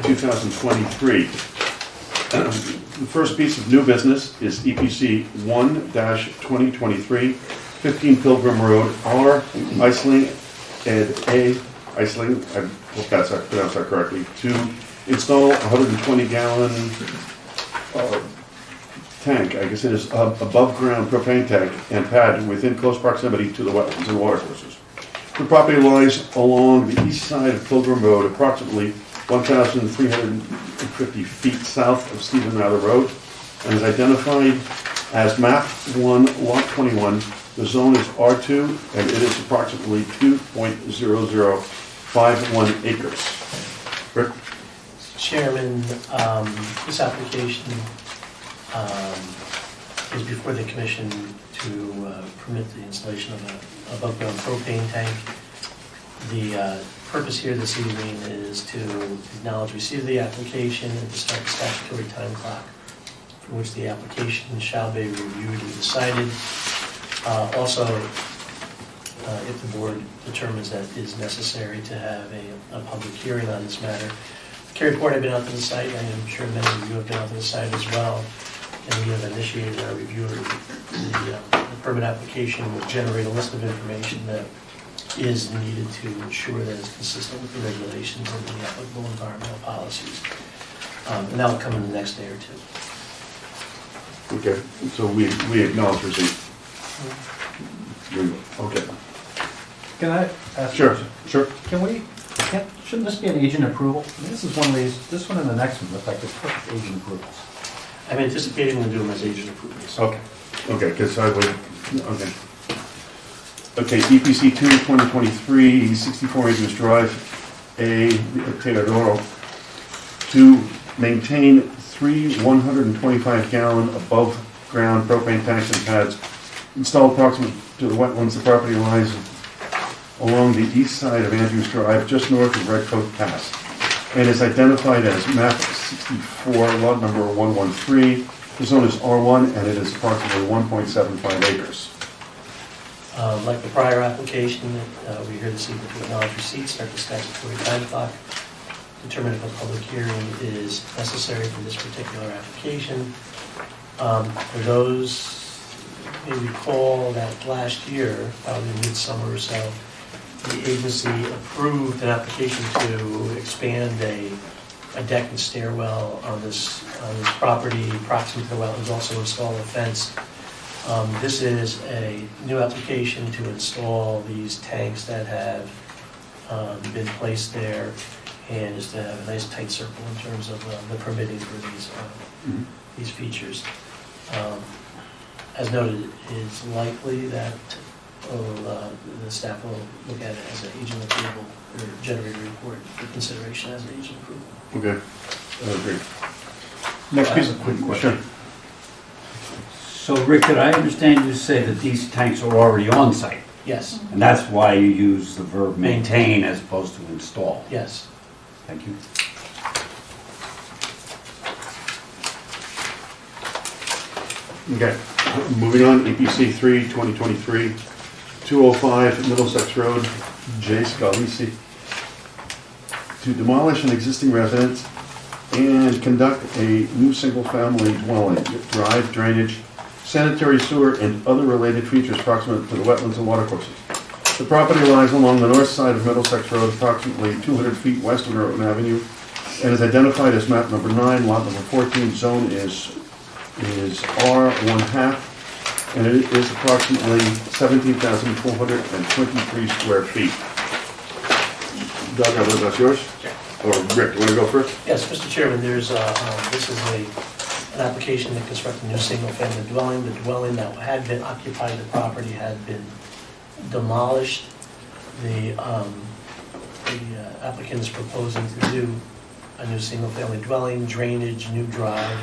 2023. The first piece of new business is EPC 1-2023, 15 Pilgrim Road, R, Iceling, Ed A, Iceling, I hope that's I pronounced that correctly, to install a 120-gallon tank, I guess it is, above ground propane tank and pad within close proximity to the wetlands and water courses. The property lies along the east side of Pilgrim Road, approximately 1,350 feet south of Stephen Mather Road, and is identified as map 1, lot 21. The zone is R2, and it is approximately 2.0051 acres. Rick? Chairman, this application is before the commission to permit the installation of an above-ground propane tank. The purpose here this evening is to acknowledge receipt of the application and to start the statutory time clock for which the application shall be reviewed and decided. Also, if the board determines that it is necessary to have a public hearing on this matter. Carrie Report, I've been out to the site, and I'm sure many of you have been out to the site as well, and we have initiated our review of the permit application, will generate a list of information that is needed to ensure that it's consistent with the regulations and the applicable environmental policies. And that will come in the next day or two. Okay, so we acknowledge receipt. Okay. Can I ask? Sure, sure. Shouldn't this be an agent approval? I mean, this is one of these, this one and the next one look like it's perfect agent approvals. I'm anticipating to do them as agent approvals. Okay, okay, because I would, okay. Okay, EPC 2-2023, 64 Acres Drive, A, Teodoro, to maintain 3 125-gallon above-ground propane tanks and pads installed approximate to the wetlands. The property lies along the east side of Andrews Drive, just north of Red Coat Pass, and is identified as map 64, lot number 113. The zone is R1, and it is approximately 1.75 acres. Like the prior application, we're here this evening to acknowledge receipt, start the statutory time clock, determine if a public hearing is necessary for this particular application. For those who recall that last year, probably midsummer or so, the agency approved an application to expand a deck and stairwell on this property proximate to the wetlands, also install a fence. This is a new application to install these tanks that have been placed there, and is to have a nice tight circle in terms of the permitting for these features. As noted, it's likely that the staff will look at it as an agent approval or generate a report for consideration as an agent approval. Okay, I agree. Next piece of quick question. Sure. So Rick, did I understand you say that these tanks are already on site? Yes, And that's why you use the verb maintain as opposed to install? yes. Thank you. Okay, moving on, EPC 3-2023, 205 Middlesex Road, J. Scalisi, to demolish an existing residence and conduct a new single-family dwelling, drive, drainage, sanitary sewer, and other related features proximate to the wetlands and water courses. The property lies along the north side of Middlesex Road, approximately 200 feet west of Norton Avenue, and is identified as map number 9, lot number 14. Zone is R1/2, and it is approximately 17,423 square feet. Doug, I believe that's yours? Or Rick, you want to go first? Yes, Mr. Chairman, there's this is an application to construct a new single-family dwelling. The dwelling that had been occupied, the property had been demolished. The applicant is proposing to do a new single-family dwelling, drainage, new drive,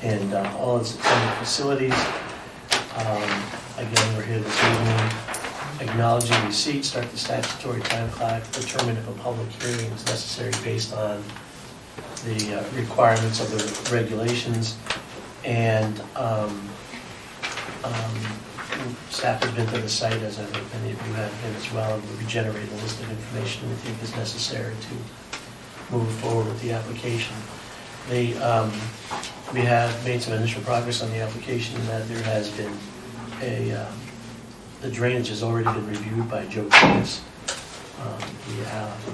and all its attendant facilities. Again, we're here this evening acknowledging receipt, start the statutory time clock, determine if a public hearing is necessary based on the requirements of the regulations, and staff has been to the site, as many of you have been as well, and we'll be generating a list of information we think is necessary to move forward with the application. We have made some initial progress on the application in that there has been the drainage has already been reviewed by Joe Curtis, the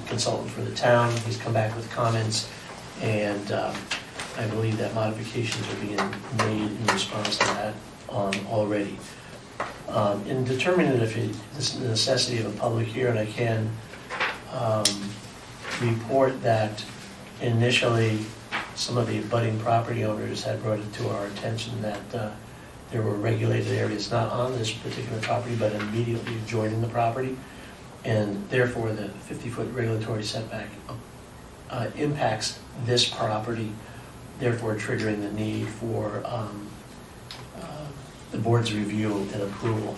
consultant for the town. He's come back with comments, and I believe that modifications are being made in response to that already. In determining if this is the necessity of a public hearing, I can report that initially some of the abutting property owners had brought it to our attention that there were regulated areas not on this particular property but immediately adjoining the property, and therefore the 50-foot regulatory setback impacts this property, therefore triggering the need for the board's review and approval.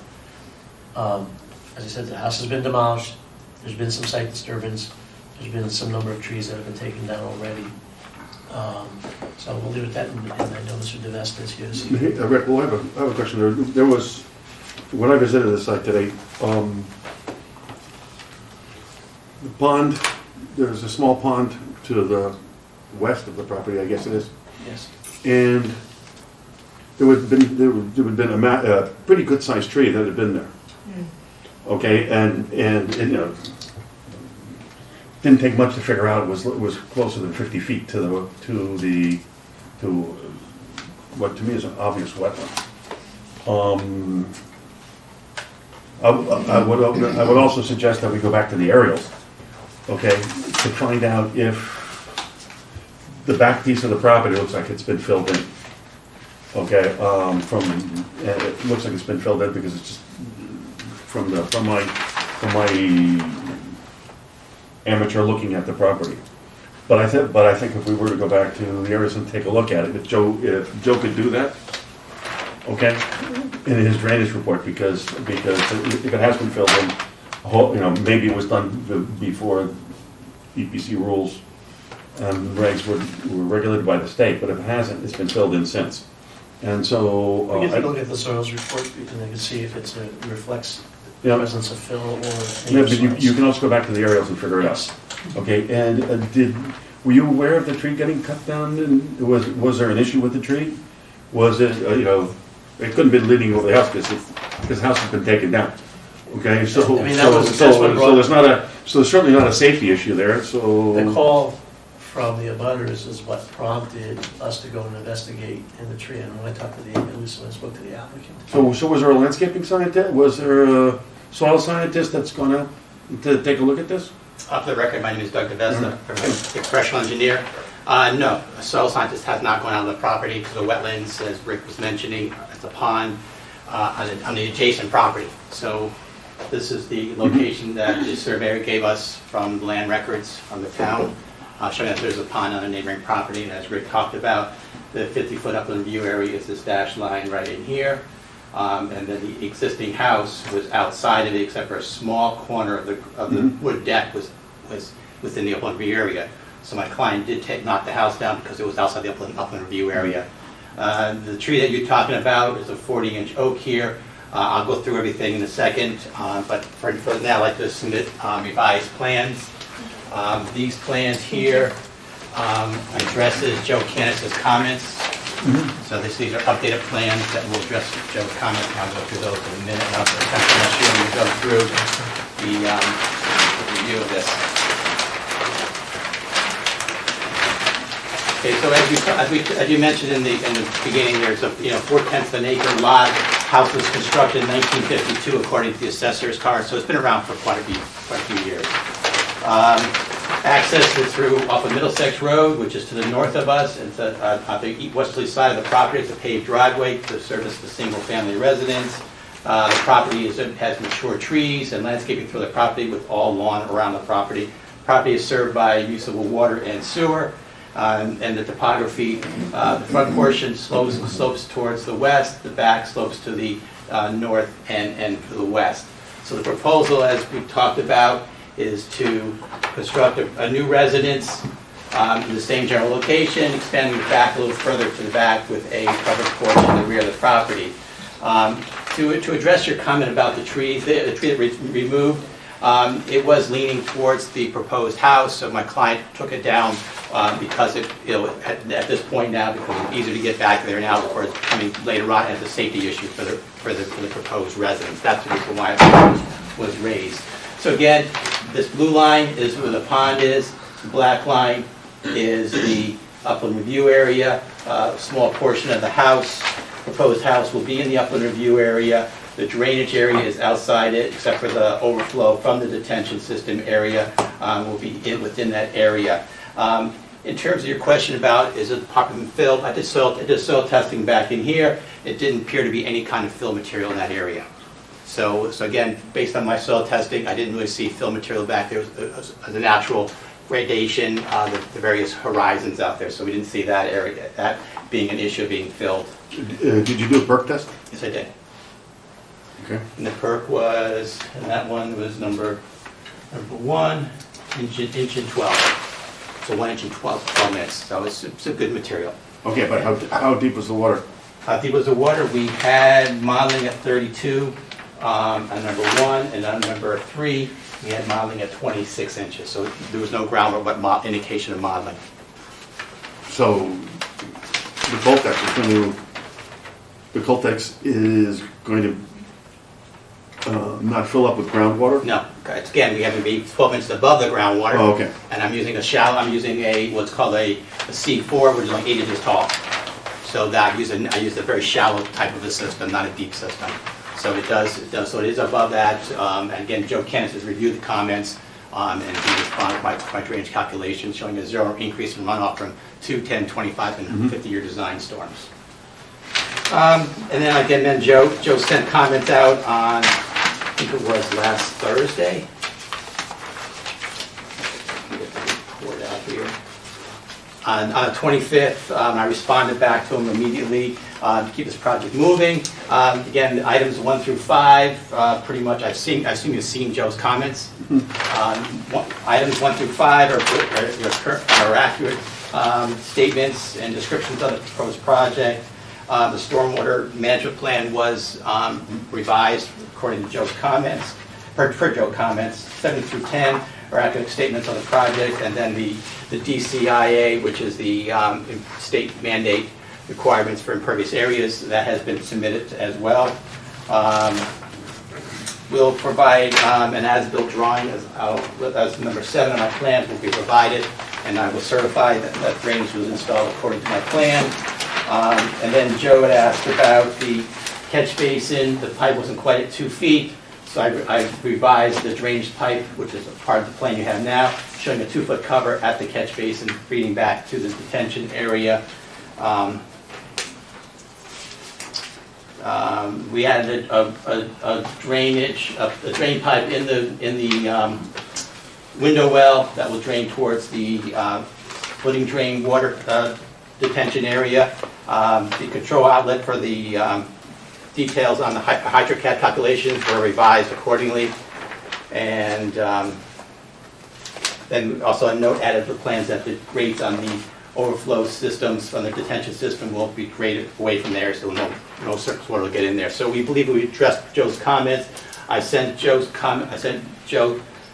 As I said, the house has been demolished, there's been some site disturbance, there's been some number of trees that have been taken down already. So we'll leave it at that, and I know Mr. DeVesta is here to see. Hey, Rick, well, I have a question. There was, when I visited the site today, the pond, there's a small pond to the west of the property, I guess it is. Yes. And there would have been a pretty good sized tree that had been there. Okay, and you know, didn't take much to figure out it was closer than 50 feet to what to me is an obvious wetland. I would also suggest that we go back to the aerials, okay, to find out if the back piece of the property looks like it's been filled in. Okay, it looks like it's been filled in because it's just from my amateur looking at the property. But I think if we were to go back to the areas and take a look at it, if Joe could do that, okay, in his drainage report, because if it has been filled in, you know, maybe it was done before EPC rules and regs were regulated by the state, but if it hasn't, it's been filled in since. And so We can take a look at the soils report, and I can see if it reflects the presence of fill or yeah, but you can also go back to the aerials and figure it out. Okay, and were you aware of the tree getting cut down? And was there an issue with the tree? Was it, you know, it couldn't have been leaning over the house because the house has been taken down. Okay, so I mean, there's certainly not a safety issue there. So the call from the abutters is what prompted us to go and investigate in the tree. And when I talked to when I spoke to the applicant. So was there a landscaping scientist? Was there a soil scientist that's gone out to take a look at this? Off the record, my name is Doug DeVesta, I'm a professional engineer. No, a soil scientist has not gone out on the property because the wetlands, as Rick was mentioning, it's a pond on the adjacent property. So this is the location that the surveyor gave us from the land records from the town, showing that there's a pond on a neighboring property. And as Rick talked about, the 50-foot upland view area is this dashed line right in here. And then the existing house was outside of it, except for a small corner of the wood deck was within the upland view area. So my client did knock the house down because it was outside the upland view area. The tree that you're talking about is a 40-inch oak here. I'll go through everything in a second, but for now, I'd like to submit revised plans. These plans here addresses Joe Canis's comments. So these are updated plans that will address Joe's comments. I'll go through those in a minute. And I'll next year we go through the review of this. Okay, so as you mentioned in the beginning, there's a 4/10 of an acre lot. House was constructed in 1952, according to the assessor's card. So it's been around for quite a few years. Access is through off of Middlesex Road, which is to the north of us, and on the westerly side of the property. It's a paved driveway to service the single-family residence. The property has mature trees and landscaping through the property with all lawn around the property. The property is served by usable water and sewer, and the topography. The front portion slopes towards the west. The back slopes to the north and to the west. So the proposal, as we talked about, is to construct a new residence in the same general location, expanding it back a little further to the back with a covered porch in the rear of the property. To address your comment about the tree that we removed, It was leaning towards the proposed house, so my client took it down because at this point now, because it's easier to get back there now, before it's coming later on as a safety issue for the proposed residents. That's the reason why it was raised. So again, this blue line is where the pond is. The black line is the upland review area. A small portion of the house, proposed house, will be in the upland review area. The drainage area is outside it, except for the overflow from the detention system area will be within that area. In terms of your question about is it properly filled, I did soil testing back in here. It didn't appear to be any kind of fill material in that area. So again, based on my soil testing, I didn't really see fill material back there as a natural gradation, the various horizons out there. So we didn't see that area, that being an issue of being filled. Did you do a perk test? Yes, I did. Okay. And the perk was, and that one was number 1, inch and 12. So 1 inch and 12 minutes. So it's a good material. Okay, but how deep was the water? How deep was the water? We had modeling at 32 on number 1, and on number 3, we had modeling at 26 inches. So there was no groundwater, but indication of modeling. So the Coltex is going to not fill up with groundwater? No, it's, again, we have to be 12 inches above the groundwater. Oh, okay. And I'm using what's called a C4, which is like 8 inches tall. So that I use a very shallow type of a system, not a deep system. So it does, so it is above that. And again, Joe Kennis has reviewed the comments, and he responded to my drainage calculations, showing a 0 increase in runoff from 2, 10, 25, and 50-year design storms. And then Joe sent comments out on, I think it was last Thursday. Let me get the report out here. On the 25th, I responded back to him immediately to keep this project moving. Again, items 1 through 5, pretty much I assume you've seen Joe's comments. Items 1 through 5 are accurate statements and descriptions of the proposed project. The stormwater management plan was revised according to Joe's comments, per Joe's comments. 7 through 10 are accurate statements on the project, and then the DCIA, which is the state mandate requirements for impervious areas, that has been submitted as well. We'll provide an as-built drawing, as number 7 on my plans will be provided, and I will certify that drainage was installed according to my plan. And then Joe had asked about the catch basin. The pipe wasn't quite at 2 feet, so I revised the drainage pipe, which is a part of the plan you have now, showing a 2-foot cover at the catch basin feeding back to the detention area. We added a drain pipe in the window well that will drain towards the footing drain water detention area. The control outlet for the details on the HydroCAD calculations were revised accordingly. And then also a note added to the plans that the grates on the overflow systems from the detention system will be graded away from there, so no surface water will get in there. So we believe we addressed Joe's comments. I sent Joe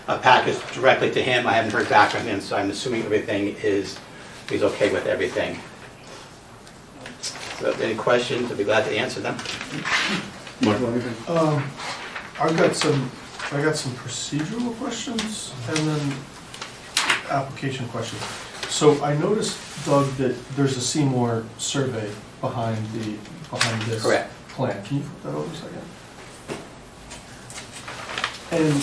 a package directly to him. I haven't heard back from him, so I'm assuming he's okay with everything. So if any questions, I'd be glad to answer them. Michael, anything? I got some procedural questions and then application questions. So I noticed, Doug, that there's a Seymour survey behind this Correct. plan. Can you flip that over a second? And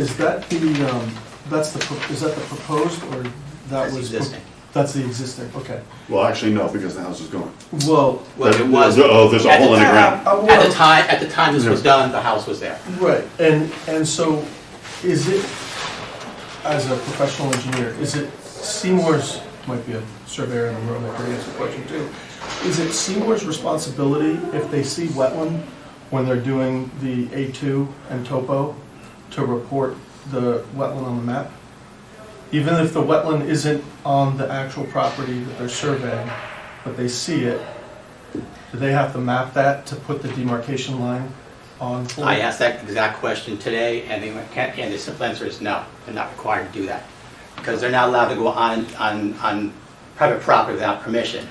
is that the proposed, or that That's was existing. That's the existing. Okay. Well, actually, no, because the house is gone. Well, It was. Oh, there's a hole in the ground. At the time this was done, the house was there. Right, and so is it, as a professional engineer, is it Seymour's, might be a surveyor in the room that can answer the question too, is it Seymour's responsibility if they see wetland when they're doing the A2 and topo to report the wetland on the map? Even if the wetland isn't on the actual property that they're surveying, but they see it, do they have to map that to put the demarcation line on for? I asked that exact question today, and they went, can't, and the simple answer is no, they're not required to do that. Because they're not allowed to go on private property without permission.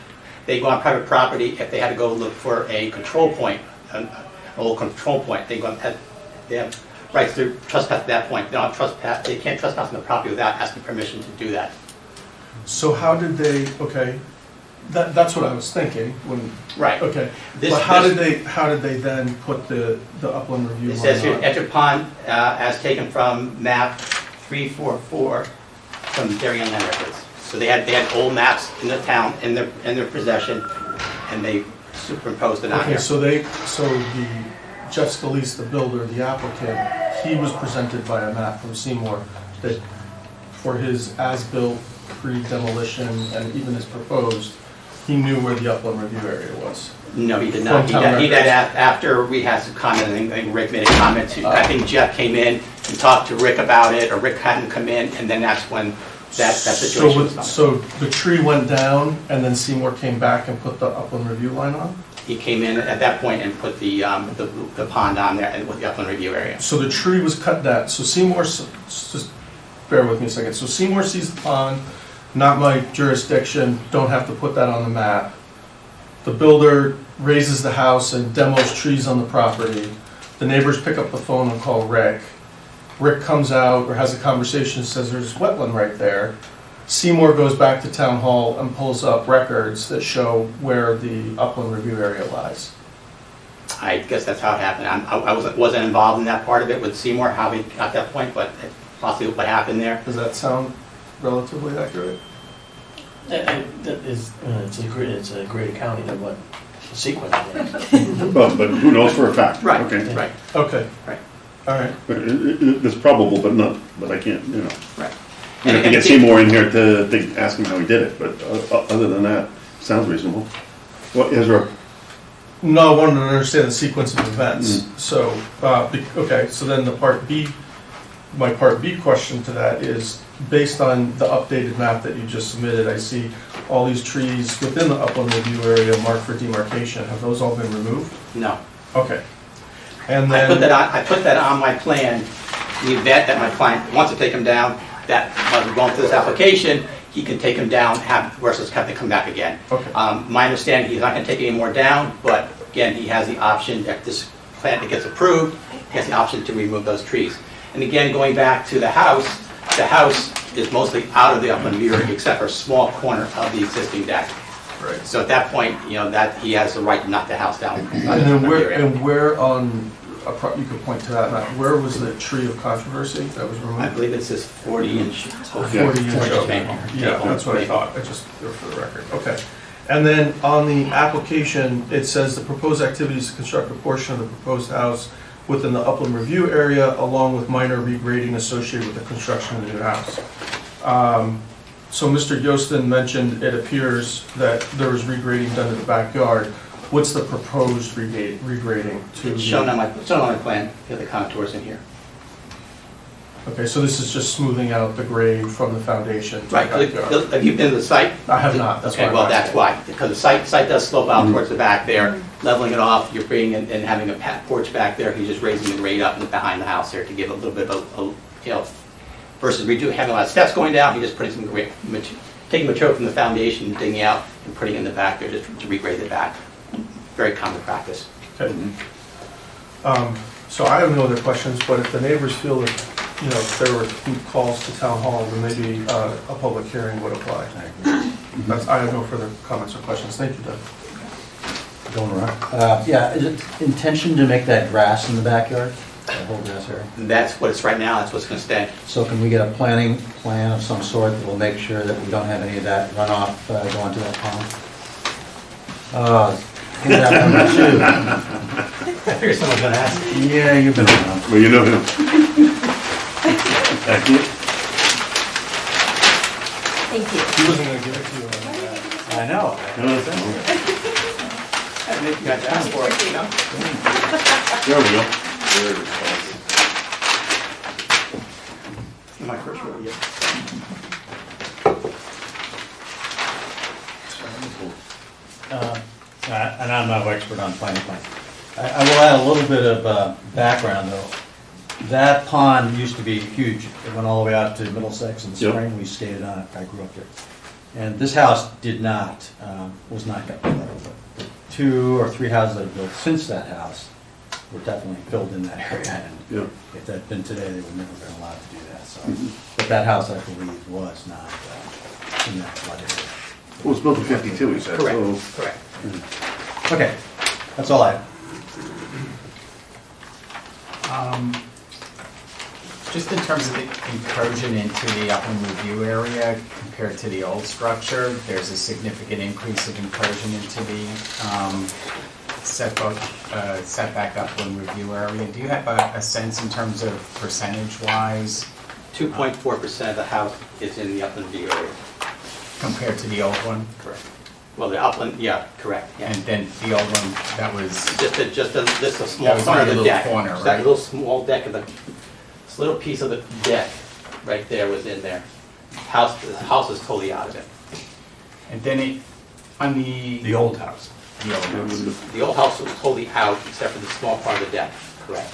They go on private property if they had to go look for a control point, an old control point. They have rights to trespass at that point. They don't trespass, they can't trespass on the property without asking permission to do that. So how did they, okay, that's what I was thinking when, Right. okay. This- But how this- did they then put the upland review It line says here, on? Etcher Pond, as taken from map 344 from the Darien Land Records. So they had old maps in the town, in their possession, and they superimposed it on Okay, here. so Jeff Scalise, the builder, the applicant, he was presented by a map from Seymour that for his as-built, pre-demolition, and even his proposed, he knew where the upland review area was. No, he did not. From town He did records. after we had some comment, I think Rick made a comment to, I think Jeff came in and talked to Rick about it, or Rick hadn't come in, and then that's when that situation was done. So the tree went down, and then Seymour came back and put the upland review line on? He came in at that point and put the pond on there and with the upland review area. So the tree was cut down, so Seymour, just bear with me a second, so Seymour sees the pond, not my jurisdiction, don't have to put that on the map. The builder raises the house and demos trees on the property. The neighbors pick up the phone and call Rick. Rick comes out or has a conversation, says there's wetland right there. Seymour goes back to town hall and pulls up records that show where the upland review area lies. I guess that's how it happened. I wasn't involved in that part of it with Seymour, how he got that point, but possibly what happened there. Does that sound relatively accurate? It's a great accounting of what the sequence was. Well, but who knows for a fact? Right, Okay. right, Okay. right, All right. But it's probable, but I can't, right. You have to get Seymour in here to ask him how he did it, but other than that, sounds reasonable. Well, Ezra, No, I wanted to understand the sequence of events. So, okay, so then the my part B question to that is, based on the updated map that you just submitted, I see all these trees within the upland review area marked for demarcation. Have those all been removed? No. Okay. And I put then, that on my plan, in the event that my client wants to take them down, that while we're going through this application, he can take them down, versus have to come back again. okay, My understanding, he's not gonna take any more down, but again, he has the option, if this plan gets approved, he has the option to remove those trees. And again, going back to the house is mostly out of the upland review area, except for a small corner of the existing deck. right. So at that point, that he has the right to knock the house down. And then where on, you could point to that map, where was the tree of controversy that was I removed? believe it's this 40-inch. 40-inch oak. Yeah, that's what I thought, just for the record, okay. And then on the application, it says the proposed activities to construct a portion of the proposed house within the upland review area, along with minor regrading associated with the construction of the new house. So Mr. Yostin mentioned it appears that there was regrading done in the backyard. What's the proposed regrading to? It's shown on my plan, you have the contours in here. Okay, so this is just smoothing out the grade from the foundation to the Right, backyard? have you been to the site? I have not, that's why Okay, I'm well, that's asking. why, because the site does slope out towards the back there, leveling it off, you're bringing and having a porch back there, he's just raising the grade up and behind the house there to give a little bit of, versus having a lot of steps going down, he's just putting some taking material from the foundation, digging out, and putting it in the back there just to regrade the back. Very common practice. Okay. So I have no other questions, but if the neighbors feel that, if there were calls to town hall, then maybe a public hearing would apply. I have no further comments or questions. Thank you, Doug. Going around. Yeah, is it intention to make that grass in the backyard, the whole grass area? That's what it's right now, that's what's gonna stay. So can we get a plan of some sort that will make sure that we don't have any of that runoff going to that pond? Here's that number two. I figured someone's gonna ask. Yeah, you've been around. well, you know him. Thank you. Thank you. He wasn't going to give it to you. on I know. I think you got to ask for it, you know? There we go. My first rodeo. And I'm no expert on planning. I will add a little bit of background, though. That pond used to be huge. It went all the way out to Middlesex in the Yep. spring. We skated on it. I grew up there. And this house did not, was not got flooded. The 2 or 3 houses that have built since that house were definitely filled in that area. And Yeah. if that had been today, they would never have been allowed to do that. So, Mhm. but that house, I believe, was not in that flood area. Well, it was built in 52, he said, Correct, so. correct. Okay, that's all I have. Just in terms of the incursion into the upland review area compared to the old structure, there's a significant increase of incursion into the setback upland review area. Do you have a sense in terms of percentage-wise 2.4% of the house is in the upland view area. compared to the old one? Correct. Well, the upland, yeah, correct, yeah. And then the old one, that was, Just a small That was corner only of a the little deck. corner, Just that right? little small deck of this little piece of the deck right there was in there. The house is totally out of it. and then on The old house. the old house. The old house was totally out except for the small part of the deck, correct.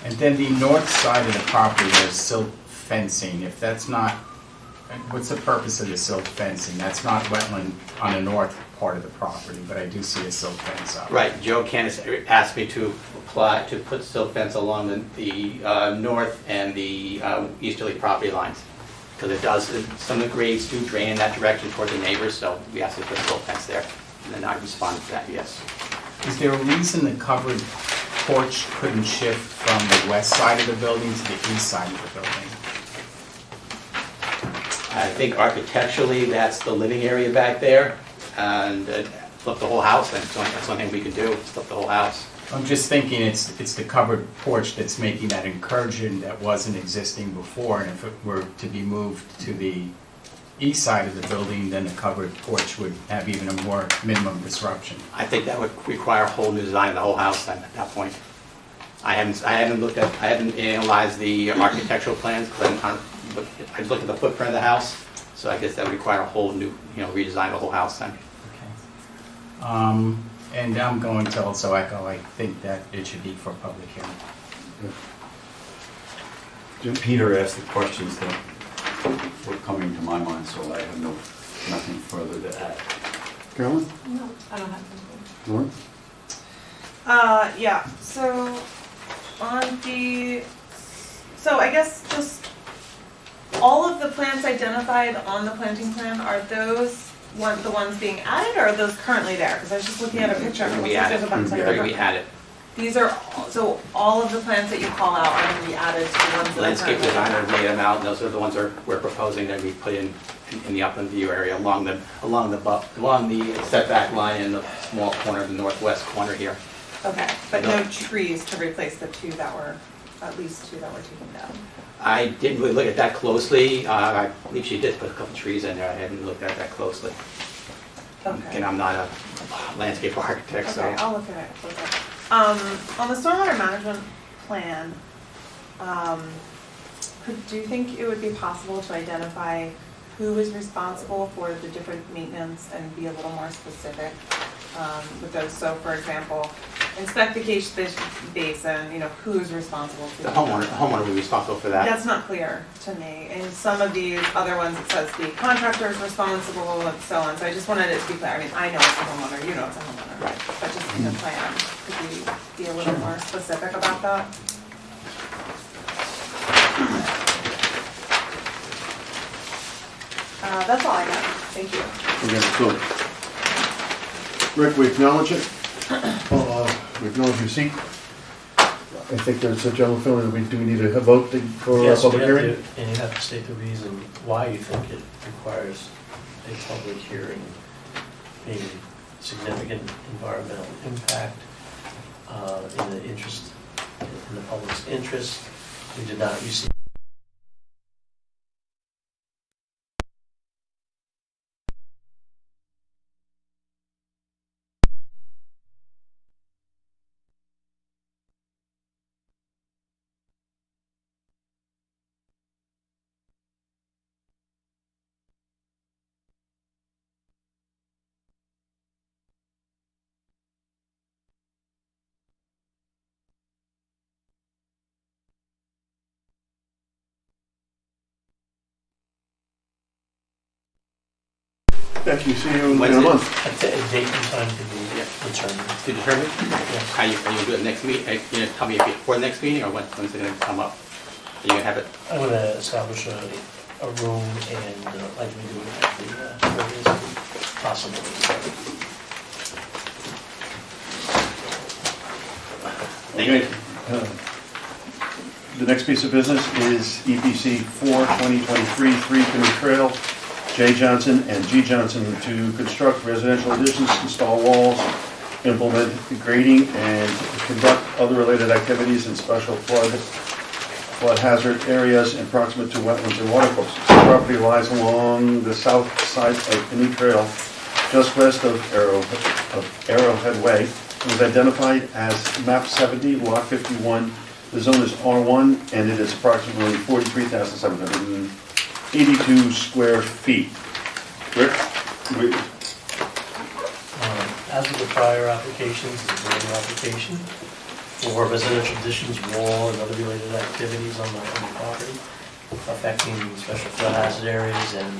And then the north side of the property, there's silt fencing. If that's not, what's the purpose of the silt fencing? That's not wetland on the north part of the property, but I do see a silt fence up. Right, Joe Canis asked me to apply, to put silt fence along the north and the easterly property lines. Because it does, some of the grades do drain in that direction toward the neighbors, so we asked to put silt fence there. And then I responded to that, yes. Is there a reason the covered porch couldn't shift from the west side of the building to the east side of the building? I think architecturally, that's the living area back there, and flip the whole house, that's the only thing we could do, flip the whole house. I'm just thinking it's the covered porch that's making that incursion that wasn't existing before, and if it were to be moved to the east side of the building, then the covered porch would have even a more minimum disruption. I think that would require a whole new design of the whole house then, at that point. I haven't analyzed the architectural plans, because I looked at the footprint of the house, so I guess that would require a whole new, redesign of the whole house then. And I'm going to also echo, I think that it should be for public hearing. Peter asked the questions that were coming to my mind, so I have nothing further to add. Carolyn? No, I don't have anything. Lauren? Yeah, so I guess just all of the plants identified on the planting plan, are those the ones being added, or are those currently there? Because I was just looking at a picture, and it looks We like added, there's a bunch of we different. added. These are, so all of the plants that you call out are gonna be added to the ones that are Landscape currently designer there? laid them out, and those are the ones we're proposing that we put in the upland view area along the setback line in the small corner, the northwest corner here. Okay, but no trees to replace the at least two that were taken down. I didn't really look at that closely. I believe she did put a couple trees in there. I hadn't looked at that closely. Okay. And I'm not a landscape architect, so. Okay, I'll look at it closer. On the stormwater management plan, do you think it would be possible to identify who is responsible for the different maintenance and be a little more specific with those? So for example, inspect the catch basin, who's responsible for The homeowner will be responsible for that. That's not clear to me. In some of these other ones, it says the contractor is responsible and so on. So I just wanted it to be clear. I mean, I know it's a homeowner, you know it's a homeowner. Right. But just in the plan, could we be a little more specific about that? That's all I got. Thank you. Okay, so, Rick, we acknowledge it. We acknowledge your seat. I think there's a general feeling that we do need a vote for a Yes, you public have hearing. to- and you have to state the reason why you think it requires a public hearing, maybe significant environmental impact, in the public's interest. We did not receive Thank you, see you in When's a it? month. A date and time to be determined. To determine, Yes. are you gonna do it next meeting? You know, tell me if before the next meeting, or when's it gonna come up? Are you gonna have it? I'm going to establish a room and likely do it at the earliest possible. Okay. The next piece of business is EPC 4/2023, 3 Canoe Trail, J. Johnson and G. Johnson to construct residential additions, install walls, implement grading, and conduct other related activities in special flood hazard areas and proximate to wetlands and water courses. The property lies along the south side of Canoe Trail, just west of Arrowhead Way. It was identified as map 70, lot 51. The zone is R1, and it is approximately 43,782 square feet. Rick? As with the prior applications, it's a new application for residential additions, wall, and other related activities on the property affecting special flood hazard areas and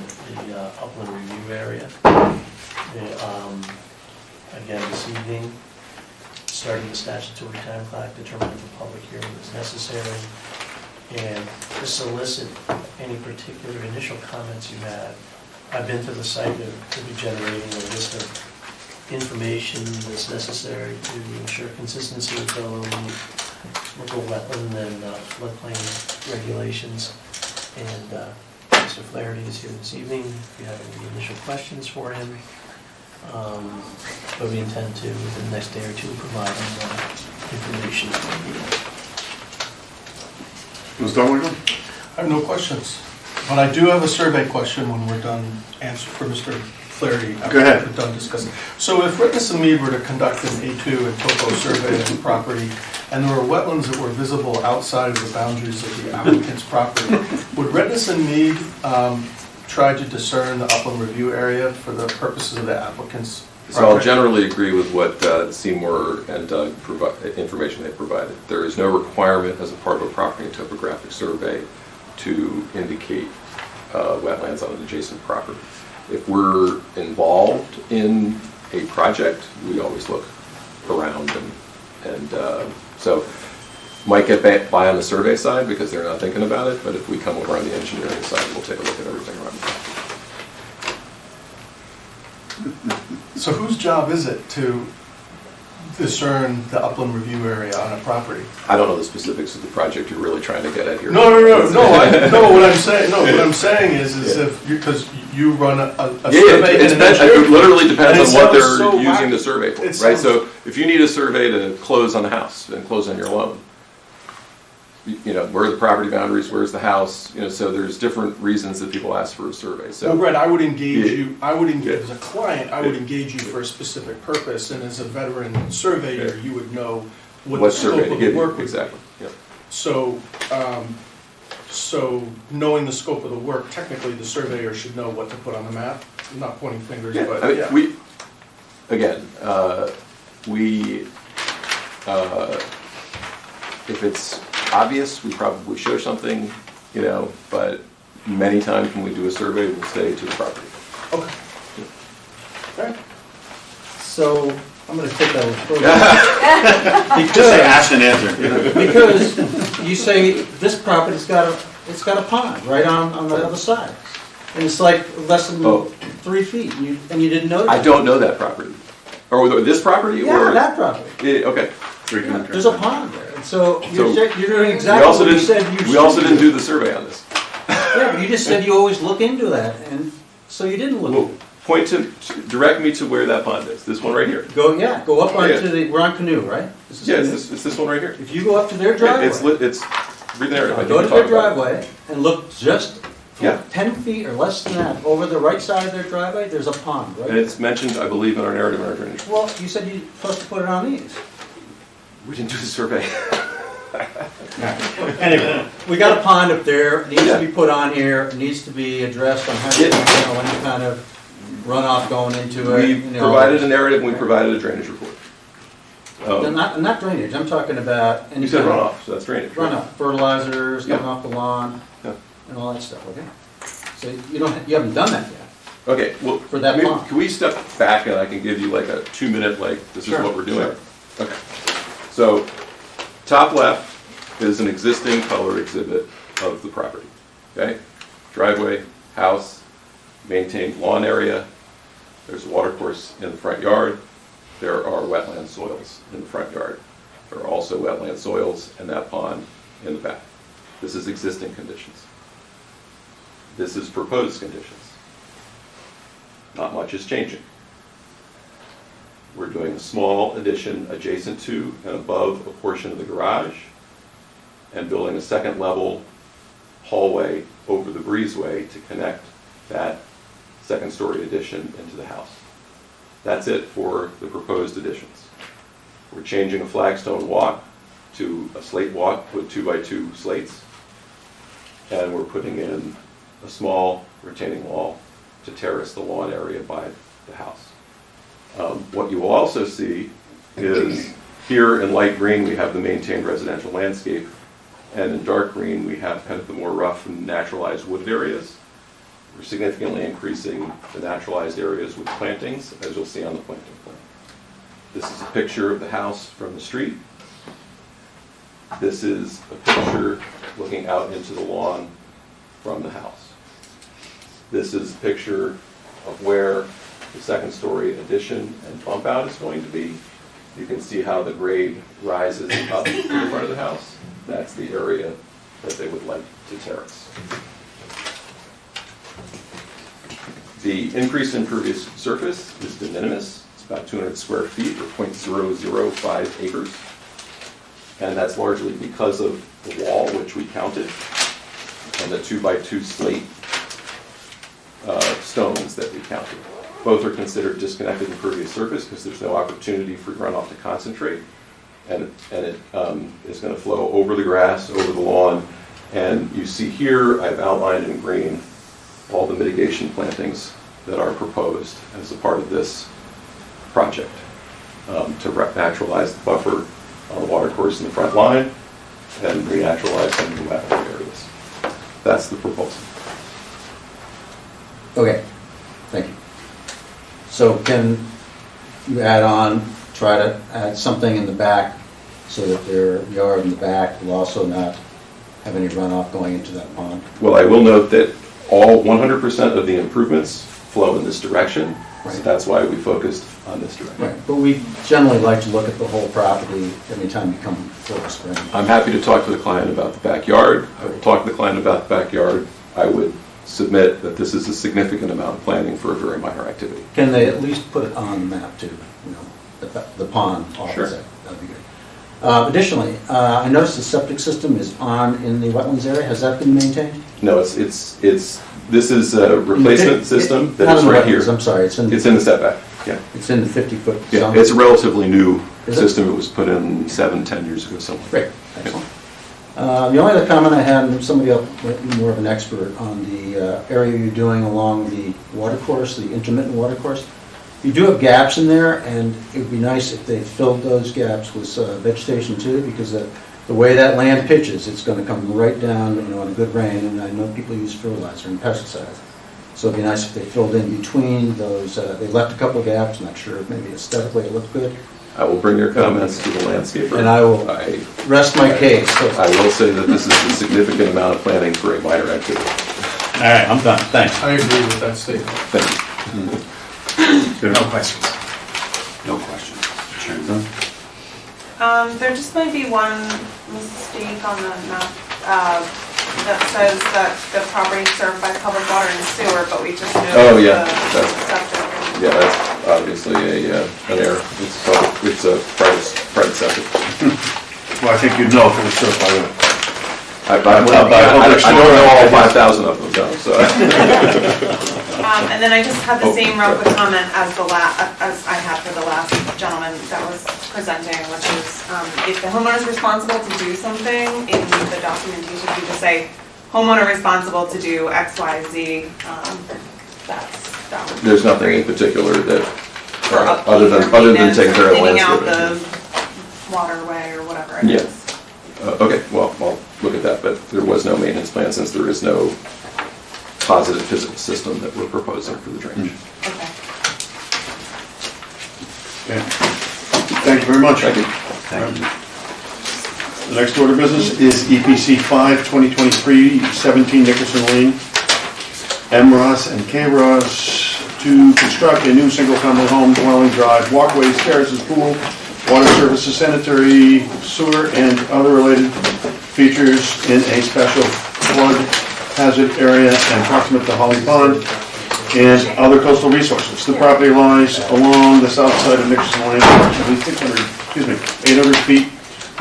the upland review area. Again, this evening, starting the statutory time clock, determining if a public hearing is necessary, and to solicit any particular initial comments you have. I've been to the site to be generating a list of information that's necessary to ensure consistency with the local wetland and floodplain regulations. And Mr. Flaherty is here this evening, if you have any initial questions for him. But we intend to, within the next day or two, provide him information. Ms. Darwin? I have no questions, but I do have a survey question when we're done answering for Mr. Flaherty. Go ahead. We're done discussing. So if Rittenhouse and Mead were to conduct an A2 and topo survey of the property, and there were wetlands that were visible outside of the boundaries of the applicant's property, would Rittenhouse and Mead try to discern the upland review area for the purposes of the applicant's So I'll project? generally agree with what Seymour and Doug information they provided. There is no requirement as a part of a property and topographic survey to indicate wetlands on an adjacent property. If we're involved in a project, we always look around and so might get by on the survey side because they're not thinking about it, but if we come over on the engineering side, we'll take a look at everything around the property. So whose job is it to discern the upland review area on a property? I don't know the specifics of the project you're really trying to get at here. No, what I'm saying is if, because you run a survey It and an engineering. literally depends And on it what sounds so they're using wacky. the survey for, It right? sounds- So if you need a survey to close on a house and close on your loan, you know, where are the property boundaries, where's the house, you know, so there's different reasons that people ask for a survey, Well, so. Brett, I would engage Yeah. you, as a client, I would Yeah. engage you for a specific purpose, and as a veteran surveyor, Yeah. you would know what the What scope survey to of the give work you, would be. exactly, yeah. So, so knowing the scope of the work, technically the surveyor should know what to put on the map. I'm not pointing fingers, I but mean, yeah. If it's obvious, we probably show something, you know, but many times when we do a survey, we'll say to the property. Okay. Okay. So I'm going to take that a little further. Just say ask and answer. Because you say this property's got a pond right on the other side. And it's like less than Oh. 3 feet, and you didn't know that. I don't know that property. Or this property, or? Yeah, that property. Yeah, okay. Yeah, there's a pond there, and so So, you're doing We exactly also what you said you should. we also didn't do the survey on this. Yeah, but you just said you always look into that, and so you didn't look. Well, direct me to where that pond is. This one right here. Go up onto Yeah. we're on Canoe, right? This is Yeah, Canoe? it's this one right here. If you go up to their It's driveway, it's read the narrative. I think go we to their talked about it. driveway and look just Yeah. 10 feet or less than that, over the right side of their driveway, there's a pond, right? And it's mentioned, I believe, in our narrative and our drainage. Well, you said you're supposed to put it on these. We didn't do the survey. Anyway, we got a pond up there, it needs Yeah. to be put on here, it needs to be addressed on how, any kind of runoff going into it. We you know. provided a narrative and we provided a drainage report. Not drainage, I'm talking about any You said kind of runoff, so that's drainage. right? runoff, fertilizers, Yeah. coming off the lawn, Yeah. and all that stuff, okay? So you haven't done that yet. Okay, well, For that maybe- pond. can we step back and I can give you like a 2-minute, like, this is Sure, what we're doing? sure. Okay. So, top left is an existing color exhibit of the property, okay? Driveway, house, maintained lawn area, there's a water course in the front yard, there are wetland soils in the front yard. There are also wetland soils and that pond in the back. This is existing conditions. This is proposed conditions. Not much is changing. We're doing a small addition adjacent to and above a portion of the garage and building a second level hallway over the breezeway to connect that second story addition into the house. That's it for the proposed additions. We're changing a flagstone walk to a slate walk with 2x2 slates. And we're putting in a small retaining wall to terrace the lawn area by the house. What you will also see is here in light green, we have the maintained residential landscape. And in dark green, we have kind of the more rough and naturalized wooded areas. We're significantly increasing the naturalized areas with plantings, as you'll see on the planting plan. This is a picture of the house from the street. This is a picture looking out into the lawn from the house. This is a picture of where the second story addition and bump out is going to be. You can see how the grade rises up in the front of the house. That's the area that they would like to terrace. The increase in impervious surface is de minimis. It's about 200 square feet or 0.005 acres. And that's largely because of the wall, which we counted, and the 2x2 slate stones that we counted. Both are considered disconnected impervious surface because there's no opportunity for runoff to concentrate. And it is going to flow over the grass, over the lawn. And you see here, I've outlined in green all the mitigation plantings that are proposed as a part of this project to naturalize the buffer on the water course in the front line and renaturalize some of the wetland areas. That's the proposal. Okay, thank you. So can you try to add something in the back so that their yard in the back will also not have any runoff going into that pond? Well, I will note that all 100% of the improvements flow in this direction. So Right. that's why we focused on this direction. Right, but we generally like to look at the whole property anytime you come before us for any. I'm happy to talk to the client about the backyard. I will talk to the client about the backyard. I would submit that this is a significant amount of planning for a very minor activity. Can they at least put it on the map too, you know, the pond? Sure. That'd be good. Additionally, I noticed the septic system is in the wetlands area. Has that been maintained? No, this is a replacement system that Not is in the right here. wetlands, I'm sorry, it's in It's in the setback, yeah. It's in the 50-foot Yeah, zone? it's a relatively new Is it? system. It was put in 7-10 years ago somewhere. Great, excellent. The only other comment I had, and somebody else, more of an expert, on the area you're doing along the water course, the intermittent water course. You do have gaps in there, and it would be nice if they filled those gaps with vegetation too, because the way that land pitches, it's going to come right down, you know, in a good rain, and I know people use fertilizer and pesticides. So it'd be nice if they filled in between those. They left a couple of gaps, not sure if maybe aesthetically it looked good. I will bring your comments to the landscaper. And I will rest my case. I will say that this is a significant amount of planning for a minor activity. All right, I'm done, thanks. I agree with that statement. Thank you. No questions. No questions. Chairman? There just might be one mistake on the map, that says that the property is served by public water and sewer, but we just Oh, noticed yeah, the that's- septic. Yeah, that's obviously an error. It's a private septic. Well, I think you'd know if it was certified. I don't know all 5,000 of them, no, so. And then I just had the Oh, same real sorry. quick comment as as I had for the last gentleman that was presenting, which is, if the homeowner is responsible to do something, in the documentation, you just say, homeowner responsible to do X, Y, Z, that would. There's nothing in particular that, For upkeep other or than maintenance taking or care of the cleaning out landscaping. the waterway or whatever it Yeah. is. Okay, well, I'll look at that, but there was no maintenance plan since there is no positive physical system that we're proposing for the drainage. Okay. Okay. Thank you very much. Thank you. Thank you. The next order of business is EPC 5, 2023, 17 Nickerson Lane. M. Ross and K. Ross to construct a new single-family home, dwelling, drive, walkways, terraces, pool, water services, sanitary, sewer, and other related features in a special flood hazard area and proximate to Holly Pond and other coastal resources. The property lies along the south side of Nickerson Lane, approximately 800 feet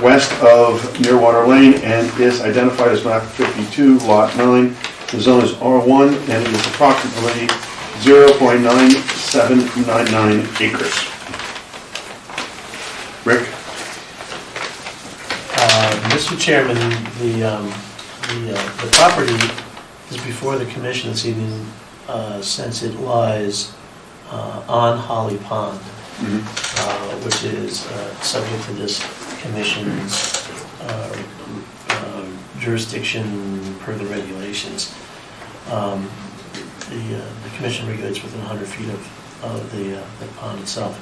west of Nearwater Lane, and is identified as map 52, lot 9. The zone is R1, and it is approximately 0.9799 acres. Rick? Mr. Chairman, the property is before the commission this evening, since it lies on Holly Pond, which is subject to this commission's jurisdiction per the regulations. The commission regulates within 100 feet of the pond itself.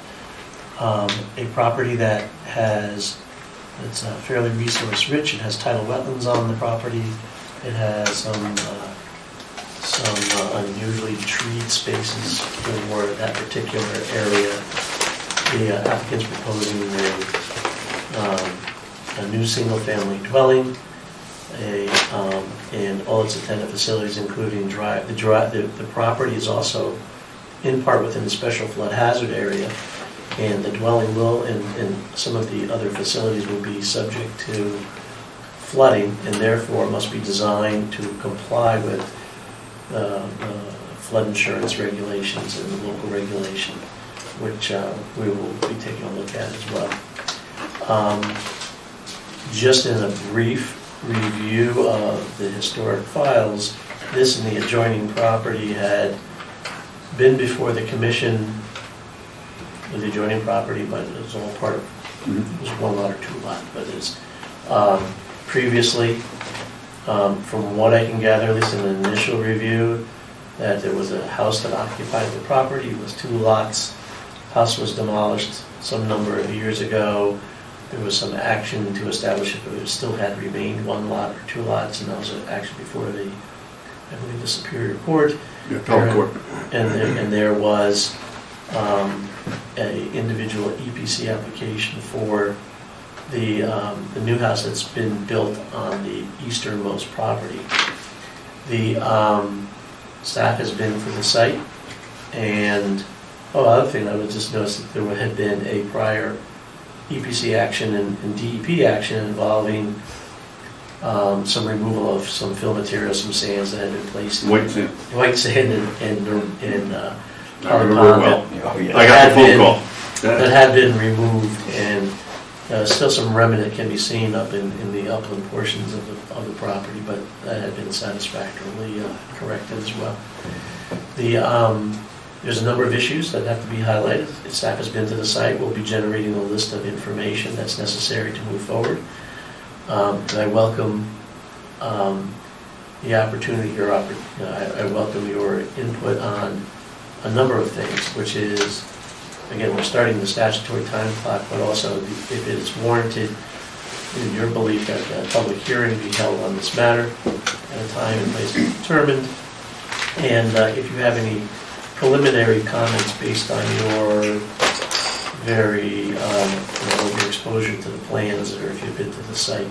A property that it's fairly resource rich. It has tidal wetlands on the property. It has some unusually treed spaces for that particular area. The applicant's proposing a new single-family dwelling, and all its attendant facilities, including the property is also in part within the special flood hazard area, and the dwelling will, and some of the other facilities will be subject to flooding, and therefore must be designed to comply with flood insurance regulations and the local regulation, which we will be taking a look at as well. Just in a brief review of the historic files, this and the adjoining property had been before the commission with the adjoining property, but it was all part of, it was one lot or two lot, but it's previously, from what I can gather, at least in an initial review, that there was a house that occupied the property. It was 2 lots. House was demolished some number of years ago. There was some action to establish if it still had remained 1 lot or 2 lots, and that was actually before I believe the Superior Court. Yeah, Appellate Court. And there was a individual EPC application for the new house that's been built on the easternmost property. The staff has been for the site, and other thing I would just notice that there had been a prior EPC action and DEP action involving some removal of some fill material, some sands that had been placed. White sand. White sand and I remember well. I got the phone call. That had been removed, and still some remnant can be seen up in the upland portions of the property, but that had been satisfactorily corrected as well. There's a number of issues that have to be highlighted. The staff has been to the site. We'll be generating a list of information that's necessary to move forward. And I welcome the opportunity, I welcome your input on a number of things, which is, again, we're starting the statutory time clock, but also if it is warranted, in your belief that a public hearing be held on this matter at a time and place determined. And if you have any preliminary comments based on your very your exposure to the plans, or if you've been to the site,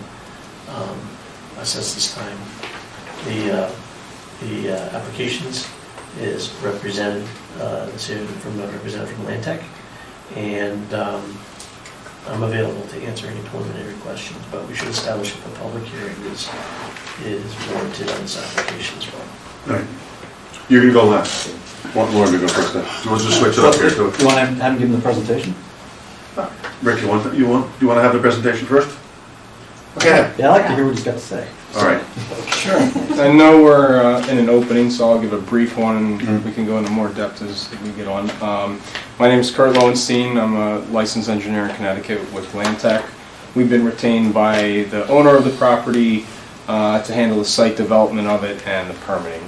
assess this time. The applications is represented from Lantec, and I'm available to answer any preliminary questions, but we should establish if a public hearing is warranted on this application as well. All right. You're going to go last. Want Lauren to go first then? So let's just switch it up here. So, You want to have him give him the presentation? Rick, you want to have the presentation first? Okay. Yeah, I'd like to hear what he's got to say. All right. Sure. I know we're in an opening, so I'll give a brief one, and we can go into more depth as we get on. My name is Kurt Lowenstein. I'm a licensed engineer in Connecticut with Lantec. We've been retained by the owner of the property to handle the site development of it and the permitting.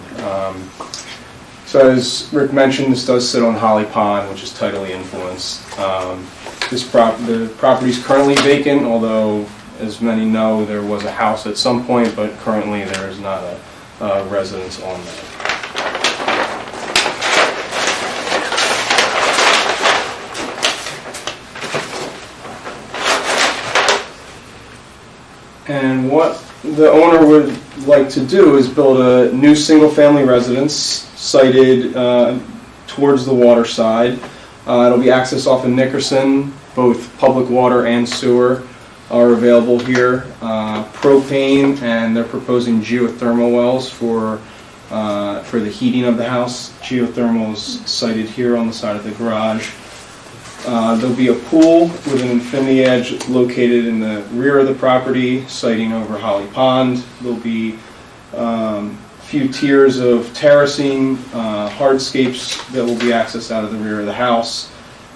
So as Rick mentioned, this does sit on Holly Pond, which is tidally influenced. The property is currently vacant, although, as many know, there was a house at some point, but currently there is not a residence on that. And what the owner would like to do is build a new single-family residence sited towards the water side. It'll be accessed off of Nickerson. Both public water and sewer are available here. Propane, and they're proposing geothermal wells for the heating of the house. Geothermal is sited here on the side of the garage. There'll be a pool with an infinity edge located in the rear of the property, siting over Holly Pond. There'll be a few tiers of terracing, hardscapes that will be accessed out of the rear of the house.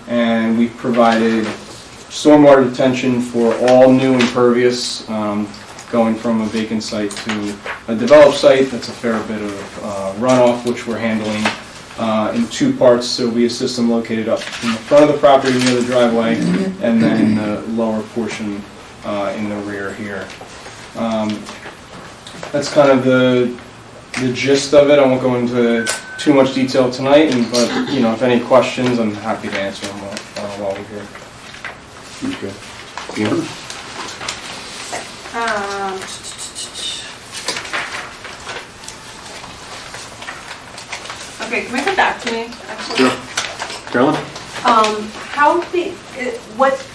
And we've provided stormwater detention for all new impervious, going from a vacant site to a developed site. That's a fair bit of runoff, which we're handling in two parts. There will be a system located up in the front of the property near the driveway, and then the lower portion in the rear here. That's kind of the gist of it. I won't go into too much detail tonight, but if any questions, I'm happy to answer them while we're here. Okay. Yeah. Okay, can we come back to me, actually? Sure. Carolyn? What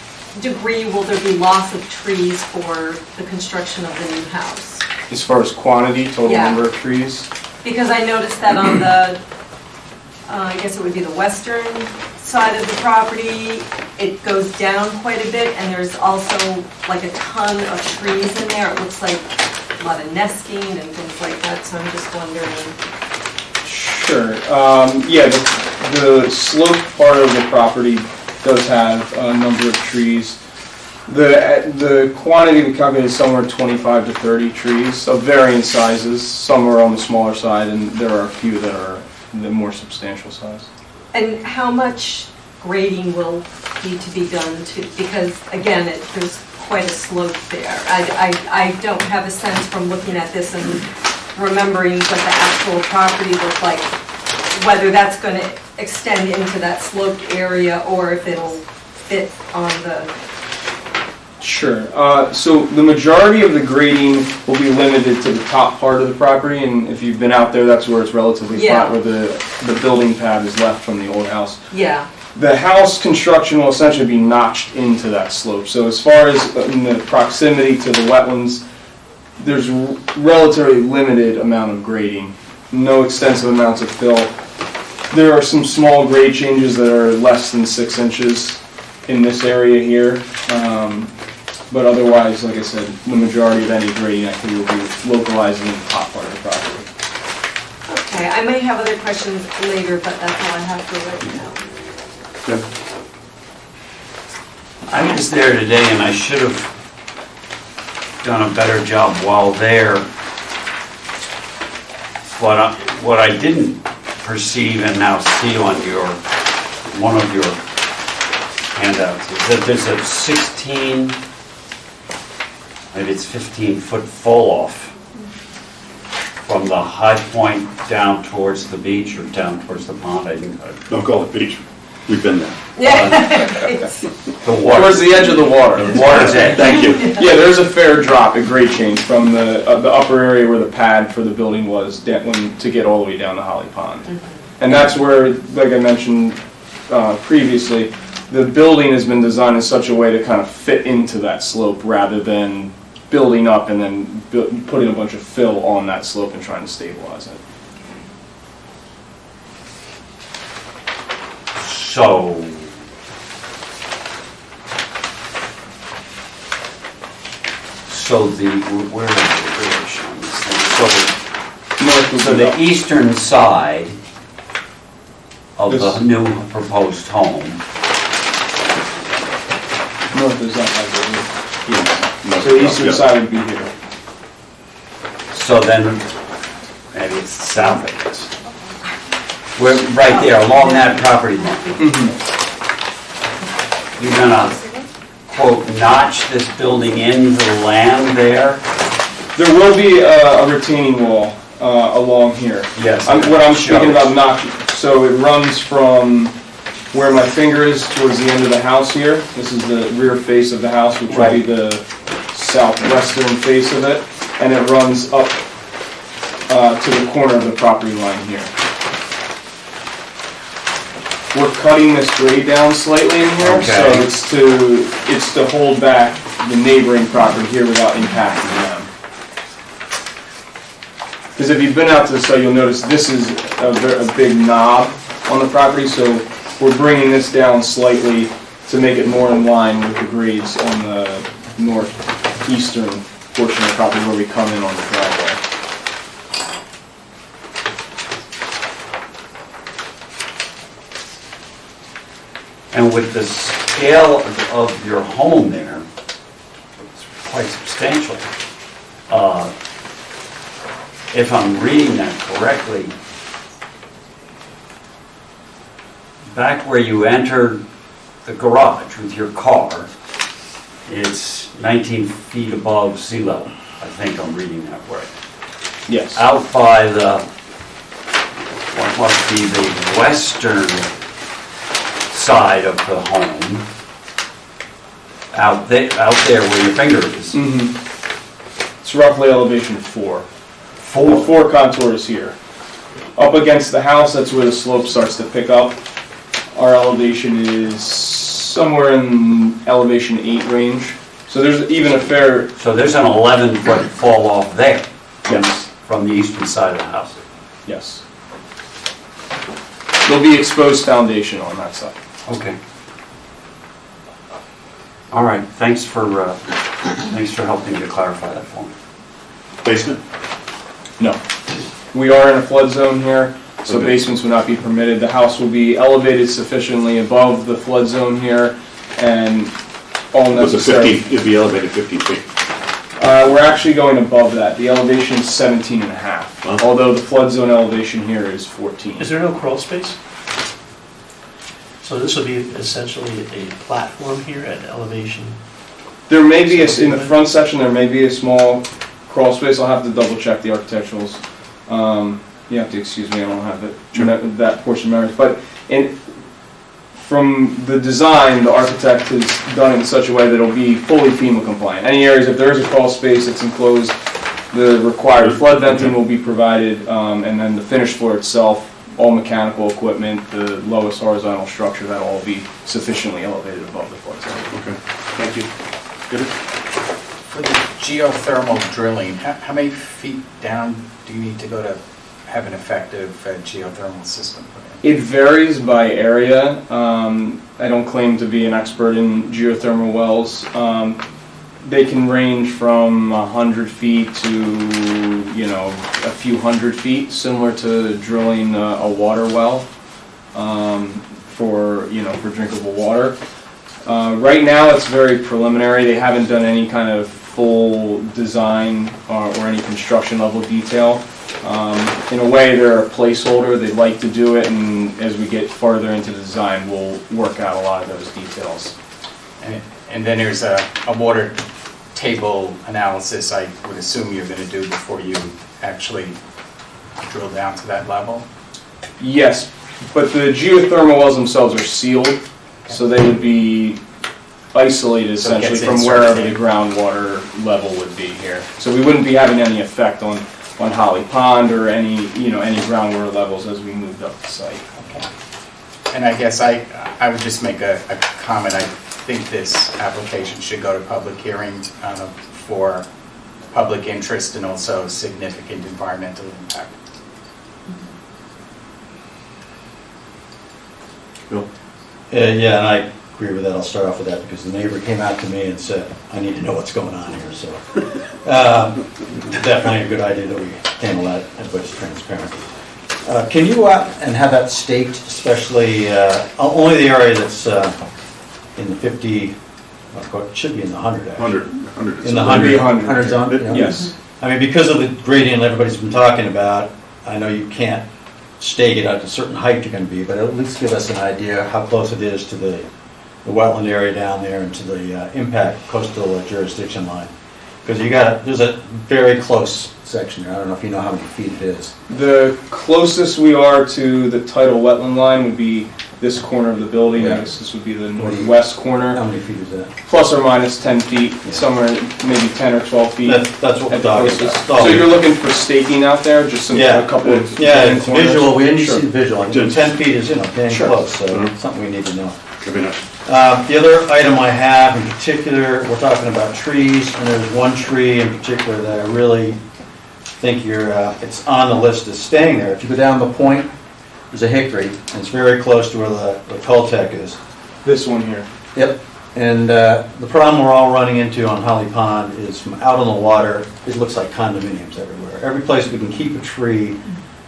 degree will there be loss of trees for the construction of the new house? As far as quantity, total Yeah. number of trees? Because I noticed that on the, I guess it would be the western side of the property, it goes down quite a bit, and there's also like a ton of trees in there. It looks like a lot of nesting and things like that, so I'm just wondering. Sure. Yeah, the slope part of the property does have a number of trees. The quantity we calculated is somewhere 25 to 30 trees of varying sizes. Some are on the smaller side, and there are a few that are the more substantial size. And how much grading will need to be done because again, there's quite a slope there. I don't have a sense from looking at this and remembering what the actual property looked like, whether that's going to extend into that sloped area or if it'll fit on the... Sure. So the majority of the grading will be limited to the top part of the property, and if you've been out there, that's where it's relatively flat, where the building pad is left from the old house. Yeah. The house construction will essentially be notched into that slope. So as far as in the proximity to the wetlands, there's relatively limited amount of grading, no extensive amounts of fill. There are some small grade changes that are less than 6 inches in this area here. But otherwise, like I said, the majority of any grading activity will be localized in the top part of the property. Okay, I may have other questions later, but that's all I have for right now. I was there today and I should have done a better job while there. What I didn't perceive and now see on one of your handouts is that there's a 16, maybe it's 15-foot fall off from the high point down towards the beach or down towards the pond. Don't call it beach. We've been there. The water. Towards the edge of the water. The water's edge. Thank you. Yeah, there's a fair drop, a grade change from the upper area where the pad for the building was to get all the way down to Holly Pond. And that's where, like I mentioned previously, the building has been designed in such a way to kind of fit into that slope rather than building up and then putting a bunch of fill on that slope and trying to stabilize it. So, where is the ridge on this thing? So the eastern side of the new proposed home. North is not like it. So the eastern side would be here. So then, maybe it's south of this. We're right there, along that property line. You're gonna, quote, notch this building into the land there? There will be a retaining wall along here. Yes. What I'm speaking Shows. about notching, so it runs from where my finger is towards the end of the house here. This is the rear face of the house, which will be the southwestern face of it, and it runs up to the corner of the property line here. We're cutting this grade down slightly in here, so Okay. it's to hold back the neighboring property here without impacting them. Because if you've been out to the site, you'll notice this is a big knob on the property, so we're bringing this down slightly to make it more in line with the grades on the northeastern portion of the property where we come in on the driveway. And with the scale of your home there, it's quite substantial. If I'm reading that correctly, back where you entered the garage with your car, it's 19 feet above sea level. I think I'm reading that right. Yes. Out by the, what must be the western side of the home, out there where your finger is. It's roughly elevation 4. The 4 contour is here. Up against the house, that's where the slope starts to pick up. Our elevation is somewhere in elevation 8 range. So there's even a fair... So there's an 11-foot fall off there. Yes. From the eastern side of the house. Yes. There'll be exposed foundation on that side. Okay. All right, thanks for helping to clarify that for me. Basement? No. We are in a flood zone here, so Okay. basements will not be permitted. The house will be elevated sufficiently above the flood zone here, and all Was it necessary... 15, it'd be elevated 15 feet. We're actually going above that. The elevation is 17 and a half, Wow. although the flood zone elevation here is 14. Is there no crawl space? So this will be essentially a platform here at elevation. There may be, in the front section, there may be a small crawl space. I'll have to double check the architecturals. You have to excuse me, I don't have it, that portion memorized. But from the design, the architect has done it in such a way that it'll be fully FEMA compliant. Any areas, if there is a crawl space that's enclosed, the required flood venting will be provided, and then the finished floor itself, all mechanical equipment, the lowest horizontal structure, that'll all be sufficiently elevated above the flood zone. Okay, thank you. Good. For the geothermal drilling, how many feet down do you need to go to have an effective geothermal system put in? It varies by area. I don't claim to be an expert in geothermal wells. They can range from 100 feet to, a few hundred feet, similar to drilling a water well for drinkable water. Right now, it's very preliminary. They haven't done any kind of full design or any construction level detail. In a way, they're a placeholder. They'd like to do it, and as we get farther into the design, we'll work out a lot of those details. And then there's a water table analysis I would assume you're going to do before you actually drill down to that level? Yes, but the geothermal wells themselves are sealed, so they would be isolated So it essentially gets from inserted wherever the in. groundwater level would be here. So we wouldn't be having any effect on Holly Pond or any groundwater levels as we moved up the site. And I guess I would just make a comment. I think this application should go to public hearing for public interest and also significant environmental impact. Bill? Yeah, and I agree with that. I'll start off with that because the neighbor came out to me and said, I need to know what's going on here, so. Definitely a good idea that we handle that, everybody's transparent. Can you go out and have that staked, especially, only the area that's in the 50, it should be in the 100 actually. 100. In the 100 100 zone? Yeah. Yes. I mean, because of the gradient everybody's been talking about, I know you can't stake it at a certain height you're gonna be, but at least give us an idea how close it is to the wetland area down there and to the impact coastal jurisdiction line. Because there's a very close section there. I don't know if you know how many feet it is. The closest we are to the tidal wetland line would be this corner of the building. Yeah. This would be the northwest How corner, many feet is that? plus or minus 10 feet, Yeah. somewhere maybe 10 or 12 feet. That's what we're at the talking closest. about. So you're looking for staking out there, just Yeah. a couple of. Yeah, it's corners? visual, we need to Sure. see the visual. And Just- 10 feet is, dang Sure. close, so Mhm. something we need to know. Could be nice. The other item I have in particular, we're talking about trees, and there's one tree in particular that I really think it's on the list of staying there. If you go down the point, there's a hickory, and it's very close to where the cul-de-sac is. This one here. Yep. And the problem we're all running into on Holly Pond is from out on the water, it looks like condominiums everywhere. Every place we can keep a tree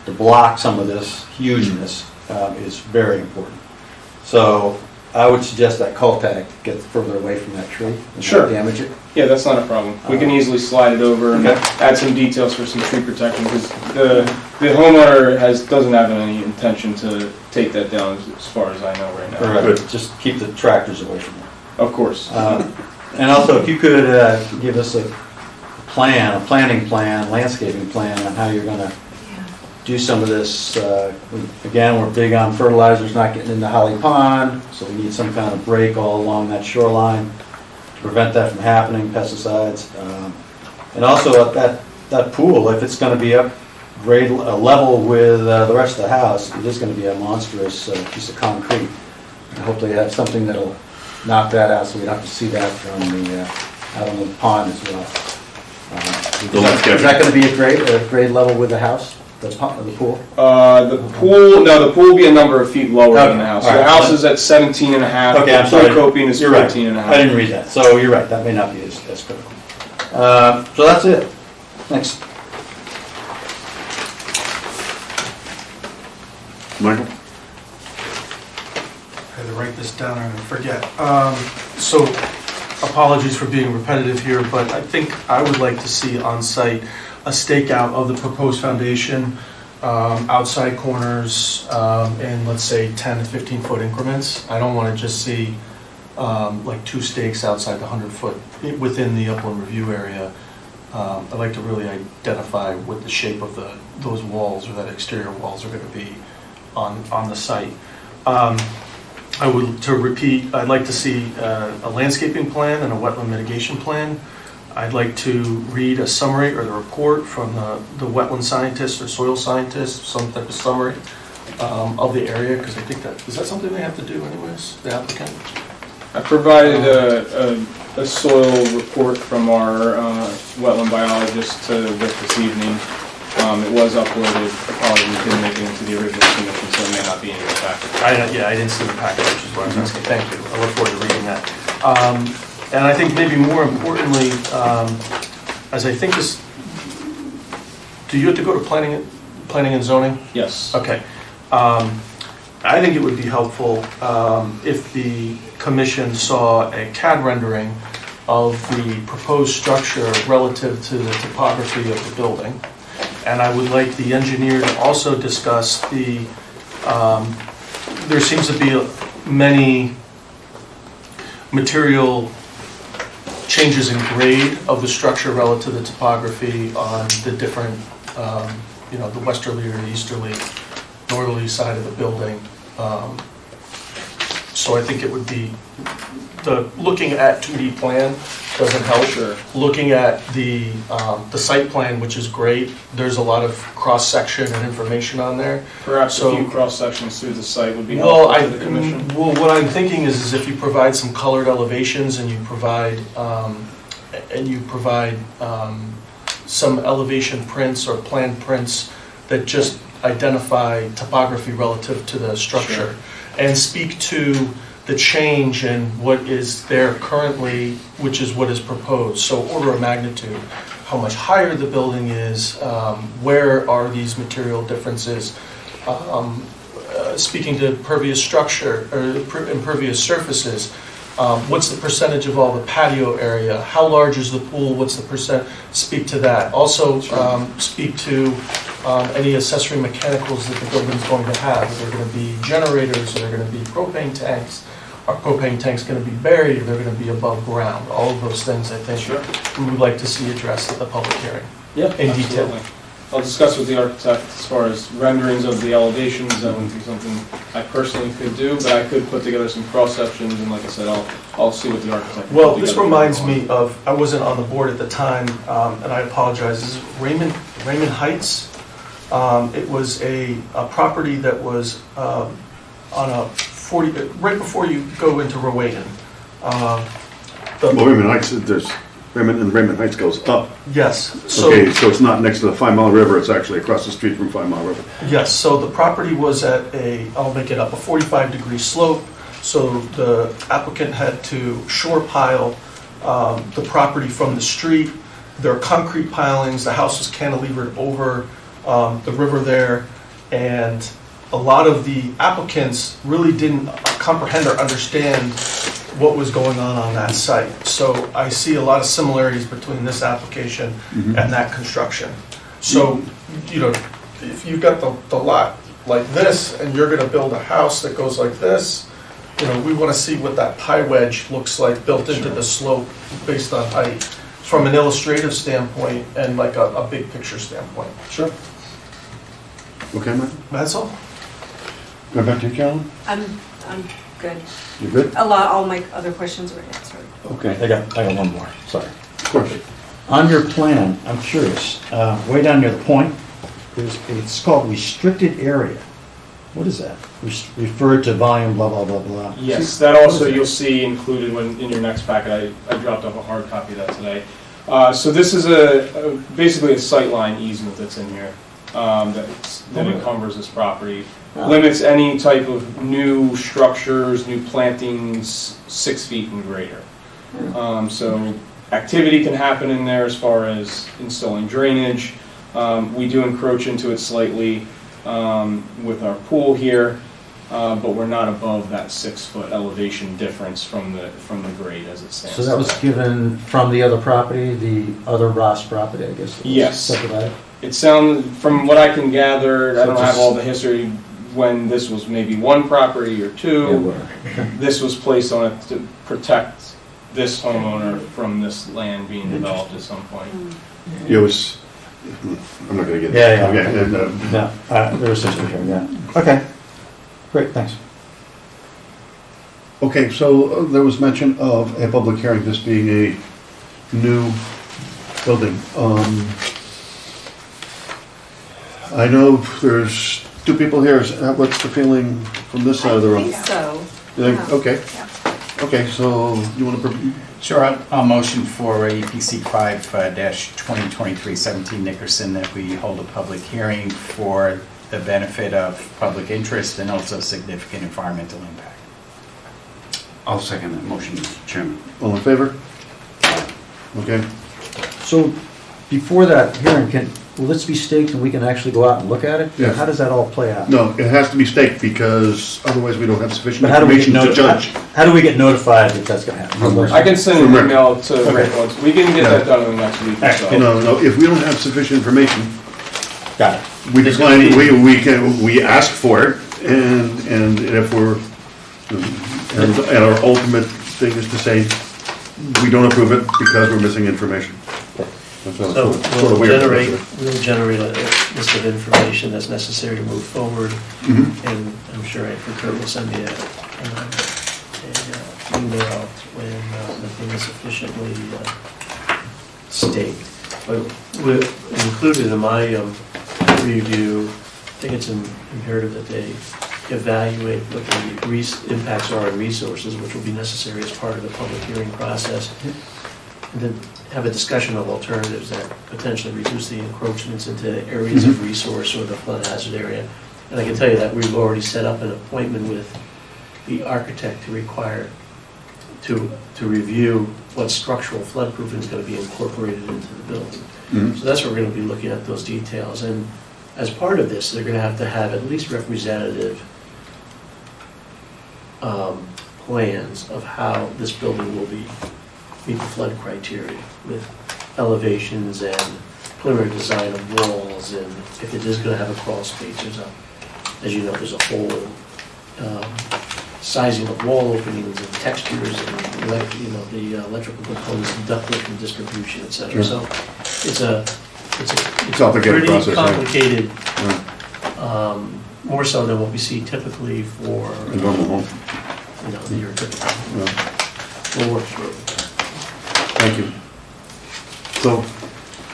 to block some of this hugeness is very important. So I would suggest that cul-de-sac get further away from that tree and Sure. not damage it. Yeah, that's not a problem. We can easily slide it over and Okay. add some details for some tree protection, because the homeowner doesn't have any intention to take that down as far as I know right now. Or just keep the tractors away from it. Of course. And also, if you could give us a planning plan, landscaping plan on how you're gonna do some of this. Again, we're big on fertilizers not getting into Holly Pond, so we need some kind of break all along that shoreline to prevent that from happening, pesticides. And also, that pool, if it's gonna be up grade level with the rest of the house, it is gonna be a monstrous piece of concrete. And hopefully have something that'll knock that out, so we don't have to see that from the, out on the pond as well. Is that gonna be a grade level with the house, the pool? The pool will be a number of feet lower than the house. Okay, The all right. house is at 17 and a half. Okay, I'm The sorry. pool coping is You're right. 14 and a half. I didn't read that, so you're right, that may not be as critical. So that's it. Thanks. Michael? I had to write this down and I forget. So apologies for being repetitive here, but I think I would like to see on site a stakeout of the proposed foundation, outside corners, in let's say 10 to 15 foot increments. I don't want to just see like 2 stakes outside the 100 foot within the upland review area. I'd like to really identify what the shape of those walls or that exterior walls are going to be on the site. I'd like to see a landscaping plan and a wetland mitigation plan. I'd like to read a summary or the report from the wetland scientist or soil scientist, some type of summary of the area, because I think is that something they have to do anyways, the applicant? I provided a soil report from our wetland biologist to Rick this evening. It was uploaded, apologies, didn't make it into the original submission, so it may not be in your packet. I didn't see the package, which is what I was asking. Thank you. I look forward to reading that. And I think maybe more importantly, as I think this, do you have to go to planning and zoning? Yes. Okay. I think it would be helpful if the commission saw a CAD rendering of the proposed structure relative to the topography of the building. And I would like the engineer to also discuss there seems to be many material changes in grade of the structure relative to the topography on the different, the westerly or easterly, northerly side of the building. So I think it would be, looking at 2D plan doesn't help. Sure. Looking at the site plan, which is great, there's a lot of cross-section and information on there. Perhaps So- a few cross-sections through the site would be Well, helpful to the commission. what I'm thinking is if you provide some colored elevations and you provide, some elevation prints or plan prints that just identify topography relative to the structure and speak to the change in what is there currently, which is what is proposed. So order of magnitude, how much higher the building is, where are these material differences, speaking to pervious structure or impervious surfaces, What's the percentage of all the patio area? How large is the pool? What's the percent? Speak to that. Also, speak to any accessory mechanicals that the building's going to have. Are there going to be generators? Are there going to be propane tanks? Are propane tanks going to be buried? Are they going to be above ground? All of those things, I think, we would like to see addressed at the public hearing. Yeah, In detail. absolutely. I'll discuss with the architect as far as renderings of the elevations. That wouldn't be something I personally could do, but I could put together some cross sections, and like I said, I'll see what the architect. can Well, put this together. reminds me of, I wasn't on the board at the time, and I apologize, this is Raymond Heights. It was a property that was on a 40, right before you go into Rowayton. Well, Raymond Heights, Raymond Heights goes up. Yes, Okay, so, so it's not next to the 5 Mile River, it's actually across the street from 5 Mile River. yes, so the property was at I'll make it up, a 45-degree slope. So the applicant had to shore pile the property from the street. There are concrete pilings, the house was cantilevered over the river there, and a lot of the applicants really didn't comprehend or understand what was going on that site. So I see a lot of similarities between this application and that construction. So, you know, if you've got the lot like this, and you're gonna build a house that goes like this, you know, we wanna see what that pie wedge looks like built into the slope based on height, from an illustrative standpoint and like a big picture standpoint. Sure. Okay, Mike? That's all. Go back to you, Carolyn? I'm good. You good? All my other questions were answered. Okay. I got one more, sorry. Of course. On your plan, I'm curious, way down near the point, it's called restricted area. What is that? Referred to volume, blah, blah, blah, blah. Yes, that also you'll see included in your next packet. I dropped off a hard copy of that today. So this is basically a sightline easement that's in here that encumbers this property. Limits any type of new structures, new plantings 6 feet and greater. So activity can happen in there as far as installing drainage. We do encroach into it slightly with our pool here, but we're not above that 6-foot elevation difference from the grade as it stands. So that was given from the other property, the other Ross property, I guess? Yes. Subdivided? It sounds, from what I can gather, I So don't just- have all the history, when this was maybe one property or two, this was placed on it to protect this homeowner from this land being developed at some point. It was, I'm not gonna get. Yeah, yeah. Okay, and, No, there was history here, yeah. Okay, great, thanks. okay, so there was mention of a public hearing, this being a new building. I know there's 2 people here. What's the feeling from this side of the room? I think so. You think, Yeah. okay. Okay, so you want to, Sure, I'll motion for EPC 5-2023 17 Nickerson that we hold a public hearing for the benefit of public interest and also significant environmental impact. I'll second that motion, Mr. Chairman. all in favor? Okay, So before that hearing, will this be staked and we can actually go out and look at it? Yes. How does that all play out? no, it has to be staked because otherwise we don't have sufficient But how do we get information to judge. How do we get notified that that's gonna happen? I can send an From Rick. email to Rick Okay. once. We can get that done in the next week or so. No, if we don't have sufficient information, Got it. we decline, we ask for it, and if we're, and our ultimate thing is to say, we don't approve it because we're missing information. That's all. So Sort of weird. we'll generate a list of information that's necessary to move forward, Mhm. and I'm sure Kurt will send me a email when the thing is sufficiently staked. But included in my review, I think it's imperative that they evaluate what the impacts are on resources, which will be necessary as part of the public hearing process. And then have a discussion of alternatives that potentially reduce the encroachments into areas of resource or the flood hazard area. And I can tell you that we've already set up an appointment with the architect to review what structural floodproofing is going to be incorporated into the building. Mhm. So that's where we're going to be looking at those details. And as part of this, they're going to have at least representative plans of how this building will meet the flood criteria with elevations and preliminary design of walls, and if it is gonna have a crawl space, as you know, there's a whole sizing of wall openings and textures and the electrical components, ductwork and distribution, et cetera. So it's a Complicated process, pretty yeah. complicated, Yeah. more so than what we see typically for, A normal home. your typical, Yeah. we'll work through it. Thank you. So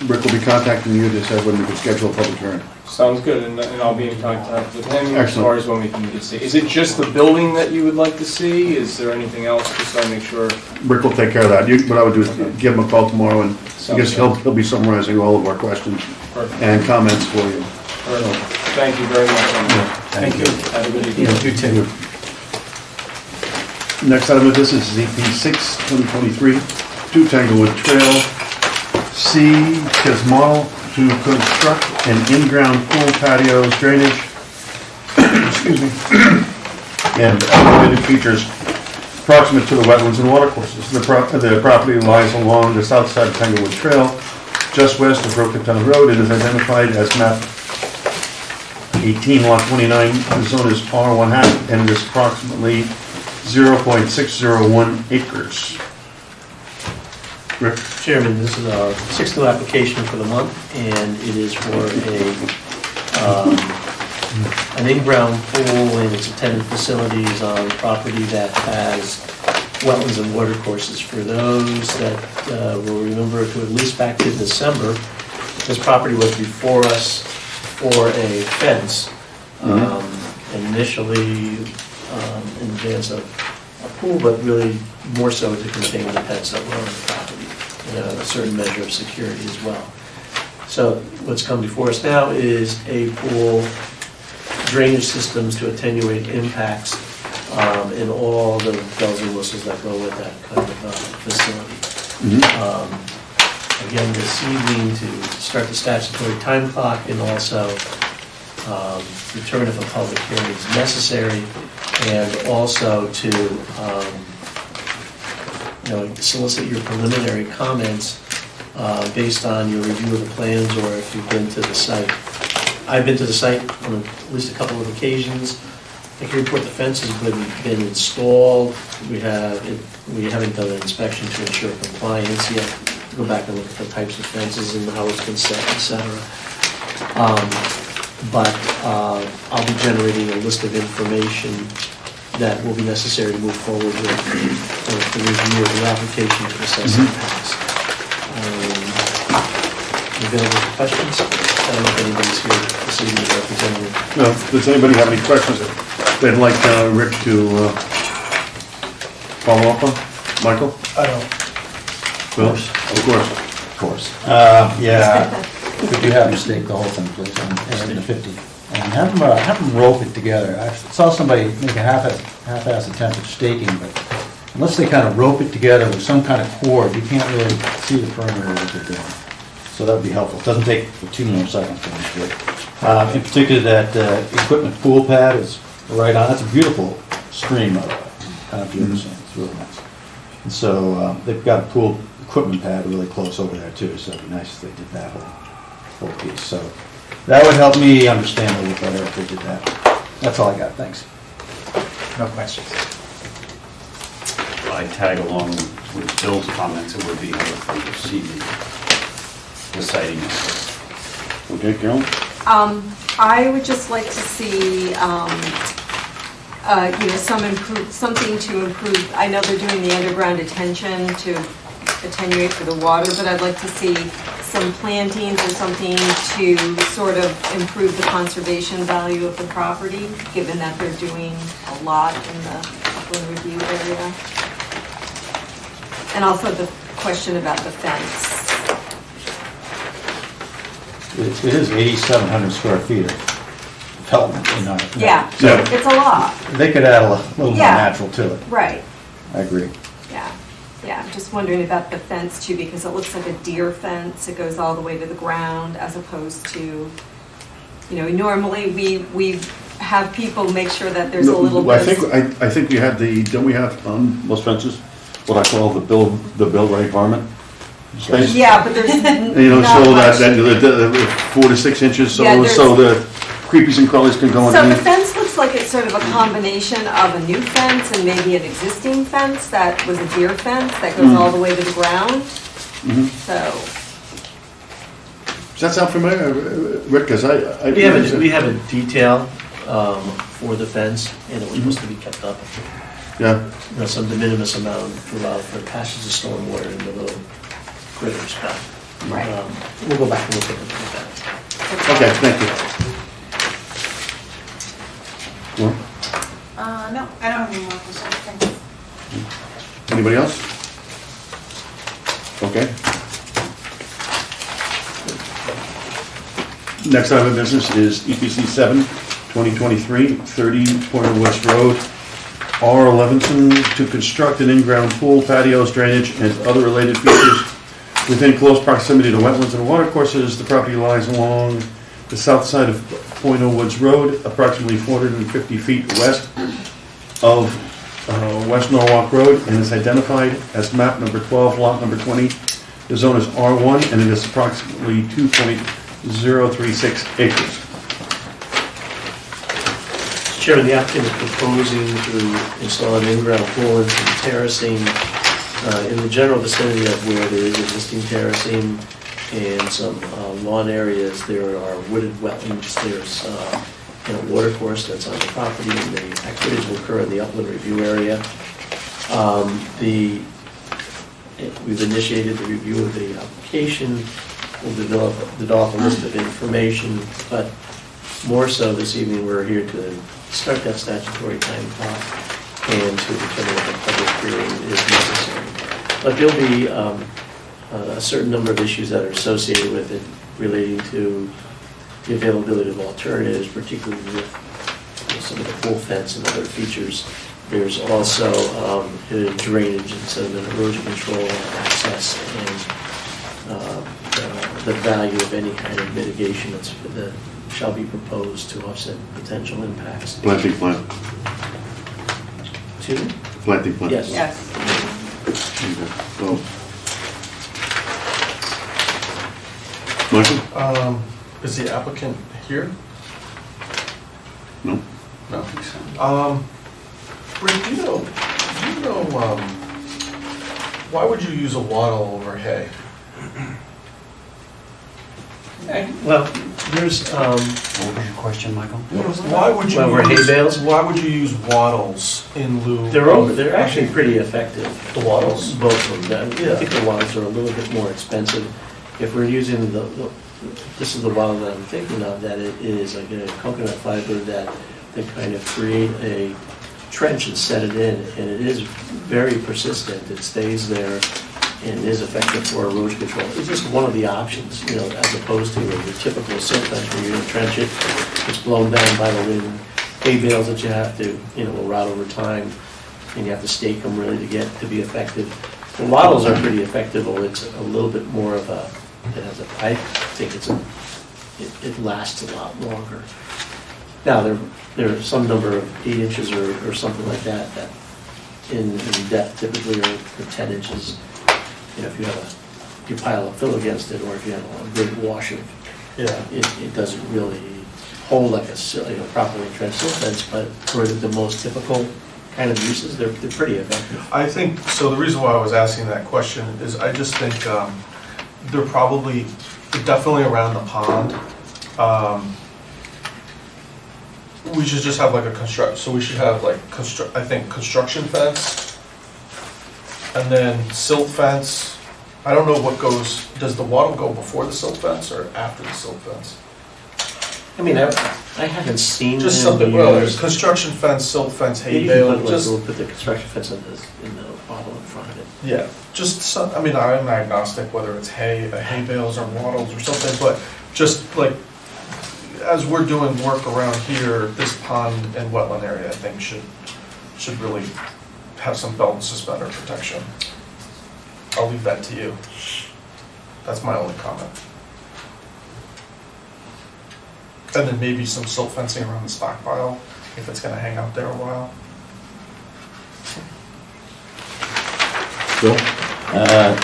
Rick will be contacting you to say when we can schedule a public hearing. Sounds good, and I'll be in contact with him as Excellent. far as when we can get see. Is it just the building that you would like to see? Is there anything else, just so I make sure? Rick will take care of that. What I would do is give him a call tomorrow, and I Sounds guess good. he'll be summarizing all of our questions Perfect. and comments for you. Perfect. Thank you very much. Thank you. Have a good evening. You too. Next item of business is EP 6, 2023, 2 Tanglewood Trail, C, his model to construct an in-ground pool patio drainage, excuse me, and elevated features proximate to the wetlands and water courses. The property lies along the south side of Tanglewood Trail, just west of Broken Town Road, and is identified as map 18, lot 29, the zone is R1/2, and it is approximately 0.601 acres. Rick? Chairman, this is our sixth new application for the month, and it is for an in-ground pool and its attendant facilities on property that has wetlands and water courses. For those that will remember to at least back to December, this property was before us for a fence, initially in advance of a pool, but really more so to contain the pets that were on the property, and a certain measure of security as well. So what's come before us now is a pool, drainage systems to attenuate impacts, and all the bells and whistles that go with that kind of facility. Again, this evening to start the statutory time clock, and also determine if a public hearing is necessary, and also to solicit your preliminary comments based on your review of the plans, or if you've been to the site. I've been to the site on at least a couple of occasions. I can report the fence has been installed. We haven't done an inspection to ensure compliance yet. Go back and look at the types of fences and how it's been set, etc. But I'll be generating a list of information that will be necessary to move forward with the review of the application to assess impacts. Available for questions? I don't know if anybody's here this evening representing. No, does anybody have any questions that they'd like Rick to follow up on? Michael? I don't. Bill? Of course. Of course. Yeah, could you have them stake the whole thing, please, on the 50? And have them rope it together. I saw somebody make a half-ass attempt at staking, but unless they kind of rope it together with some kind of cord, you can't really see the perimeter of what they're doing. So that would be helpful. It doesn't take 2 more seconds to do it. In particular, that equipment pool pad is right on. It's a beautiful stream of kind of beautiful sand. It's really nice. And so they've got a pool equipment pad really close over there too, so it'd be nice if they did that whole piece. So that would help me understand a little better if they did that. That's all I got, thanks. No questions. I tag along with Bill's comments, it would be helpful to see the siting. Okay, Carol? I would just like to see, something to improve. I know they're doing the underground detention to attenuate for the water, but I'd like to see some plantings or something to sort of improve the conservation value of the property, given that they're doing a lot in the upland review area. And also the question about the fence. It is 8,700 square feet of development. Yeah, Yeah. it's a lot. They could add a little more Yeah. natural to it. Right. I agree. Yeah, I'm just wondering about the fence too, because it looks like a deer fence. It goes all the way to the ground as opposed to, normally we have people make sure that there's a little No, bit of... I think we had don't we have most fences, what I call the build right varmint space? Yeah, but there's You know, not so much. that 4 to 6 inches, Yeah, so the creepies and crawlies can go So the underneath. fence looks like it's sort of a combination of a new fence and maybe an existing fence that was a deer fence that goes all the way to the ground. Mhm. So, Does that sound familiar, Rick? Because I. We have a detail for the fence, and it was supposed to be kept up. Yeah, You know, some de minimis amount to allow for passages of storm water in the little critters, but right. we'll go back and look at that. okay, thank you. Well, No, I don't have any more questions, thanks. anybody else? Okay. Next item of business is EPC 7, 2023, 30 Pointer West Road, R. Levinson, to construct an in-ground pool, patios, drainage, and other related features within close proximity to wetlands and watercourses. The property lies along the south side of Point Woods Road, approximately 450 feet west of West Norwalk Road, and is identified as map number 12, lot number 20. The zone is R1, and it is approximately 2.036 acres. Mr. Chairman, the applicant is proposing to install an in-ground pool and some terracing in the general vicinity of where there is existing terracing and some lawn areas. There are wooded wetlands, there's a water course that's on the property, and the activities will occur in the upland review area. We've initiated the review of the application. We'll develop a list of information, but more so this evening, we're here to start that statutory time clock and to determine if a public hearing is necessary. But there'll be a certain number of issues that are associated with it relating to the availability of alternatives, particularly with some of the pool fence and other features. There's also drainage and sediment erosion control, access, and the value of any kind of mitigation that shall be proposed to offset potential impacts. Planting plan. Excuse me? Planting plan. Yes. Yes. So. Michael? Is the applicant here? No. No. Rick, do you know, why would you use a wattle over hay? Well, there's, What was your question, Michael? Why would you Over hay use, bales? why would you use wattles in lieu? they're actually pretty effective. The wattles? Both of them. I think the wattles are a little bit more expensive. If we're using this is the wattle that I'm thinking of, that it is like a coconut fiber that kind of create a trench and set it in, and it is very persistent. It stays there and is effective for erosion control. It's just one of the options, as opposed to the typical silt fence where you entrench it, it's blown down by the wind. Hay bales that you have to, will rot over time, and you have to stake them really to be effective. The wattles are pretty effective, although it's a little bit more of I think it lasts a lot longer. Now, there are some number of 8 inches or something like that in depth typically are 10 inches. If you pile a fill against it, or if you have a good wash of, it doesn't really hold like a properly entrenched silt fence, but for the most typical kind of uses, they're pretty effective. I think, so the reason why I was asking that question is I just think they're definitely around the pond. We should just have like so we should have like I think construction fence, and then silt fence. I don't know what does the wattle go before the silt fence or after the silt fence? I mean, I haven't seen Just them something, use- construction fence, silt fence, hay Maybe you could bale, put, like, just, we'll put the construction fence in the bottle in front of it. yeah, just some, I'm agnostic whether it's hay bales or wattles or something, but just like, as we're doing work around here, this pond and wetland area, I think should really have some belt and suspender protection. I'll leave that to you. That's my only comment. And then maybe some silt fencing around the stockpile, if it's gonna hang out there a while. Bill?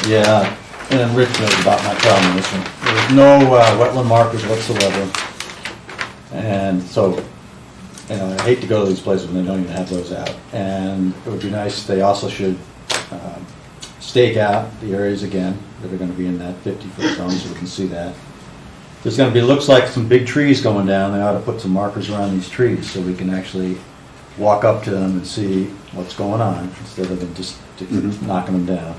Yeah, and Rick knows about my problem on this one. There's no wetland markers whatsoever. And so, you know, I hate to go to these places when they don't even have those out. And it would be nice, they also should stake out the areas again that are gonna be in that 50-foot zone so we can see that. There's gonna be, looks like some big trees going down. They ought to put some markers around these trees so we can actually walk up to them and see what's going on instead of them just knocking them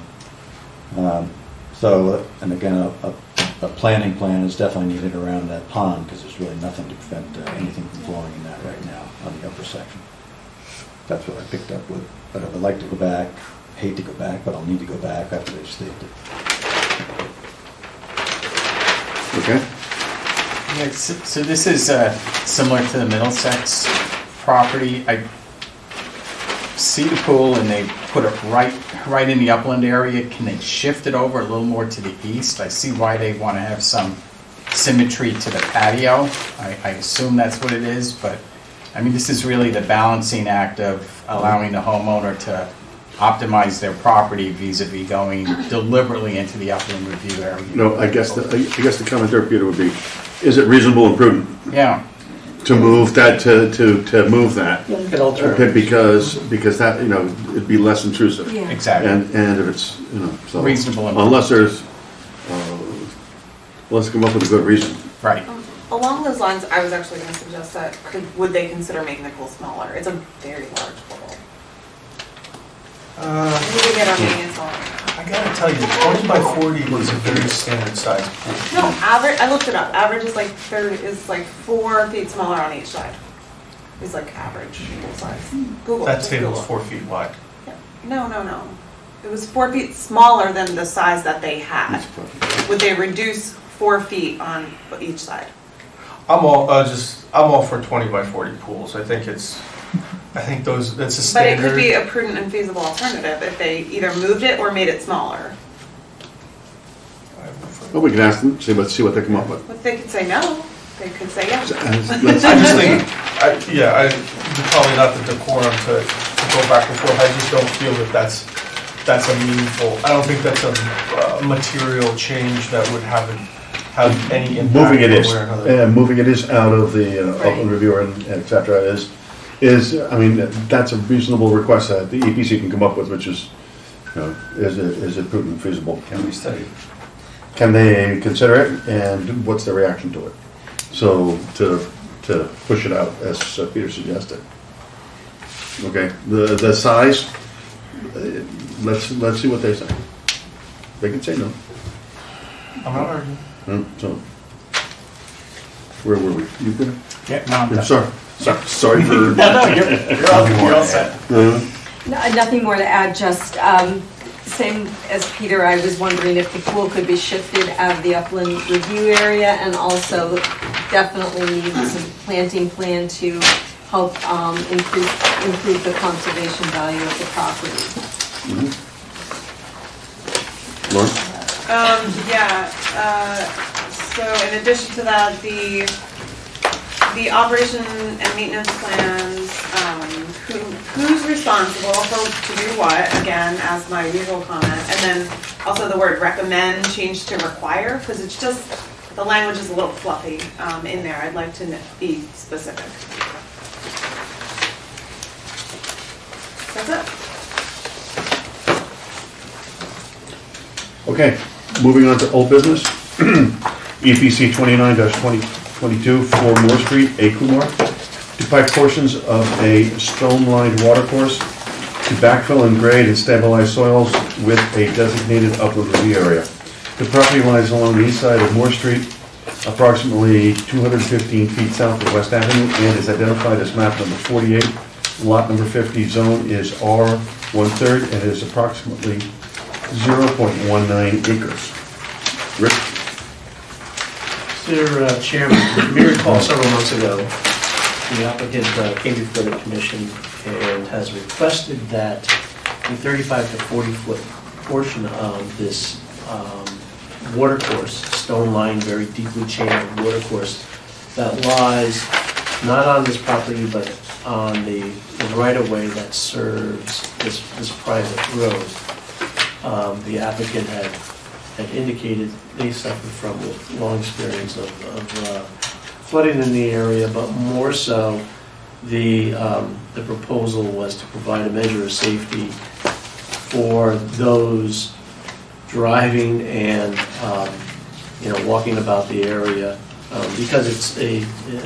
down. So, and again, a planning plan is definitely needed around that pond because there's really nothing to prevent anything from flowing in that right now on the upper section. That's what I picked up with. But I would like to go back, hate to go back, but I'll need to go back after they've staked it. Okay. Yeah, so this is similar to the Middlesex property. I see the pool and they put it right in the upland area. Can they shift it over a little more to the east? I see why they want to have some symmetry to the patio. I assume that's what it is, but I mean, this is really the balancing act of allowing the homeowner to optimize their property vis-a-vis going deliberately into the upland review area. No, I guess the comment there, Peter, would be, is it reasonable and prudent Yeah. to move that, to move that? Look at alternatives. Because that, you know, it'd be less intrusive. Yeah. Exactly. And if it's, you know, so. Reasonable and- Unless there's, let's come up with a good reason. Right. Along those lines, I was actually gonna suggest that, would they consider making the pool smaller? It's a very large pool. We could get our maintenance on. I gotta tell you, 20 by 40 is a very standard size pool. No, average, I looked it up, average is like 4 feet smaller on each side. Is like average pool size. Google. That just table's Google. 4 feet wide. No. It was 4 feet smaller than the size that they had. Would they reduce 4 feet on each side? I'm all for 20 by 40 pools. I think that's a But it standard. could be a prudent and feasible alternative if they either moved it or made it smaller. Well, we can ask them, see what they come up with. But they could say no, they could say yes. Let's- I just think, probably not the decorum to go back and forth. I just don't feel that that's a meaningful, I don't think that's a material change that would have any impact. Moving it is, one way or another. moving it is out of the upland review and et cetera is, I mean, that's a reasonable request that the EPC can come up with, which is, you know, is it prudent and feasible? Can we study? Can they consider it, and what's their reaction to it? So, to push it out, as Peter suggested. Okay, the size, let's see what they say. They can say no. I'm not arguing. So, where were we? You good? Yeah, no, I'm Yeah, done. sorry for. No, you're all set. Nothing more to add, just same as Peter, I was wondering if the pool could be shifted out of the upland review area, and also definitely need some planting plan to help improve the conservation value of the property. Lauren? So in addition to that, the operation and maintenance plans, who's responsible to do what, again, as my usual comment, and then also the word recommend change to require, because it's just, the language is a little fluffy in there. I'd like to be specific. That's it. Okay, moving on to old business. EPC 29-2022, 4 Moore Street, A. Kumar, to pipe portions of a stone-lined watercourse to backfill and grade and stabilize soils with a designated upland review area. The property lies along the east side of Moore Street, approximately 215 feet south of West Avenue, and is identified as map number 48. Lot number 50, zone is R1/3, and is approximately 0.19 acres. Rick? Mr. Chairman, you may recall several months ago, the applicant came before the commission and has requested that the 35 to 40 foot portion of this watercourse, stone-lined, very deeply channeled watercourse, that lies not on this property, but on the right-of-way that serves this private road. The applicant had indicated they suffered from a long experience of flooding in the area, but more so, the proposal was to provide a measure of safety for those driving and, walking about the area, because it's a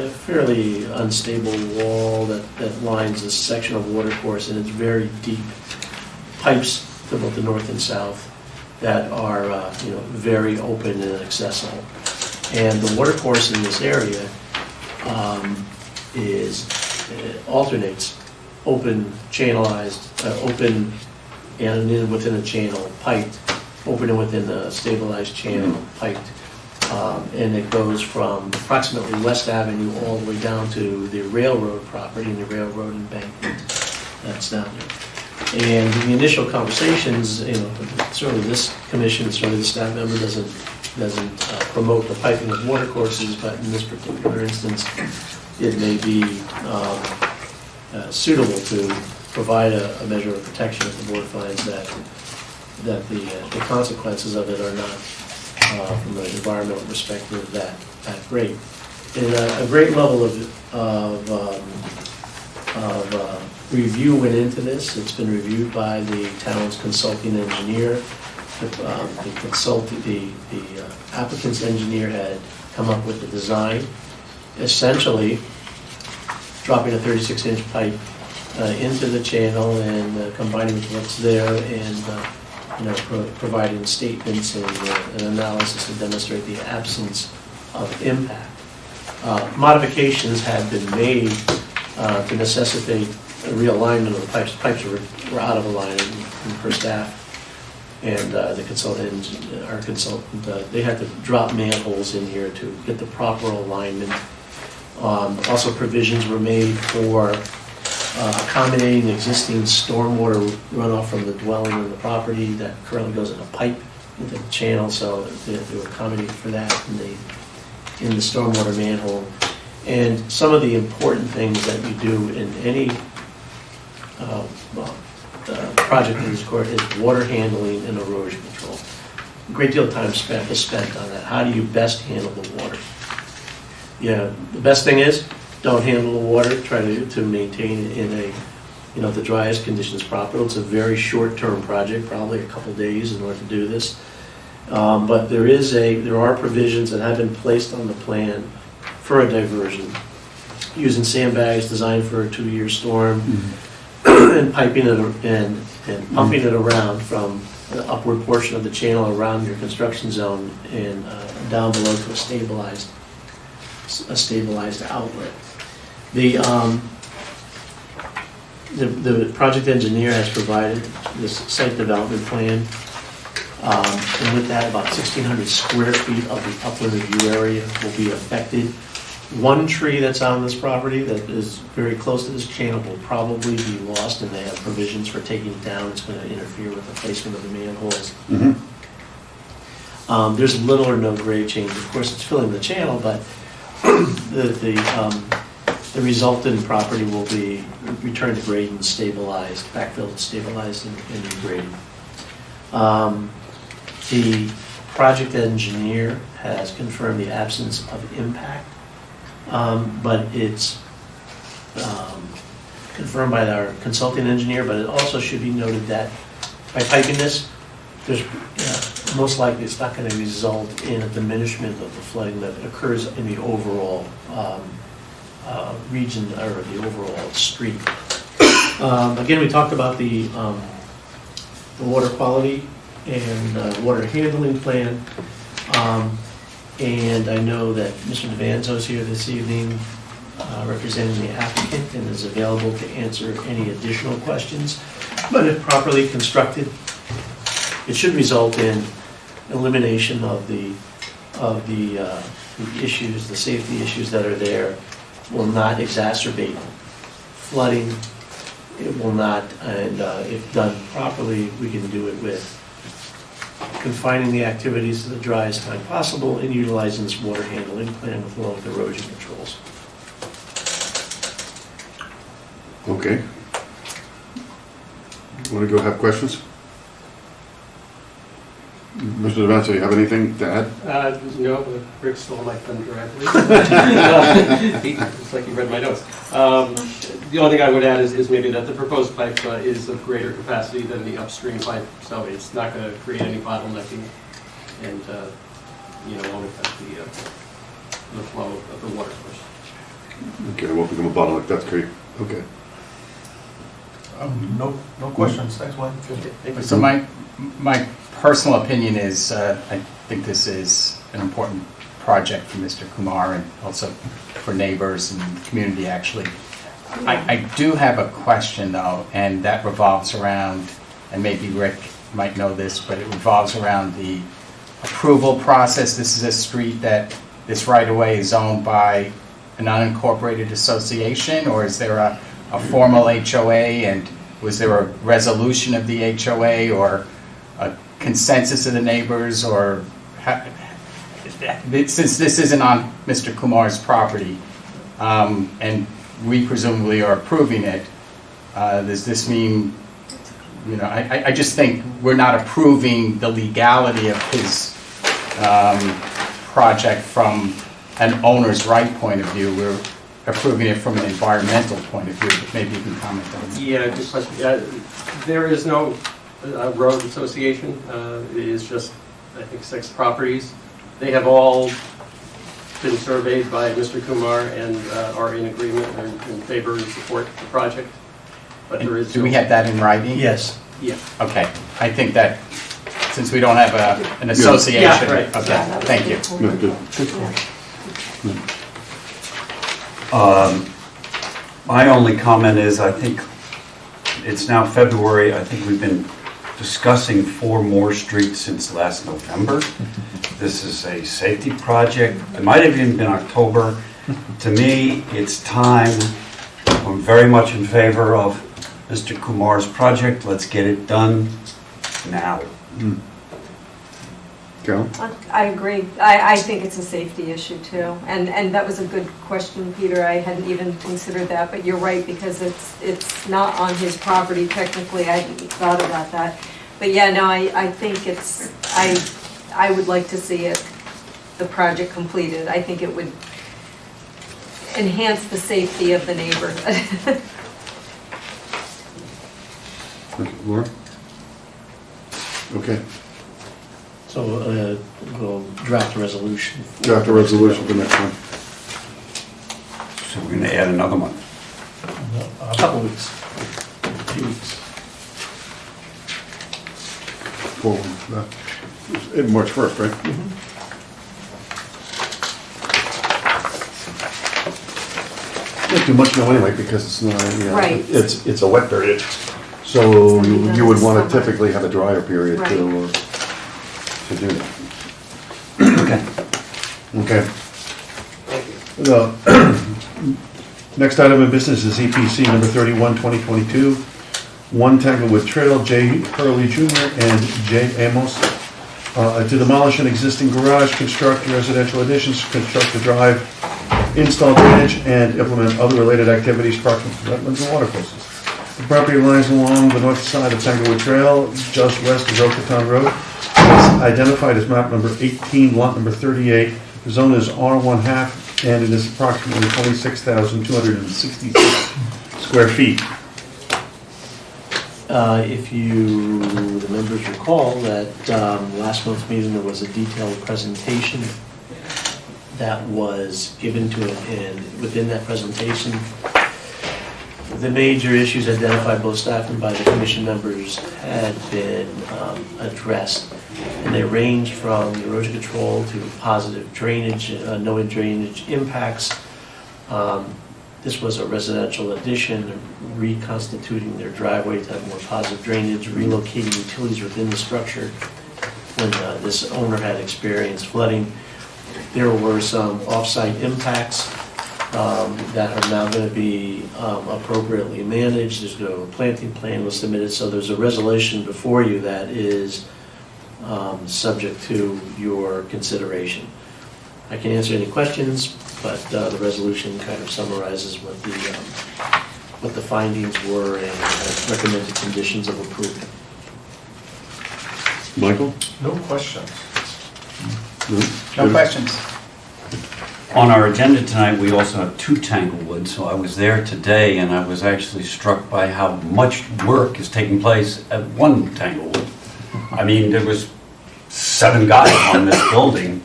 fairly unstable wall that lines this section of watercourse, and it's very deep pipes to both the north and south that are, very open and accessible. And the watercourse in this area alternates open, channelized, open and then within a channel, piped, open and within a stabilized channel, piped. And it goes from approximately West Avenue all the way down to the railroad property and the railroad embankment that's down there. And in the initial conversations, certainly this commission, certainly the staff member doesn't promote the piping of watercourses, but in this particular instance, it may be suitable to provide a measure of protection if the board finds that the consequences of it are not, from an environmental perspective, that great. And a great level of review went into this. It's been reviewed by the town's consulting engineer. The applicant's engineer had come up with the design, essentially dropping a 36-inch pipe into the channel and combining with what's there and providing statements and an analysis to demonstrate the absence of impact. Modifications had been made to necessitate a realignment of the pipes. The pipes were out of alignment per staff. And the consultant, our consultant, they had to drop manholes in here to get the proper alignment. Also, provisions were made for accommodating existing stormwater runoff from the dwelling and the property that currently goes in a pipe into the channel, so they were accommodated for that in the stormwater manhole. And some of the important things that you do in any project in this court is water handling and erosion control. A great deal of time is spent on that. How do you best handle the water? The best thing is don't handle the water. Try to maintain it in the driest conditions possible. It's a very short-term project, probably a couple days in order to do this. But there are provisions that have been placed on the plan for a diversion using sandbags designed for a 2-year storm. And piping it and pumping it around from the upward portion of the channel around your construction zone and down below to a stabilized outlet. The project engineer has provided this site development plan, and with that, about 1,600 square feet of the upland review area will be affected. One tree that's on this property that is very close to this channel will probably be lost, and they have provisions for taking it down. It's going to interfere with the placement of the manholes. There's little or no grade change. Of course, it's filling the channel, but the resultant property will be returned to grade and stabilized, backfilled, stabilized, and graded. The project engineer has confirmed the absence of impact. But it's confirmed by our consulting engineer, but it also should be noted that by piping this, there's most likely it's not going to result in a diminishment of the flooding that occurs in the overall region or the overall street. Again, we talked about the water quality and water handling plan. And I know that Mr. DeVanzo is here this evening representing the applicant and is available to answer any additional questions. But if properly constructed, it should result in elimination of the issues, the safety issues that are there. Will not exacerbate flooding. It will not, and if done properly, we can do it with confining the activities to the driest time possible, and utilizing this water handling plan with along with erosion controls. Okay. Want to go have questions? Mr. DeVanzo, you have anything to add? No, but Rick stole my thunder, I believe. It's like he read my notes. The only thing I would add is maybe that the proposed pipe is of greater capacity than the upstream pipe, so it's not going to create any bottlenecking and, won't affect the flow of the water source. Okay, it won't become a bottleneck, that's great. Okay. No questions, thanks, Wayne. So my personal opinion is, I think this is an important project for Mr. Kumar and also for neighbors and the community, actually. I do have a question, though, and that revolves around, and maybe Rick might know this, but it revolves around the approval process. This is a street that this right-of-way is owned by an unincorporated association, or is there a formal HOA, and was there a resolution of the HOA, or a consensus of the neighbors, or since this isn't on Mr. Kumar's property, and we presumably are approving it, does this mean, I just think we're not approving the legality of his project from an owner's right point of view. We're approving it from an environmental point of view, but maybe you can comment on that. Yeah, good question. There is no road association. It is just, I think, 6 properties. They have all been surveyed by Mr. Kumar and are in agreement and in favor and support the project. But there is Do we have that in writing? Yes. Yeah. Okay, I think that, since we don't have an association. Yeah, right. Okay, thank you. Good. My only comment is, I think it's now February. I think we've been discussing 4 more streets since last November. This is a safety project. It might have even been October. To me, it's time. I'm very much in favor of Mr. Kumar's project. Let's get it done now. Carol? I agree. I think it's a safety issue too. And that was a good question, Peter. I hadn't even considered that, but you're right, because it's not on his property technically. I hadn't thought about that. But yeah, no, I think I would like to see the project completed. I think it would enhance the safety of the neighborhood. Laura? Okay. So we'll draft a resolution. Draft a resolution for next one. So we're going to add another one. A couple weeks, 2 weeks. March 1st, right? Can't do much now anyway, because it's not, Right. it's a wet period. So It's gonna be done you would this want to summer. typically have a drier period Right. to do that. Okay. Okay. The next item of business is EPC number 31, 2022. 1 Tanglewood Trail, J. Hurley Jr. and J. Amos, to demolish an existing garage, construct residential additions, construct a drive, install drainage, and implement other related activities proximate to wetlands and water courses. The property lies along the north side of Tanglewood Trail, just west of Oaktown Road. It's identified as map number 18, lot number 38. The zone is R1/2, and it is approximately 26,266 square feet. If the members recall that last month's meeting, there was a detailed presentation that was given to it, and within that presentation, the major issues identified both staff and by the commission members had been addressed, and they ranged from erosion control to positive drainage, no drainage impacts. This was a residential addition, reconstituting their driveway to have more positive drainage, relocating utilities within the structure when this owner had experienced flooding. There were some off-site impacts that are now going to be appropriately managed. There's no planting plan was submitted, so there's a resolution before you that is subject to your consideration. I can answer any questions, but the resolution kind of summarizes what the findings were and recommended conditions of approval. Michael? No questions. No questions? On our agenda tonight, we also have 2 Tanglewood, so I was there today, and I was actually struck by how much work is taking place at 1 Tanglewood. I mean, there was 7 guys on this building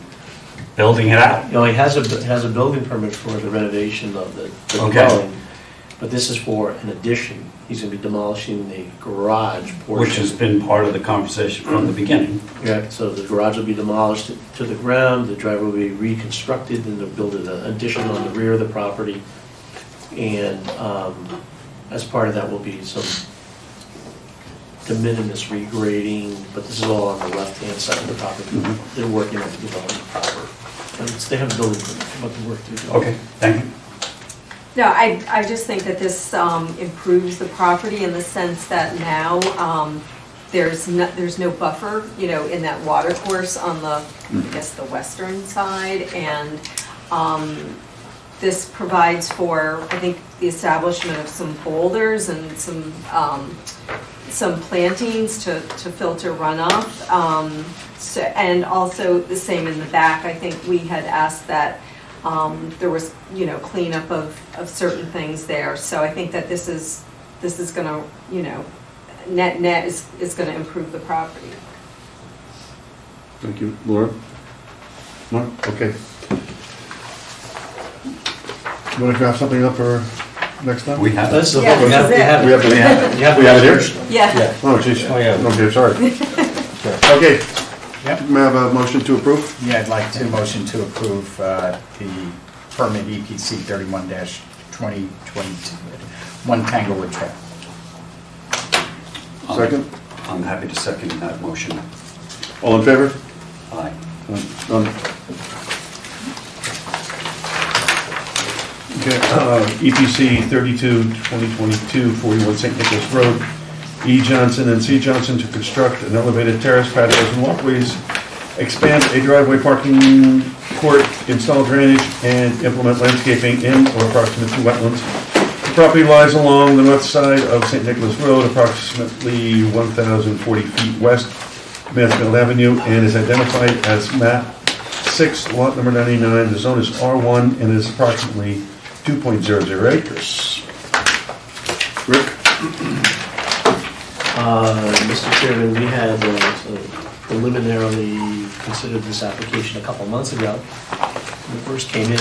it out. You know, he has a building permit for the renovation of the Okay. dwelling, but this is for an addition. He's gonna be demolishing the garage portion. Which has been part of the conversation from the beginning. Yeah, so the garage will be demolished to the ground, the driveway will be reconstructed, and they'll build an addition on the rear of the property. And as part of that will be some de minimis regrading, but this is all on the left-hand side of the property. They're working on the development proper. And they have a building permit, but the work to do. Okay, thank you. No, I just think that this improves the property in the sense that now there's no buffer, you know, in that water course on the, I guess, the western side. And this provides for, I think, the establishment of some boulders and some plantings to filter runoff. And also the same in the back. I think we had asked that there was, you know, cleanup of certain things there. So I think that this is gonna, you know, net is gonna improve the property. Thank you. Laura? Mark? Okay. You want to draft something up for next time? We have. That's the Yeah, we have this is it. We have it here? Yeah. Oh, jeez. Oh, yeah. Okay, sorry. Okay. Yep. May I have a motion to approve? Yeah, I'd like to motion to approve the permit EPC 31-2022, 1 Tanglewood Trail. Second? I'm happy to second that motion. All in favor? Aye. Done. Okay, EPC 32-2022, 41 St. Nicholas Road. E. Johnson and C. Johnson to construct an elevated terrace, patios and walkways, expand a driveway parking court, install drainage, and implement landscaping in or approximate to wetlands. The property lies along the north side of St. Nicholas Road, approximately 1,040 feet west of Mansfield Avenue, and is identified as map 6, lot number 99. The zone is R1 and is approximately 2.00 acres. Rick? Mr. Chairman, we had preliminarily considered this application a couple months ago. When it first came in,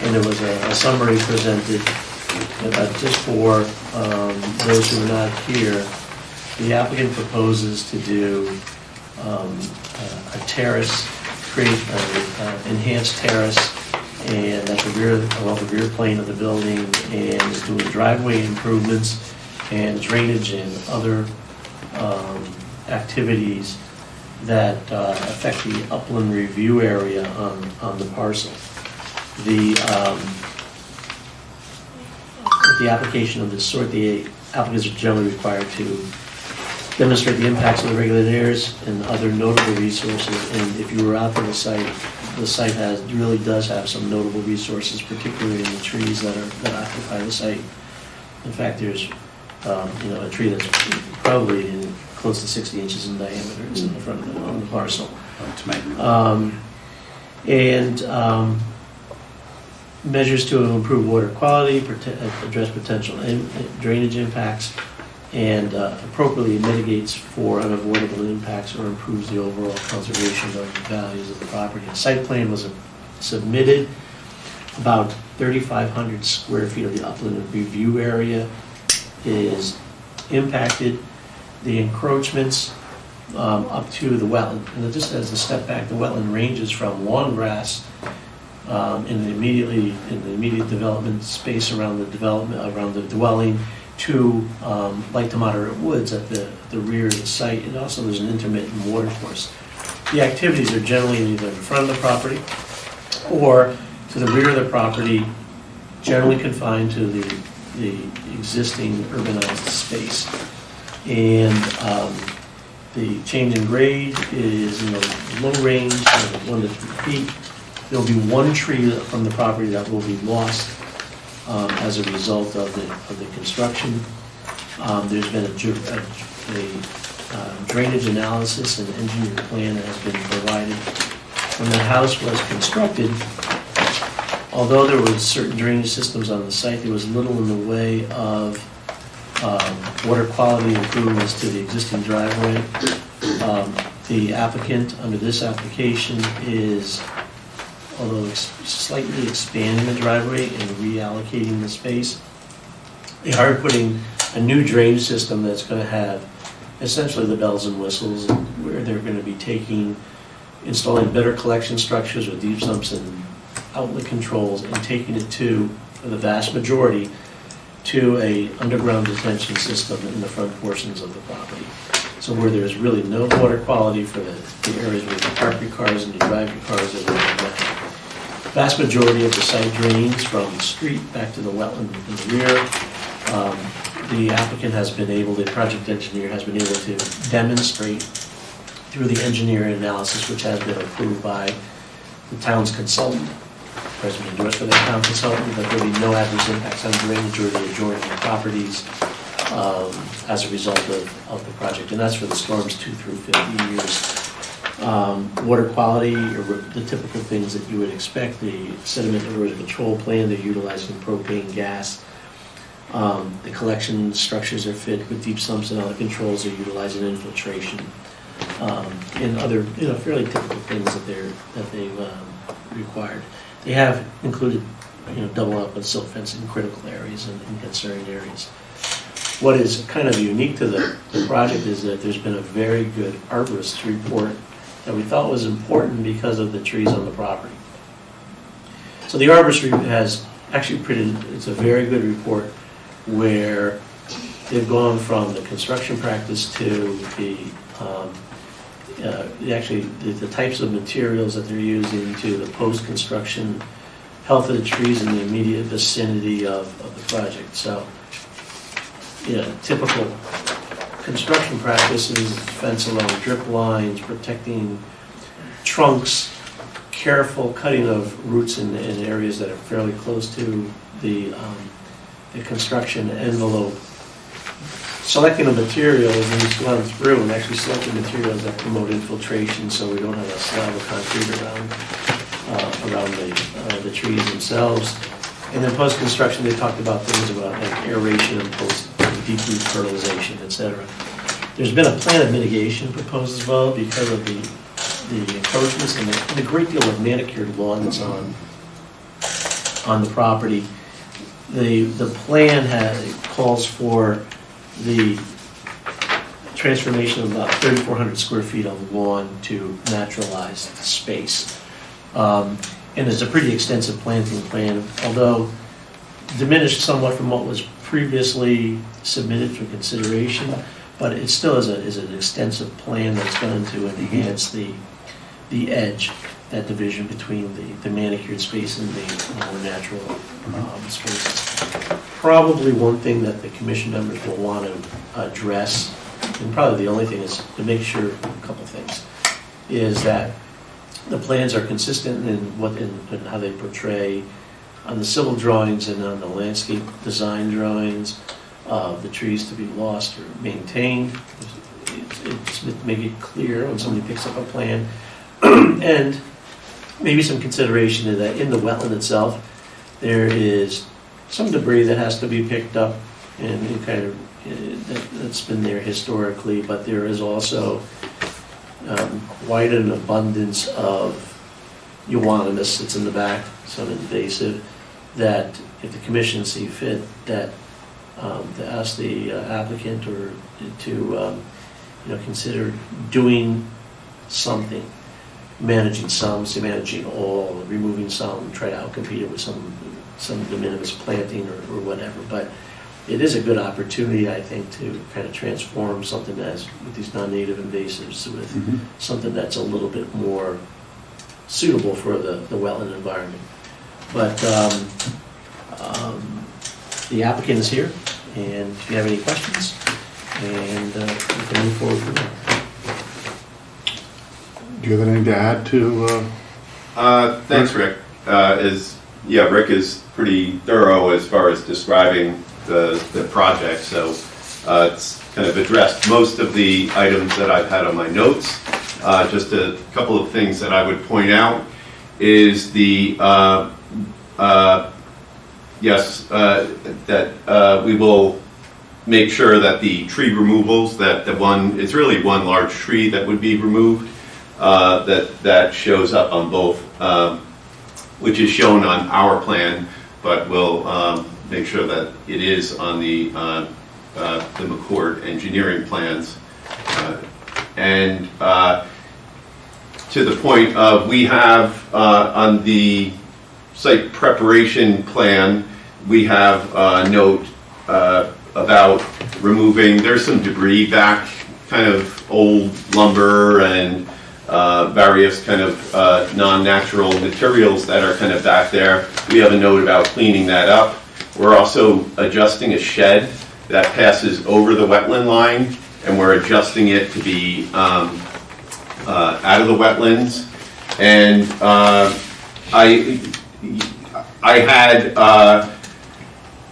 and there was a summary presented. Just for those who are not here, the applicant proposes to do a terrace, create an enhanced terrace, and at the rear, along the rear plane of the building, and is doing driveway improvements and drainage and other activities that affect the upland review area on the parcel. With the application of this sort, the applicants are generally required to demonstrate the impacts of the regulated areas and other notable resources. And if you were out to the site really does have some notable resources, particularly in the trees that occupy the site. In fact, there's a tree that's probably close to 60 inches in diameter. It's in the front of the parcel. Measures to improve water quality, address potential drainage impacts, and appropriately mitigates for unavoidable impacts or improves the overall conservation of the values of the property. A site plan was submitted. About 3,500 square feet of the upland review area is impacted. The encroachments up to the wetland, and just as a step back, the wetland ranges from lawn grass in the immediate development space around the dwelling to light to moderate woods at the rear of the site, and also there's an intermittent water course. The activities are generally either in front of the property or to the rear of the property, generally confined to the existing urbanized space. And The change in grade is in the low range, 1 to 3 feet. There'll be one tree from the property that will be lost as a result of the construction. There's been a drainage analysis and engineered plan that has been provided. When the house was constructed, although there were certain drainage systems on the site, there was little in the way of water quality improvements to the existing driveway. The applicant under this application is, although slightly expanding the driveway and reallocating the space, they are putting a new drainage system that's going to have essentially the bells and whistles, where they're going to be installing better collection structures with deep sumps and outlet controls, and taking it to, for the vast majority, to a underground detention system in the front portions of the property. So where there's really no water quality for the areas where you park your cars and you drive your cars, the vast majority of the site drains from the street back to the wetland in the rear. The applicant has been able, the project engineer has been able to demonstrate through the engineering analysis, which has been approved by the town's consultant, President endorsed by the town consultant, that there will be no adverse impacts on drainage or the adjoining properties as a result of the project, and that's for the storms 2 through 50 years. Water quality, or the typical things that you would expect, the sediment erosion control plan, they're utilizing propane gas. The collection structures are fit with deep sumps, and other controls are utilizing infiltration. And other, fairly typical things that they've required. They have included, double up with silt fence in critical areas and concerned areas. What is kind of unique to the project is that there's been a very good arborist report that we thought was important because of the trees on the property. So the arborist has actually it's a very good report where they've gone from the construction practice to the types of materials that they're using, to the post-construction health of the trees in the immediate vicinity of the project. So, typical construction practices, fence along drip lines, protecting trunks, careful cutting of roots in areas that are fairly close to the construction envelope. Selecting the materials, and we've gone through and actually selected materials that promote infiltration, so we don't have a slab of concrete around the trees themselves. And then post-construction, they talked about things about like aeration and deep root fertilization, etc. There's been a plan of mitigation proposed as well because of the encroachments and the great deal of manicured lawn that's on the property. The plan calls for the transformation of about 3,400 square feet of lawn to naturalized space. And there's a pretty extensive planting plan, although diminished somewhat from what was previously submitted for consideration, but it still is an extensive plan that's going to enhance the edge, that division between the manicured space and the more natural spaces. Probably one thing that the commission members will want to address, and probably the only thing, is to make sure a couple things, is that the plans are consistent in how they portray on the civil drawings and on the landscape design drawings of the trees to be lost or maintained. It's make it clear when somebody picks up a plan, and maybe some consideration to that in the wetland itself, there is some debris that has to be picked up, and that's been there historically, but there is also quite an abundance of euonymus that's in the back, some invasive, that if the commission see fit, that to ask the applicant or to consider doing something, managing some, say managing all, removing some, try to outcompete it with some de minimis planting or whatever. But it is a good opportunity, I think, to kind of transform something as with these non-native invasives with something that's a little bit more suitable for the wetland environment. But the applicant is here, and if you have any questions, and we can move forward from there. Do you have anything to add to, Thanks, Rick. Rick is pretty thorough as far as describing the project, so it's kind of addressed most of the items that I've had on my notes. Just a couple of things that I would point out is that we will make sure that the tree removals, it's really one large tree that would be removed, that shows up on both, which is shown on our plan, but we'll make sure that it is on the McCord engineering plans. And to the point of, we have on the site preparation plan, we have a note about removing, there's some debris back, kind of old lumber and various kind of non-natural materials that are kind of back there. We have a note about cleaning that up. We're also adjusting a shed that passes over the wetland line, and we're adjusting it to be out of the wetlands. And I had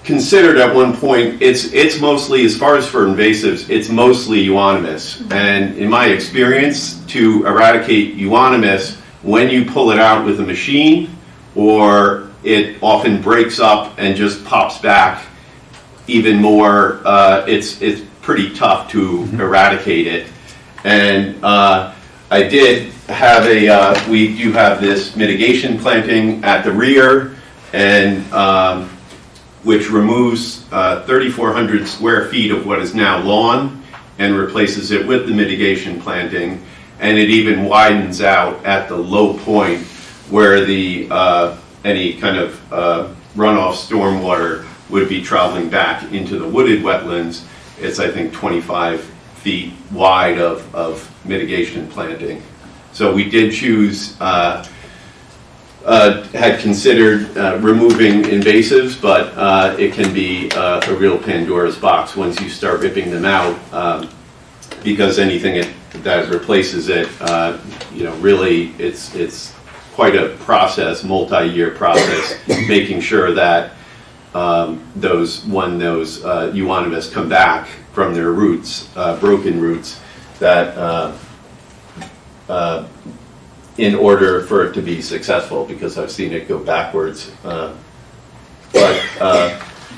considered at one point, it's mostly, as far as for invasives, it's mostly euonymus. And in my experience, to eradicate euonymus, when you pull it out with a machine, or it often breaks up and just pops back even more, it's pretty tough to eradicate it. And I did have we do have this mitigation planting at the rear, and which removes 3,400 square feet of what is now lawn and replaces it with the mitigation planting. And it even widens out at the low point where the any kind of runoff stormwater would be traveling back into the wooded wetlands. It's, I think, 25 feet wide of mitigation planting. So we did choose, had considered removing invasives, but it can be a real Pandora's box once you start ripping them out, because anything that replaces it, really it's quite a process, multi-year process, making sure that those euonymus come back from their roots, broken roots, that in order for it to be successful, because I've seen it go backwards. So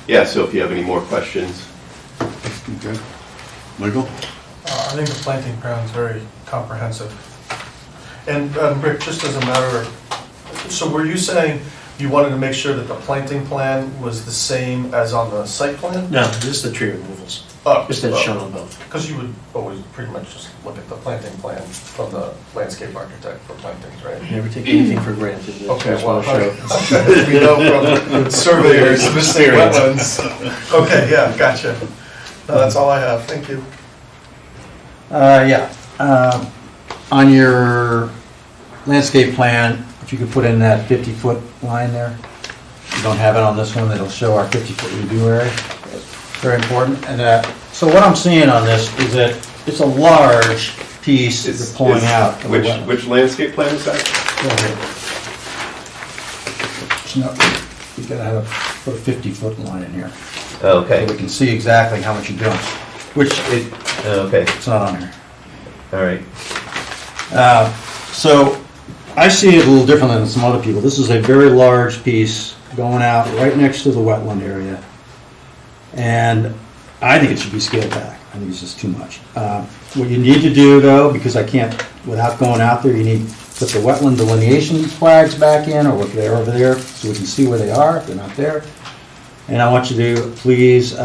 if you have any more questions. okay. Michael? I think the planting plan is very comprehensive. And Rick, just as a matter of, so were you saying you wanted to make sure that the planting plan was the same as on the site plan? No, this is the tree removals, just as shown on both. Because you would always pretty much just look at the planting plan from the landscape architect for plantings, right? Never take anything for granted. It's Okay, just well, wanna show. we know from surveyors, missing wetlands. Okay, yeah, gotcha. No, that's all I have, thank you. On your landscape plan, if you could put in that 50-foot line there. You don't have it on this one, it'll show our 50-foot review area. Very important. And so what I'm seeing on this is that it's a large piece that you're pulling out. of the wetland. Which landscape plan is that? You gotta put a 50-foot line in here. Okay. So we can see exactly how much you're doing, which Okay. it's not on here. All right. So I see it a little different than some other people. This is a very large piece going out right next to the wetland area. And I think it should be scaled back. I think it's just too much. What you need to do though, because I can't, without going out there, you need to put the wetland delineation flags back in, or look, they're over there, so we can see where they are if they're not there. And I want you to please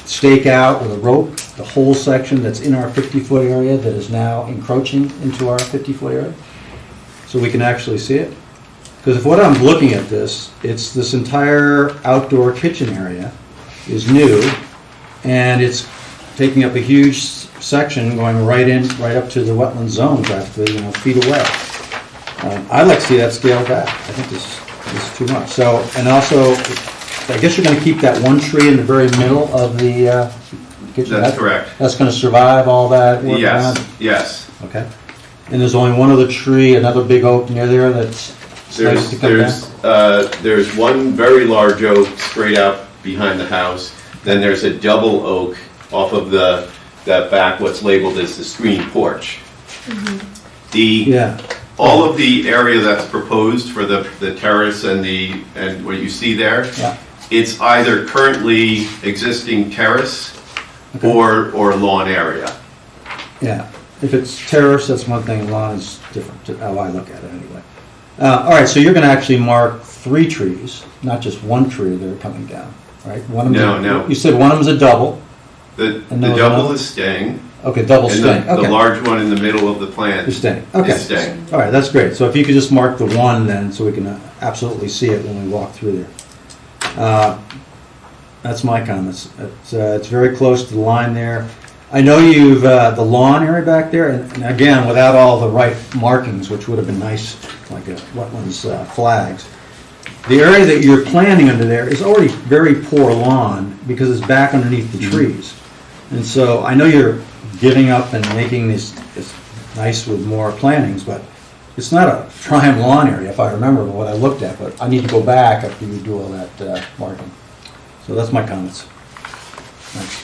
stake out with a rope the whole section that's in our 50-foot area that is now encroaching into our 50-foot area, so we can actually see it. Because if what I'm looking at this, it's this entire outdoor kitchen area is new, and it's taking up a huge section going right up to the wetland zone, practically, feet away. I'd like to see that scaled back. I think this is too much. So, and also, I guess you're going to keep that one tree in the very middle of the kitchen. That's correct. That's going to survive all that work around? Yes. Okay. And there's only one other tree, another big oak near there that's nice to come down? There's one very large oak straight out behind the house. Then there's a double oak off of that back, what's labeled as the screen porch. Yeah. All of the area that's proposed for the terrace and what you see there, Yeah. it's either currently existing terrace or lawn area. Yeah, if it's terrace, that's one thing, lawn is different, to how I look at it anyway. All right, so you're gonna actually mark 3 trees, not just one tree that are coming down, right? One of them. No. You said one of them's a double. The And there was double another? is staying, Okay, double and staying, the okay. large one in the middle of the plant Is staying, okay. is staying. All right, that's great. So if you could just mark the one then, so we can absolutely see it when we walk through there. That's my comments. It's very close to the line there. I know you've, the lawn area back there, and again, without all the right markings, which would have been nice, like a wetlands flags. The area that you're planting under there is already very poor lawn because it's back underneath the trees. And so I know you're giving up and making this nice with more plantings, but it's not a prime lawn area, if I remember what I looked at, but I need to go back after you do all that marking. So that's my comments. Thanks.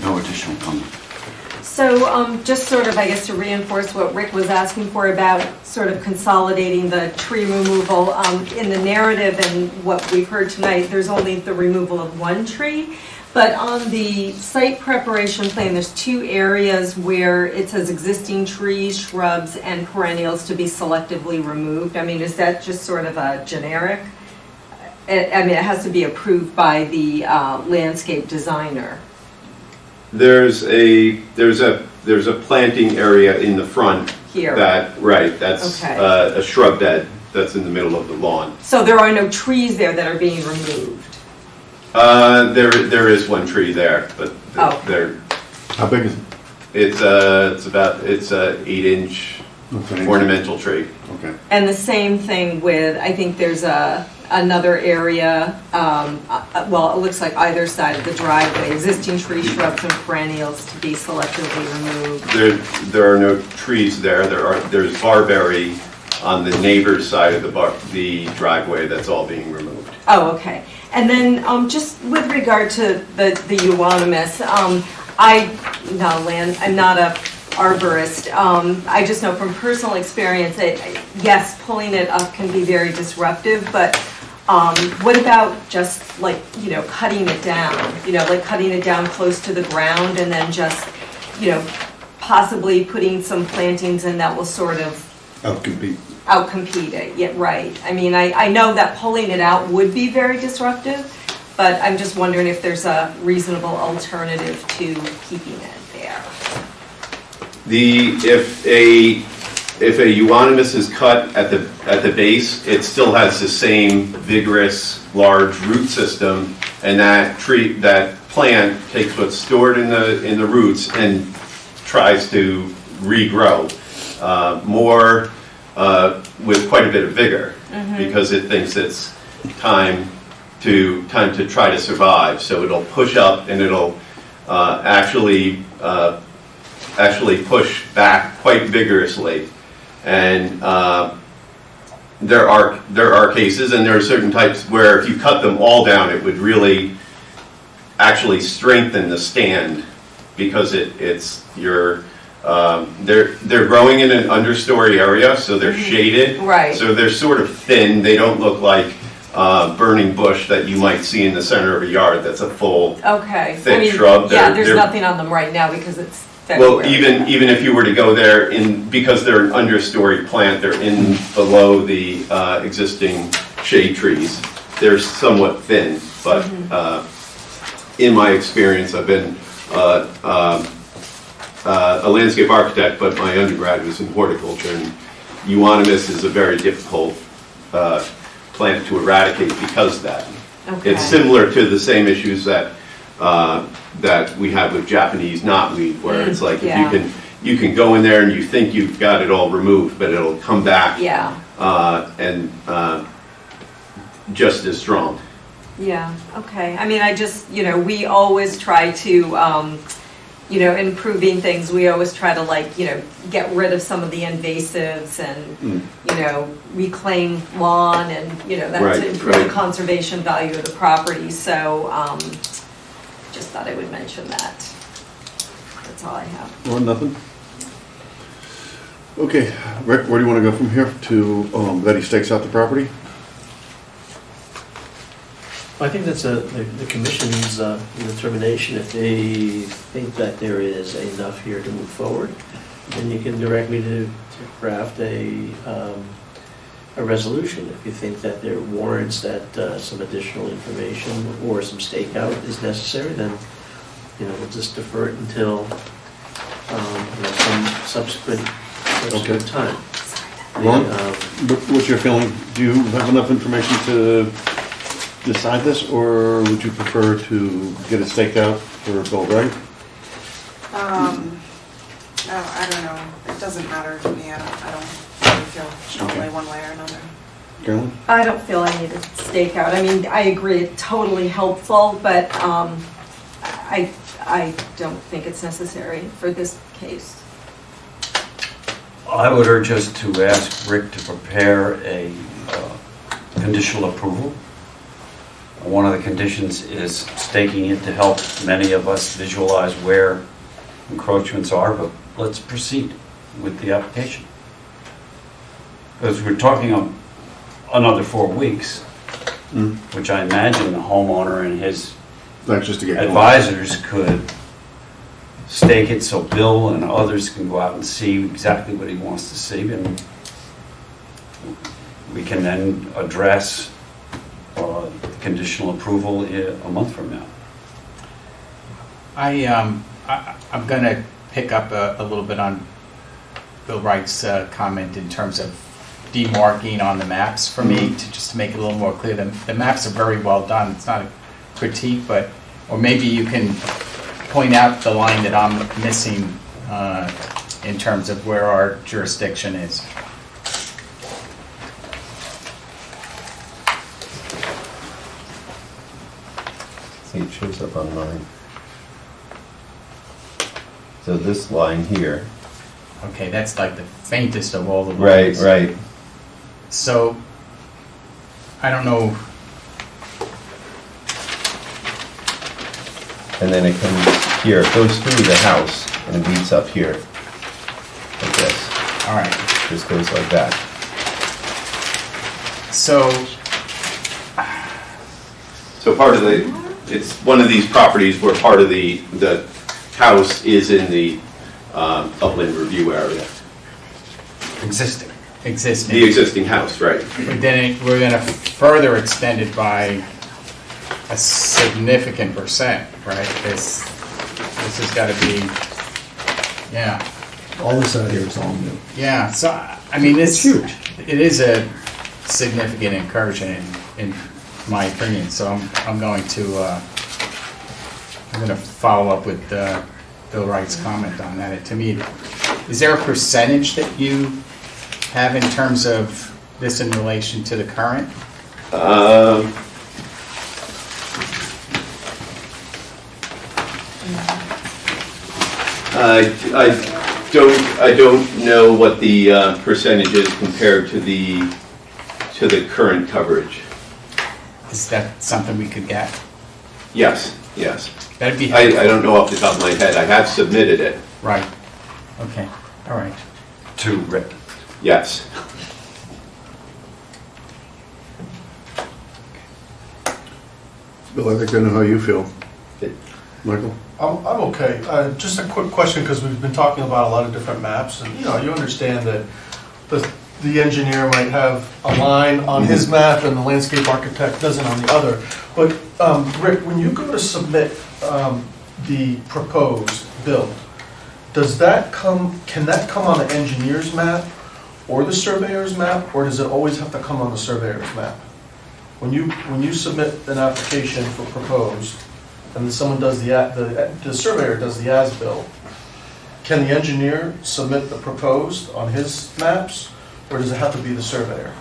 No additional comment. So just sort of, I guess, to reinforce what Rick was asking for about sort of consolidating the tree removal, in the narrative and what we've heard tonight, there's only the removal of one tree. But on the site preparation plan, there's 2 areas where it says existing trees, shrubs, and perennials to be selectively removed. I mean, is that just sort of a generic? I mean, it has to be approved by the landscape designer. There's a planting area in the front. Here. That's Okay. a shrub bed that's in the middle of the lawn. So there are no trees there that are being removed? There is one tree there, but Oh. they're, How big is it? it's a 8-inch Okay. ornamental tree. Okay. And the same thing with, I think there's another area, well, it looks like either side of the driveway, existing trees, shrubs, and perennials to be selectively removed. There are no trees there. There's barberry on the neighbor's side of the driveway that's all being removed. Oh, okay. And then just with regard to the euonymus, I'm not a arborist. I just know from personal experience that, yes, pulling it up can be very disruptive, but what about just like, cutting it down? Like cutting it down close to the ground and then just, possibly putting some plantings in that will sort of outcompete it. Yeah, right. I mean, I know that pulling it out would be very disruptive, but I'm just wondering if there's a reasonable alternative to keeping it there. If a euonymus is cut at the base, it still has the same vigorous, large root system, and that plant takes what's stored in the roots and tries to regrow more with quite a bit of vigor, because it thinks it's time to try to survive. So it'll push up and it'll actually push back quite vigorously. And there are cases, and there are certain types where if you cut them all down, it would really actually strengthen the stand, because they're growing in an understory area, so they're shaded. Right. So they're sort of thin. They don't look like burning bush that you might see in the center of a yard. That's a full thick shrub. Yeah, there's nothing on them right now because it's Well, February. even if you were to go there, because they're an understory plant, they're in below the existing shade trees. They're somewhat thin, but in my experience, I've been a landscape architect, but my undergrad was in horticulture, and euonymus is a very difficult plant to eradicate because of that. Okay. It's similar to the same issues that we have with Japanese knotweed, where it's like if you can go in there and you think you've got it all removed, but it'll come back and just as strong. Yeah, okay. I mean, I just, we always try to, improving things, we always try to get rid of some of the invasives and, reclaim lawn and, that's Right, to improve the right. conservation value of the property. So, just thought I would mention that. That's all I have. Or nothing? Okay, Rick, where do you want to go from here to, that he stakes out the property? I think that's the commission's determination. If they think that there is enough here to move forward, then you can direct me to craft a resolution. If you think that there warrants that some additional information or some stakeout is necessary, then, we'll just defer it until some subsequent time. Ron, Um, what's your feeling? Do you have enough information to decide this, or would you prefer to get it staked out for Bill Wright? I don't know, it doesn't matter to me, I don't really feel strongly one way or another. Carolyn? I don't feel I need a stakeout. I mean, I agree, it's totally helpful, but I don't think it's necessary for this case. I would urge us to ask Rick to prepare a conditional approval. One of the conditions is staking it to help many of us visualize where encroachments are, but let's proceed with the application. Because we're talking of another 4 weeks, which I imagine the homeowner and his That's just to get going. advisors could stake it so Bill and others can go out and see exactly what he wants to see, and we can then address conditional approval a month from now. I'm going to pick up a little bit on Bill Wright's comment in terms of demarking on the maps for me, to make it a little more clear. The maps are very well done. It's not a critique, or maybe you can point out the line that I'm missing in terms of where our jurisdiction is. See, it shows up on mine. So this line here. Okay, that's like the faintest of all the Right, lines. right. So, I don't know, And then it comes here, it goes through the house and it meets up here. Like this. all right. Just goes like that. So, So part of it's one of these properties where part of the house is in the upland review area. Existing. The existing, existing house, right. but then we're going to further extend it by a significant percent, right? This has got to be, yeah. All this out here is all new. Yeah, so, I mean, It's huge. it is a significant incursion in my opinion, so I'm going to follow up with Bill Wright's comment on that. To me, is there a percentage that you have in terms of this in relation to the current? I don't know what the percentage is compared to the current coverage. Is that something we could get? Yes, yes. That'd be I helpful. don't know off the top of my head. I have submitted it. Right, okay, all right. To Rick. Yes. Bill, I think I know how you feel. Michael? I'm okay. Just a quick question, because we've been talking about a lot of different maps, and, you understand that the engineer might have a line on his map and the landscape architect doesn't on the other. But, Rick, when you go to submit the proposed build, can that come on the engineer's map or the surveyor's map, or does it always have to come on the surveyor's map? When you submit an application for proposed, and then someone does the surveyor does the as-built, can the engineer submit the proposed on his maps, or does it have to be the surveyor?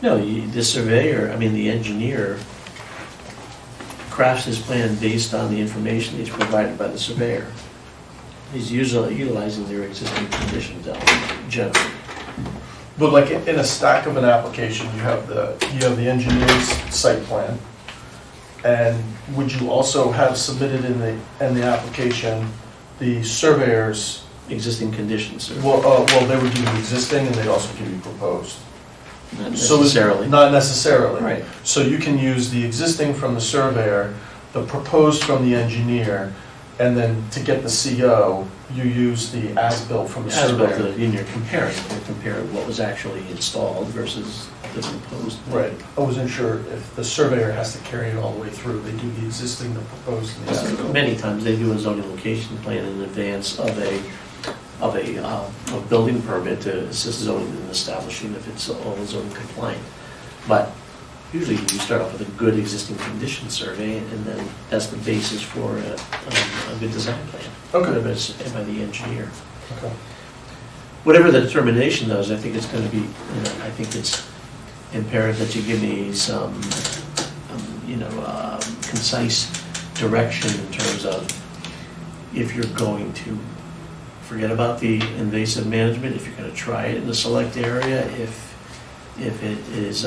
No, the surveyor, the engineer crafts his plan based on the information he's provided by the surveyor. He's usually utilizing their existing conditions element generally. But like in a stack of an application, you have the engineer's site plan. And would you also have submitted in the application the surveyor's, Existing conditions, or well, they would give you existing and they'd also give you proposed? not So it's- necessarily. Not necessarily. Right. So you can use the existing from the surveyor, the proposed from the engineer, and then to get the CO, you use the as-built from the As built, surveyor. and you're comparing, what was actually installed versus the proposed. Right. I wasn't sure if the surveyor has to carry it all the way through. They do the existing, the proposed, and the as-built. Many times they do a zoning location plan in advance of a building permit to assist zoning in establishing if it's all zoning compliant. But usually you start off with a good existing condition survey, and then that's the basis for a good design plan. Okay. Whether it's by the engineer. Okay. Whatever the determination though is, I think it's gonna be, I think it's imperative that you give me some, concise direction in terms of if you're going to forget about the invasive management, if you're gonna try it in a select area, if it is,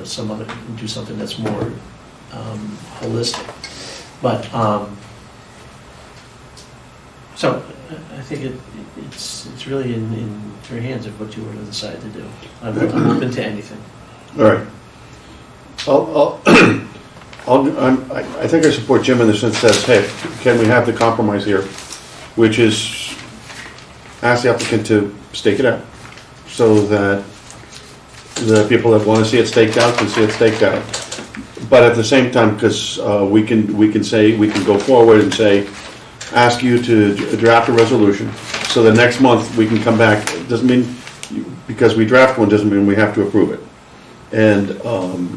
some other, do something that's more holistic. But, so, I think it's really in your hands of what you were to decide to do. I'm open to anything. All right. I think I support Jim in the sense that, hey, can we have the compromise here, which is ask the applicant to stake it out, so that the people that want to see it staked out can see it staked out. But at the same time, because we can go forward and say, ask you to draft a resolution, so the next month we can come back. It doesn't mean, because we draft one, doesn't mean we have to approve it. And,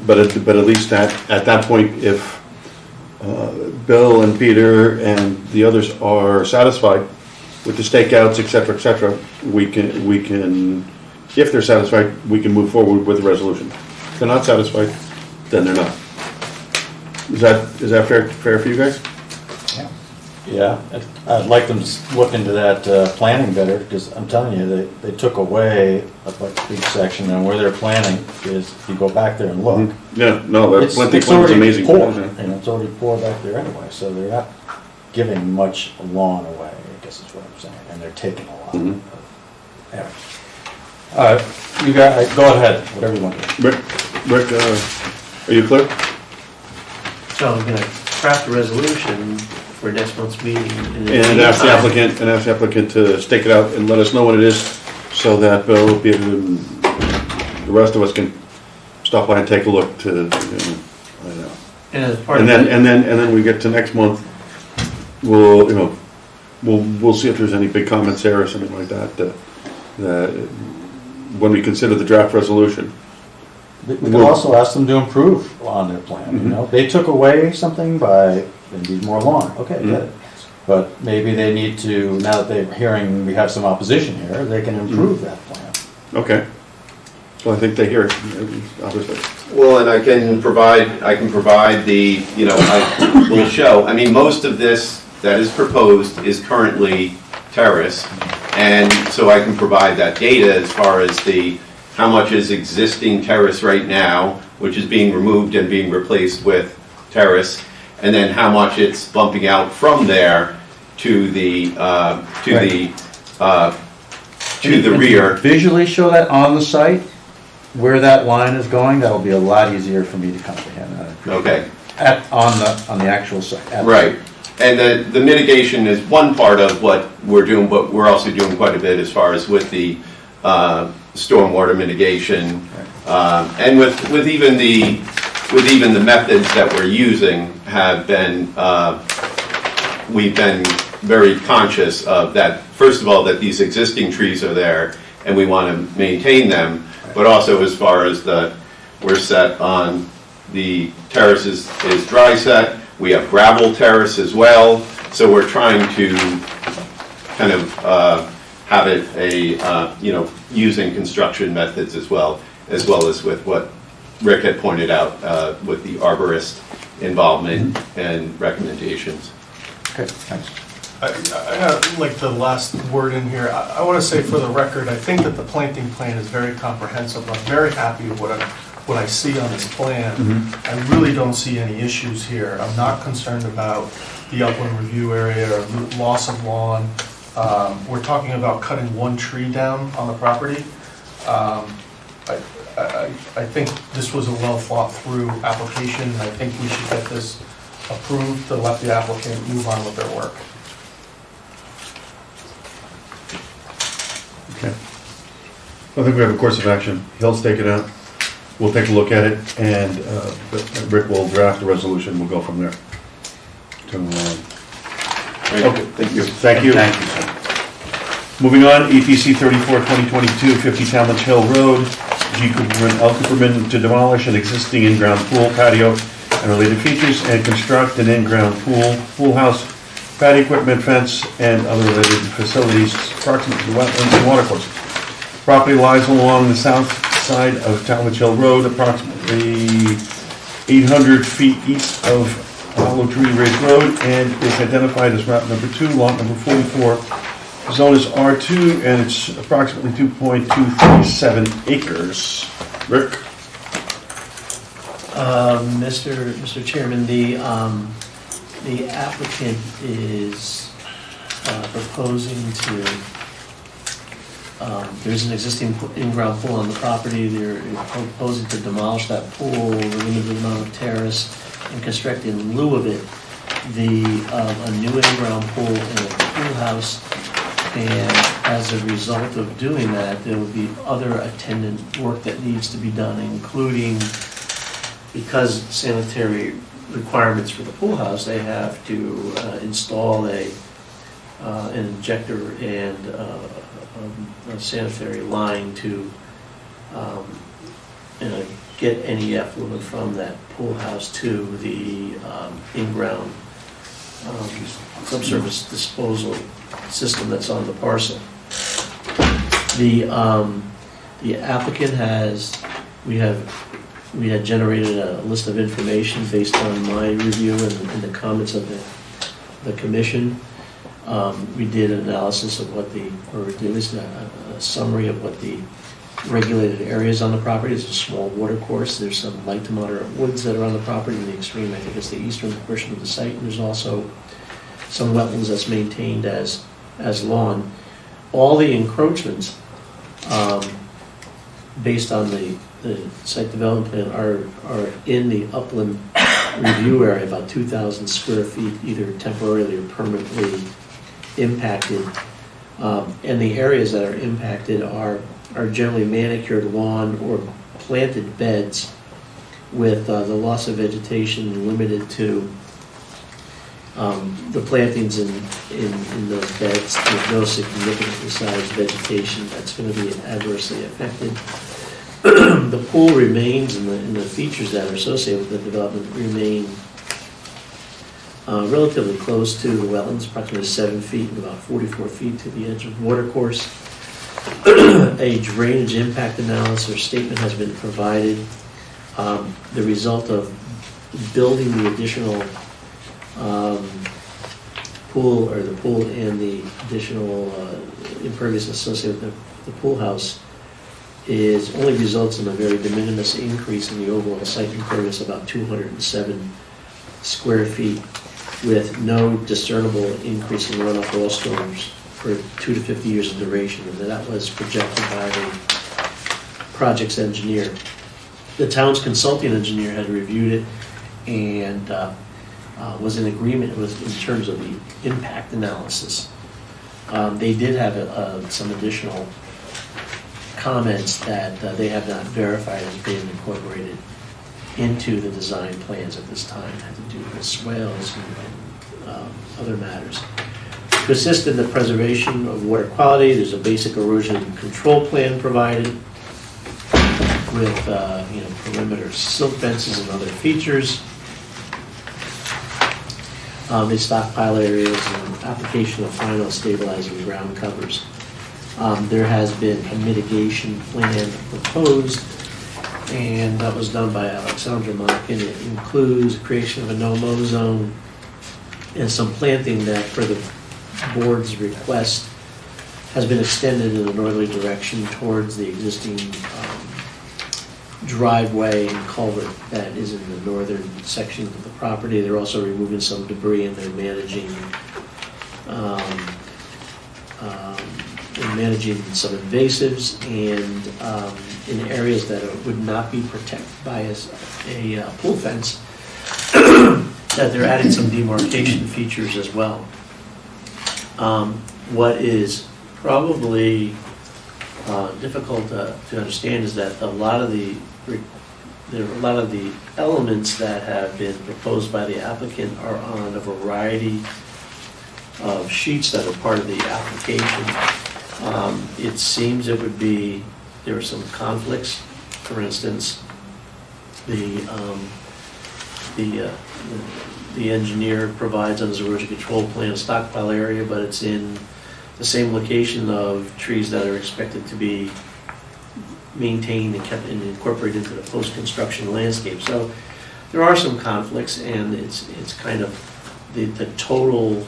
but at least at that point, if Bill and Peter and the others are satisfied with the stakeouts, et cetera, we can, if they're satisfied, we can move forward with the resolution. If they're not satisfied, then they're not. Is that fair for you guys? Yeah, I'd like them to look into that planning better, because I'm telling you, they took away a big section, and where they're planning is, if you go back there and look. Yeah, no, that It's plenty plan is already amazing. poor, and it's already poor back there anyway, so they're not giving much lawn away, I guess is what I'm saying, and they're taking a lot. Mhm. Yeah. You got, go ahead, whatever you want to do. Rick, are you clear? So I'm gonna craft a resolution for next month's meeting. And ask the applicant to stake it out and let us know what it is, so that Bill, Peter, and the rest of us can stop by and take a look to, I don't know. And as part And of then, that, and then we get to next month, we'll see if there's any big comments there or something like that, that when we consider the draft resolution. We can also ask them to improve on their plan, you know? They took away something by, they need more lawn, okay, get it. But maybe they need to, now that they're hearing we have some opposition here, they can improve that plan. Okay. So I think they hear it, obviously. Well, and I can provide the, we'll show, I mean, most of this that is proposed is currently terrace, and so I can provide that data as far as how much is existing terrace right now, which is being removed and being replaced with terrace, and then how much it's bumping out from there to the rear. Visually show that on the site, where that line is going, that'll be a lot easier for me to comprehend. Okay. On the actual site. Right. And the mitigation is one part of what we're doing, but we're also doing quite a bit as far as with the stormwater mitigation, and with even the methods that we're using have been, we've been very conscious of that. First of all, that these existing trees are there and we want to maintain them, but also as far as we're set on the terraces is dry set. We have gravel terrace as well, so we're trying to kind of have it using construction methods as well as with what Rick had pointed out with the arborist involvement and recommendations. Okay, thanks. I got like the last word in here. I want to say for the record, I think that the planting plan is very comprehensive. I'm very happy with what I see on this plan. I really don't see any issues here. I'm not concerned about the upland review area or loss of lawn. We're talking about cutting one tree down on the property. I think this was a well thought through application. I think we should get this approved to let the applicant move on with their work. Okay. I think we have a course of action. He'll stake it out. We'll take a look at it, and Rick will draft a resolution. We'll go from there. Okay, thank you. Thank you. Thank you, sir. Moving on, EPC 34, 2022, 50 Talmadge Hill Road, G. Cooperman, L. Cooperman, to demolish an existing in-ground pool, patio, and related features, and construct an in-ground pool house, patio equipment, fence, and other related facilities proximate to the wetlands and watercourses. Property lies along the south side of Talmadge Hill Road, approximately 800 feet east of Hollow Tree Ridge Road, and is identified as route number 2, lot number 44. The zone is R2, and it's approximately 2.237 acres. Rick? Mr. Chairman, the applicant is proposing to, there's an existing in-ground pool on the property. They're proposing to demolish that pool, remove the amount of terrace, and construct in lieu of it a new in-ground pool and a pool house. And as a result of doing that, there will be other attendant work that needs to be done, including, because sanitary requirements for the pool house, they have to install an injector and a sanitary line to get any effluent from that pool house to the in-ground subsurface disposal system that's on the parcel. The applicant we had generated a list of information based on my review and the comments of the commission. We did an analysis of at least a summary of what the regulated areas on the property. It's a small water course. There's some light to moderate woods that are on the property. In the extreme, I think it's the eastern portion of the site. And there's also some wetlands that's maintained as lawn. All the encroachments, based on the site development plan, are in the upland review area, about 2,000 square feet, either temporarily or permanently impacted. And the areas that are impacted are generally manicured lawn or planted beds with the loss of vegetation limited to the plantings in those beds. There's no significantly sized vegetation that's going to be adversely affected. The pool remains, and the features that are associated with the development remain relatively close to the wetlands, approximately 7 feet and about 44 feet to the edge of the watercourse. A drainage impact analysis or statement has been provided. The result of building the additional pool, or the pool and the additional impervious associated with the pool house, only results in a very de minimis increase in the overall site impervious, about 207 square feet, with no discernible increase in runoff oil storms for 2 to 50 years of duration, and that was projected by the project's engineer. The town's consulting engineer had reviewed it and was in agreement in terms of the impact analysis. They did have some additional comments that they have not verified as being incorporated into the design plans at this time. It had to do with swales and other matters. To assist in the preservation of water quality, there's a basic erosion control plan provided with perimeter silt fences and other features. They stockpile areas and application of final stabilizing ground covers. There has been a mitigation plan proposed and that was done by Alexandra Mock, and it includes creation of a no-mow zone and some planting that, for the board's request, has been extended in a northerly direction towards the existing driveway and culvert that is in the northern section of the property. They're also removing some debris, and they're managing some invasives and in areas that would not be protected by a pool fence, that they're adding some demarcation features as well. What is probably difficult to understand is that a lot of the elements that have been proposed by the applicant are on a variety of sheets that are part of the application. It seems there are some conflicts. For instance, the engineer provides on his erosion control plan a stockpile area, but it's in the same location of trees that are expected to be maintained and kept and incorporated into the post-construction landscape. So there are some conflicts, and it's kind of the total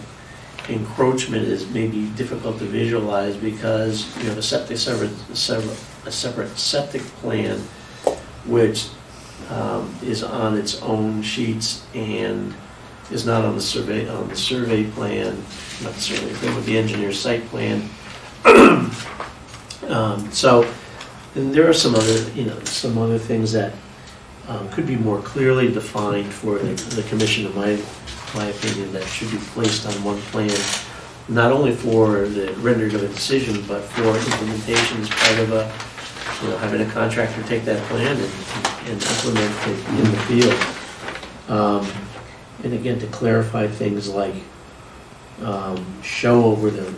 encroachment is maybe difficult to visualize because you have a separate septic plan which is on its own sheets and is not on the survey plan, not the survey plan, with the engineer's site plan. So and there are some other things that could be more clearly defined for the commission, in my opinion, that should be placed on one plan, not only for the rendering of a decision, but for implementation as part of having a contractor take that plan and implement it in the field. And again, to clarify things like show where the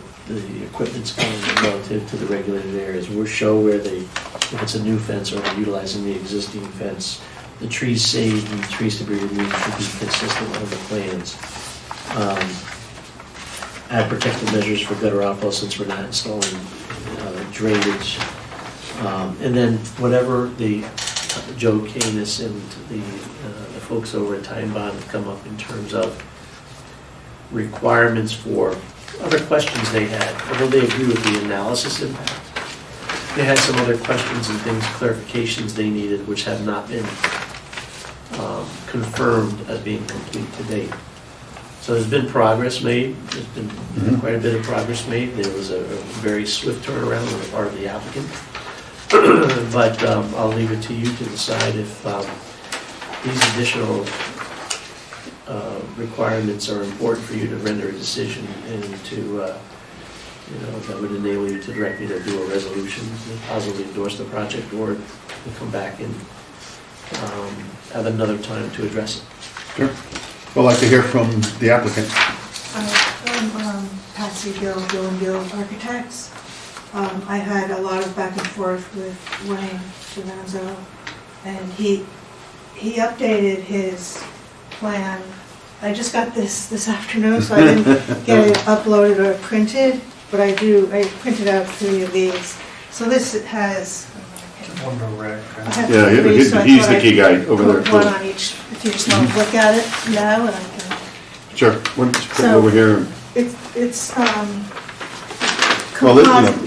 equipment's going relative to the regulated areas, or show where if it's a new fence or they're utilizing the existing fence, the trees saved and the trees to be removed should be consistent with the plans. Add protective measures for gutter outflow since we're not installing drainage. And then whatever the Joe Canis and the folks over at Time Bond have come up in terms of requirements for other questions they had, although they agree with the analysis impact. They had some other questions and things, clarifications they needed, which have not been confirmed as being complete to date. So there's been progress made. There's been quite a bit of progress made. There was a very swift turnaround on the part of the applicant. But I'll leave it to you to decide if these additional requirements are important for you to render a decision and to, that would enable you to direct me to do a resolution to positively endorse the project, or to come back and have another time to address it. Sure. Well, I'd like to hear from the applicant. I'm Patsy Gill, Gill & Gill Architects. I had a lot of back and forth with Wayne Devanzo, and he updated his plan. I just got this afternoon, so I didn't get it uploaded or printed, but I printed out 3 of these. So this has... One to rec. Yeah, he's the key guy over there. Put one on each, if you just want to look at it now, and I can... Sure. Put it over here. It's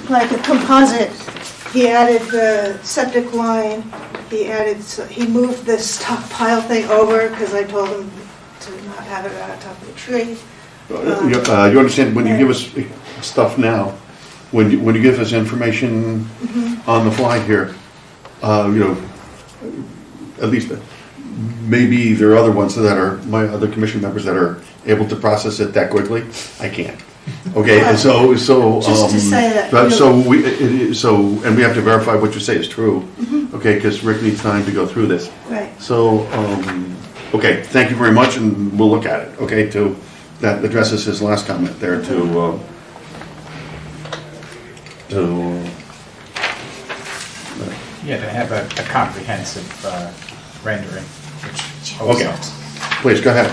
like a composite. He added the septic line, he moved this stockpile thing over, because I told him to not have it on top of the tree. You understand, when you give us stuff now, when you give us information on the fly here, at least maybe there are other ones that are, my other commission members that are able to process it that quickly. I can't. Okay, and so Just to say that, and we have to verify what you say is true. Okay, because Rick needs time to go through this. Right. So, okay, thank you very much, and we'll look at it. Okay, that addresses his last comment there to have a comprehensive rendering, which okay. helps. Please, go ahead.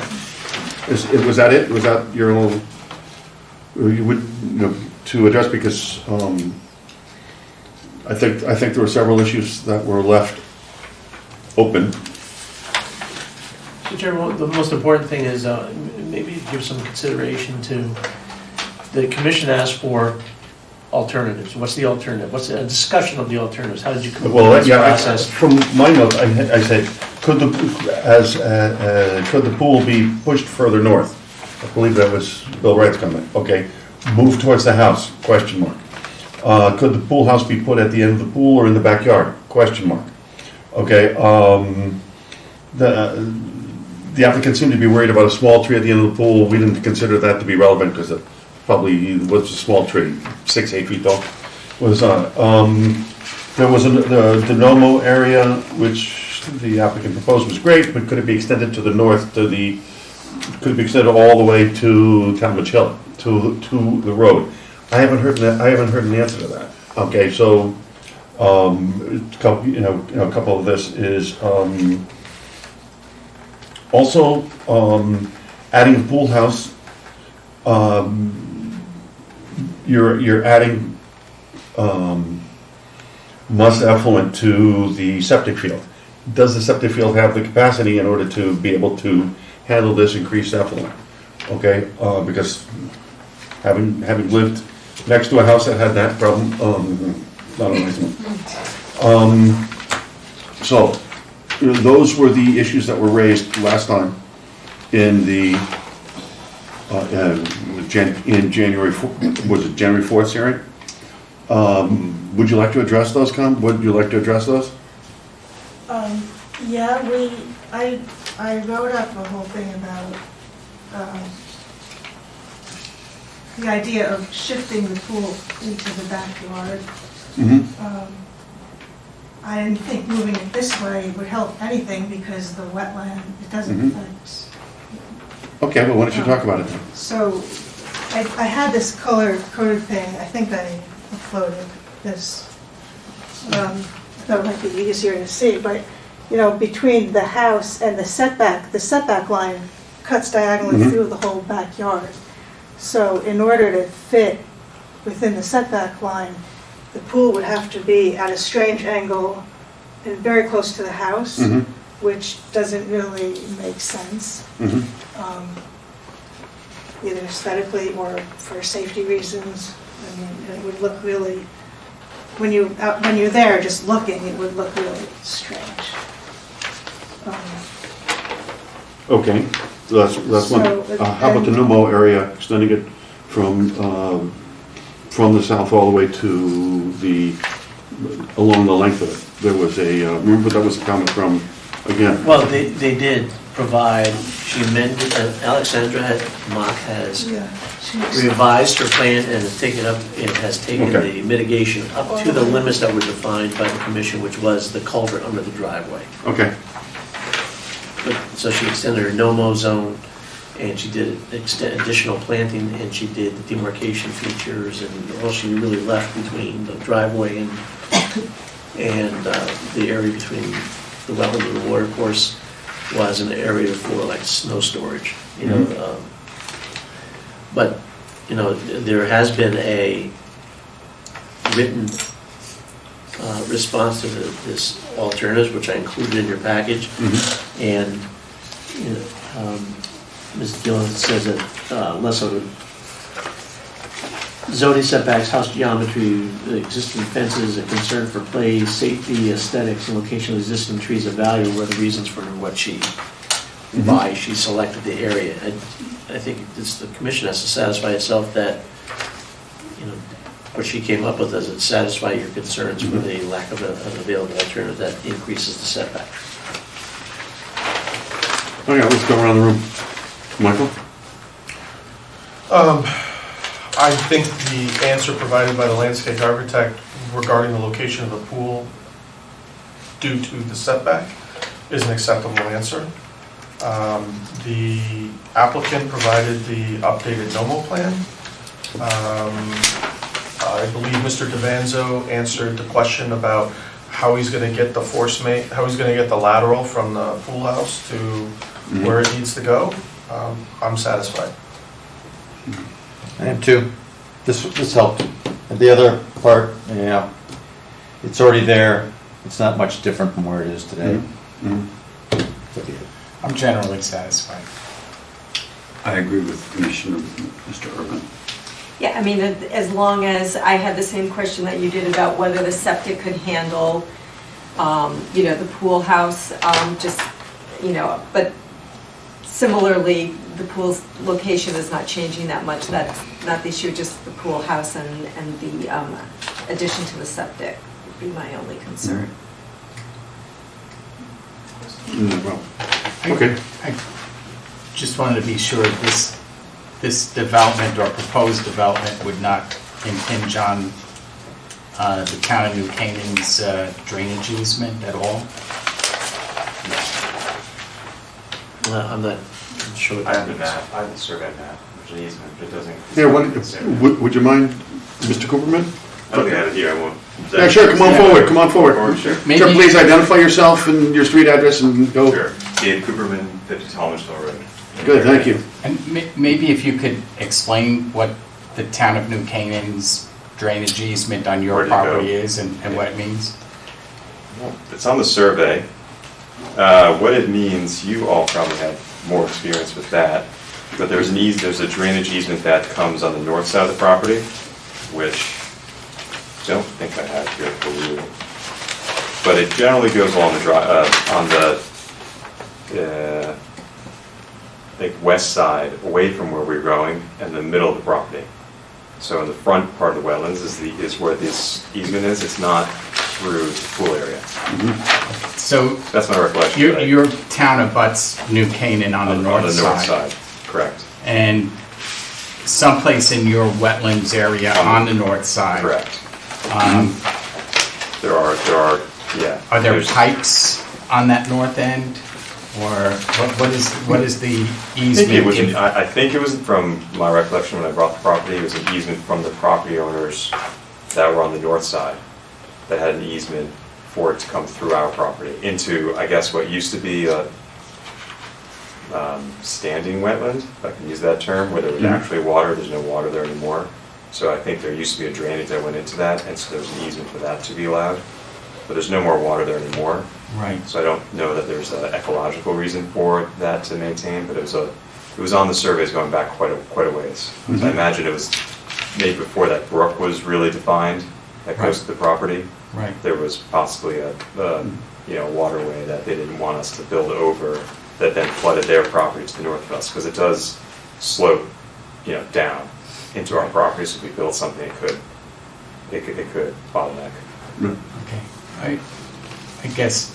Was that it? Was that your little, you would, to address, because I think there were several issues that were left open. Mr. Chairman, the most important thing is maybe give some consideration to, the commission asked for alternatives. What's the alternative? What's a discussion of the alternatives? How did you come up Well, with this yeah, process? from my notes, I said, could the pool be pushed further north? I believe that was Bill Wright's comment. Okay, move towards the house, question mark. Could the pool house be put at the end of the pool or in the backyard, question mark. Okay, the applicant seemed to be worried about a small tree at the end of the pool. We didn't consider that to be relevant because it probably was a small tree, 6, 8 feet tall. There was the Denomo area, which the applicant proposed was great, but could it be extended to the north, could it be extended all the way to Talmadge Hill, to the road? I haven't heard an answer to that. Okay, so, a couple of this is, also, adding a pool house, you're adding must effluent to the septic field. Does the septic field have the capacity in order to be able to handle this increased effluent? Okay, because having lived next to a house that had that problem, not a nice one. So, those were the issues that were raised last time in the in January, was it January 4th hearing? Would you like to address those, Comm? Would you like to address those? Yeah, I wrote up a whole thing about the idea of shifting the pool into the backyard. I didn't think moving it this way would help anything because the wetland, it doesn't affect. Okay, well, why don't you talk about it then? So I had this color-coded thing, I think I uploaded this. I thought it might be easier to see, but, between the house and the setback line cuts diagonally through the whole backyard. So in order to fit within the setback line, the pool would have to be at a strange angle and very close to the house, which doesn't really make sense. Either aesthetically or for safety reasons. I mean, it would look really, when you're there just looking, it would look really strange. Okay, so that's one. How about the Numo area, extending it from the south all the way to along the length of it? There was remember that was a comment from, again. Well, they did provide, she amended, Alexandra Mock has revised her plan and has taken the mitigation up to the limits that were defined by the commission, which was the culvert under the driveway. Okay. So she extended her no-mow zone, and she did additional planting, and she did the demarcation features, and all she really left between the driveway and the area between the wetland and the water course was an area for like snow storage, but there has been a written response to this alternatives, which I included in your package, and Ms. Dillon says that unless of zoning setbacks, house geometry, existing fences, a concern for play, safety, aesthetics, and location of existing trees of value were the reasons for why she selected the area. And I think the commission has to satisfy itself that, what she came up with, does it satisfy your concerns for the lack of an available alternative that increases the setback? Okay, let's go around the room. Michael? I think the answer provided by the landscape architect regarding the location of the pool due to the setback is an acceptable answer. The applicant provided the updated NOMO plan. I believe Mr. Devanzo answered the question about how he's going to get the force main, how he's going to get the lateral from the pool house to where it needs to go. I'm satisfied. I am too. This helped. And the other part, it's already there. It's not much different from where it is today. Mhm. I'm generally satisfied. I agree with Commissioner Mr. Urban. Yeah, I mean, as long as, I had the same question that you did about whether the septic could handle, the pool house, but similarly, the pool's location is not changing that much. That's not the issue, just the pool house and the addition to the septic would be my only concern. Well, okay. I just wanted to be sure this development or proposed development would not impinge on the town of New Canaan's drainage easement at all? I'm not sure. I have the map, I have the survey map, there's an easement, but it doesn't. Here, would you mind, Mr. Cooperman? I don't have it here, I won't. Yeah, sure, come on forward, come on forward. Sure. Sir, please identify yourself and your street address and go. Sure, Dave Cooperman, 50 Talmadgeville Road. Good, thank you. And maybe if you could explain what the town of New Canaan's drainage easement on your Where'd it go? property is and what it means? Well, it's on the survey. What it means, you all probably have more experience with that, but there's a drainage easement that comes on the north side of the property, which I don't think I have here for you. But it generally goes along I think west side, away from where we're going, and the middle of the property. So in the front part of the wetlands is where this easement is. It's not through the pool area. So That's my recollection. your town abuts New Canaan on the north side. On the north side, correct. And someplace in your wetlands area on the north side. Correct. There are, yeah. Are there There's- pipes on that north end? Or what is the easement? I think it was from my recollection when I bought the property, it was an easement from the property owners that were on the north side that had an easement for it to come through our property into, I guess, what used to be a standing wetland, if I can use that term, where there was actually water. There's no water there anymore. So I think there used to be a drainage that went into that, and so there's an easement for that to be allowed. But there's no more water there anymore. Right. So I don't know that there's an ecological reason for that to maintain, but it was on the surveys going back quite a ways. So I imagine it was maybe before that brook was really defined that goes to the property. Right. There was possibly a waterway that they didn't want us to build over that then flooded their property to the north of us, because it does slope, down into our property. So if we build something, it could bottleneck. Okay. I guess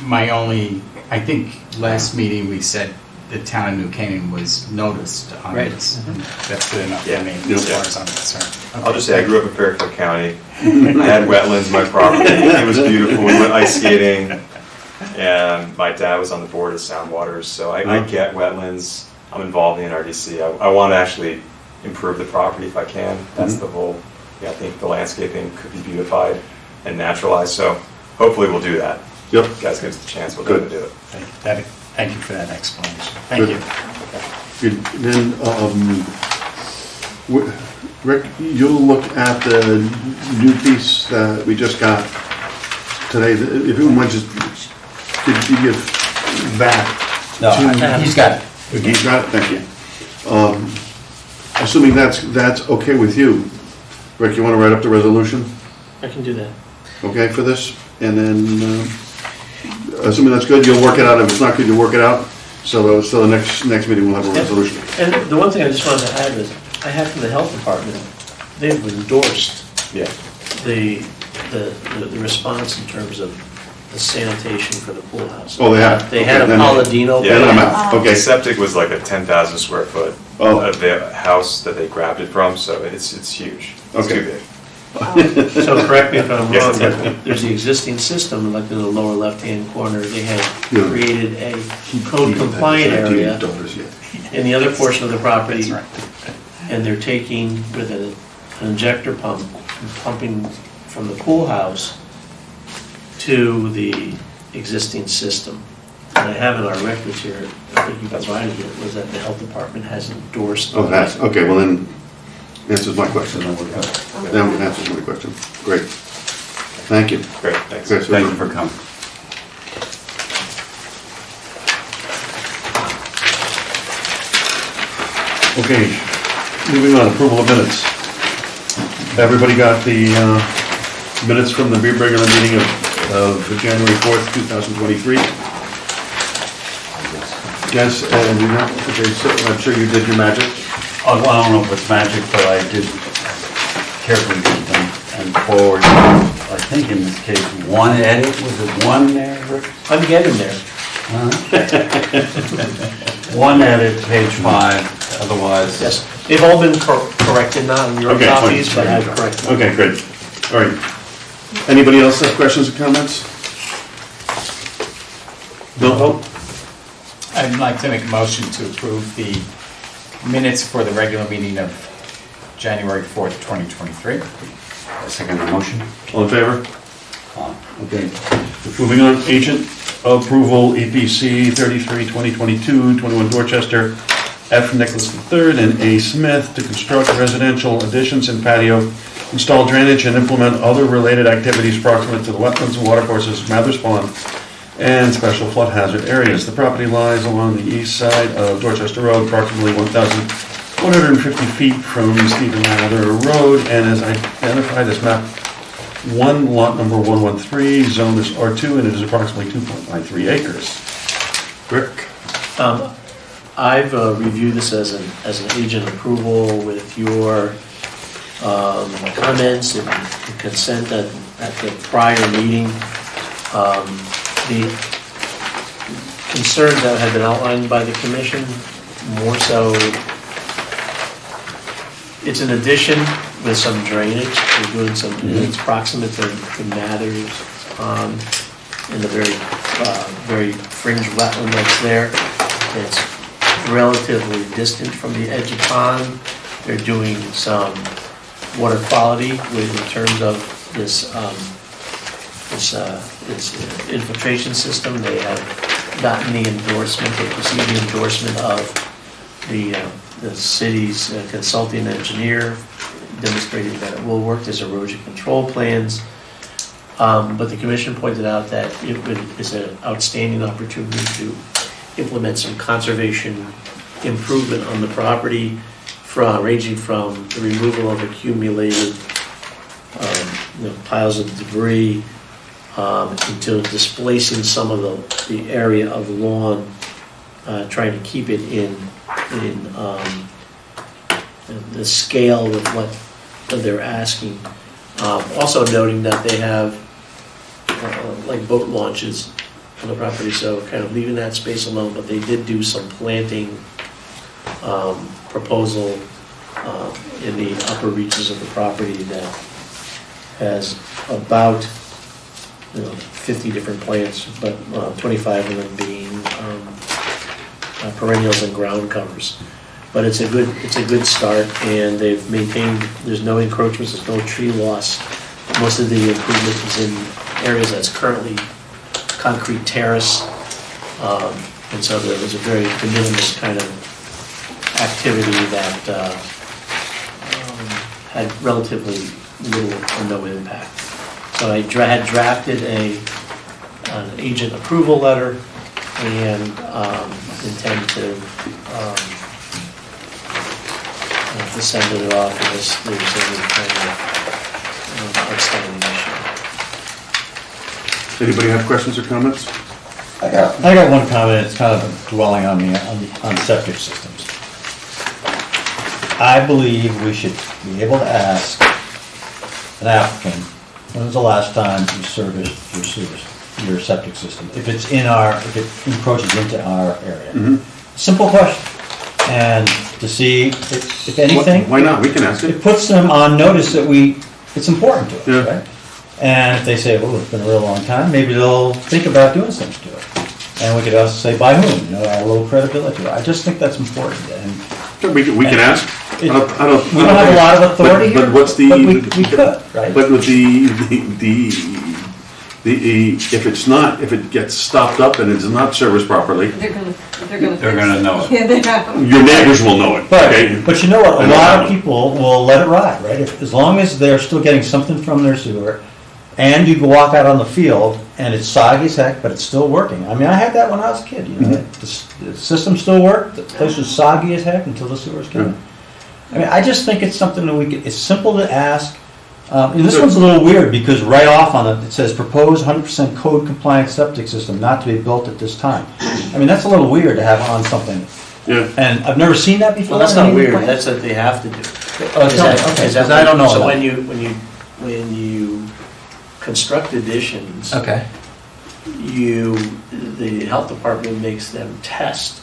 I think last meeting we said the town of New Canaan was noticed on Right. this. That's good enough Yeah. for me, Yeah. as far as I'm concerned. I'll just say, I grew up in Fairfield County. I had wetlands in my property. It was beautiful. We went ice skating. And my dad was on the board of Sound Waters, so I get wetlands. I'm involved in the NRDC. I want to actually improve the property if I can. That's the whole, I think the landscaping could be beautified and naturalized, so hopefully we'll do that. Yep. Guys, give us the chance, we'll do it. Thank you for that explanation. Thank you. Good. Then, Rick, you'll look at the new piece that we just got today. If you might just, could you give back? No, he's got it. He's got it, thank you. Assuming that's okay with you, Rick, you want to write up the resolution, I can do that. okay, for this? And then, assuming that's good, you'll work it out. If it's not good, you'll work it out. So the next meeting we'll have a resolution. And the one thing I just wanted to add is, I have from the health department, they've endorsed the response in terms of the sanitation for the pool house. Oh, they have? They had a Okay, then- Palladino. Yeah, then I'm out. Okay. The septic was like a 10,000 square foot of the house that they grabbed it from, so it's huge. It's Okay. too big. So correct me if I'm Yes, wrong, that's but there's the existing system, like in the lower left-hand corner, they had Yeah. created a code compliant area in the other portion of the property, and they're taking with an injector pump, and pumping from the pool house to the existing system. And I have in our records here, I think you provided it, was that the health department has endorsed. Oh, that's, okay, well then, answers my question. That answers my question. Great. Thank you. Great, thanks. Okay, so- Thank you for coming. Okay, moving on, approval of minutes. Everybody got the minutes from the regular meeting of January 4th, 2023? Yes, and you know, okay, so I'm sure you did your magic. Oh, well, I don't know if it's magic, but I did carefully get them and forward, I think in this case, one edit, was it one there, Rick? I'm getting there. One edit, page 5, otherwise. Yes, they've all been corrected, not in your Okay, copies, fine. but I've corrected. Okay, great. All right. Anybody else have questions or comments? No? I'd like to make a motion to approve the minutes for the regular meeting of January 4th, 2023. Second the motion. All in favor? Okay. Moving on, agent approval, EPC 33, 2022, 21 Dorchester, F. Nicholas III and A. Smith to construct residential additions and patio, install drainage and implement other related activities proximate to the wetlands and watercourses, Mathers Pond, and special flood hazard areas. The property lies along the east side of Dorchester Road, approximately 1,150 feet from Stephen Mather Road, and is identified as map 1, lot number 113, zone is R2, and it is approximately 2.93 acres. Rick? I've reviewed this as an agent approval with your comments and consent at the prior meeting. The concerns that have been outlined by the commission, more so, it's an addition with some drainage. We're doing some, it's proximate to Mathers Pond in the very fringe wetland that's there. It's relatively distant from the edge of pond. They're doing some water quality in terms of this infiltration system. They have gotten the endorsement, they received the endorsement of the city's consulting engineer, demonstrating that it will work. There's erosion control plans. But the commission pointed out that it's an outstanding opportunity to implement some conservation improvement on the property, ranging from the removal of accumulated piles of debris into displacing some of the area of lawn, trying to keep it in the scale with what they're asking. Also noting that they have like boat launches on the property, so kind of leaving that space alone, but they did do some planting proposal in the upper reaches of the property that has about 50 different plants, but 25 of them being perennials and ground covers. But it's a good start, and they've maintained, there's no encroachments, there's no tree loss. Most of the improvement is in areas that's currently concrete terrace, and so there was a very de minimis kind of activity that had relatively little or no impact. So I had drafted an agent approval letter and intend to send it off unless there's any kind of outstanding issue. Does anybody have questions or comments? I got one comment. It's kind of dwelling on septic systems. I believe we should be able to ask an applicant, when was the last time you serviced your septic system? If it encroaches into our area. Simple question. And to see if anything. Why not? We can ask it. It puts them on notice that it's important to us, right? And if they say, well, it's been a real long time, maybe they'll think about doing something to it. And we could also say, by whom? Add a little credibility. I just think that's important. And we can ask. We don't have a lot of authority here, but what's the? But we could, right? But with if it gets stopped up and it's not serviced properly, They're gonna know it. Yeah, they have. your neighbors will know it. Okay? But you know what? A lot of people will let it ride, right? As long as they're still getting something from their sewer, and you can walk out on the field, and it's soggy as heck, but it's still working. I mean, I had that when I was a kid, you know, the system still worked, the place was soggy as heck until the sewers came. I mean, I just think it's something that we can, it's simple to ask. And this one's a little weird, because right off on it, it says proposed 100% code compliant septic system not to be built at this time. I mean, that's a little weird to have on something. Yeah. And I've never seen that before. Well, that's in not any weird, plan. that's what they have to do. Oh, Is tell me, that- okay, is that 'cause I don't know So that. when you construct additions, Okay. the health department makes them test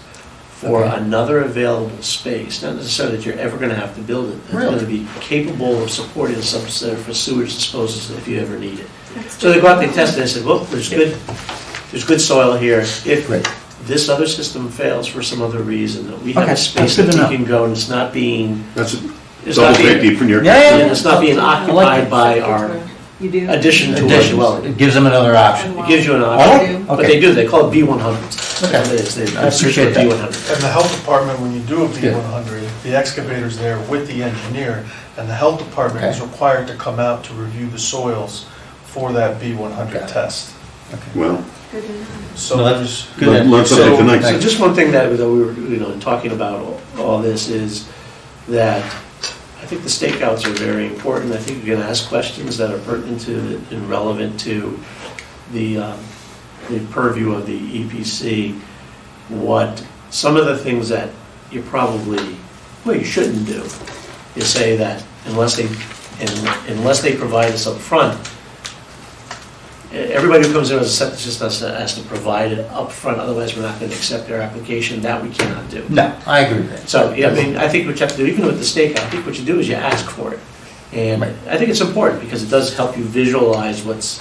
for Okay. another available space, not necessarily that you're ever gonna have to build it. It's Really? gonna be capable of supporting a subsurface sewage disposal if you ever need it. So they go out, they test it, and say, well, there's good soil here. If Great. this other system fails for some other reason, that we have Okay, a that's space good that to we know. can go, and it's not being, That's a it's double not being, safety from your. Yeah, yeah, and it's not being occupied by our You do? addition to our Additions. dwelling. It gives them another option. It gives you an Oh, option, but okay. they do, they call it B100s. That's what it is. They I search for appreciate that. B100. And the health department, when you do a B100, the excavator's there with the engineer, and the health department is Okay. required to come out to review the soils for that B100 Okay. test. Well, So No, there's, Good. learn something So, tonight. so just one thing that we were, talking about all this is that I think the stakeouts are very important. I think you're gonna ask questions that are pertinent to and relevant to the purview of the EPC. Some of the things that you probably, well, you shouldn't do, is say that unless they provide us up front, everybody who comes in as a septic system has to provide it up front. Otherwise we're not gonna accept their application. That we cannot do. No, I agree with that. So, yeah, I mean, I think what you have to do, even with the stakeout, I think what you do is you ask for it. And Right. I think it's important because it does help you visualize what's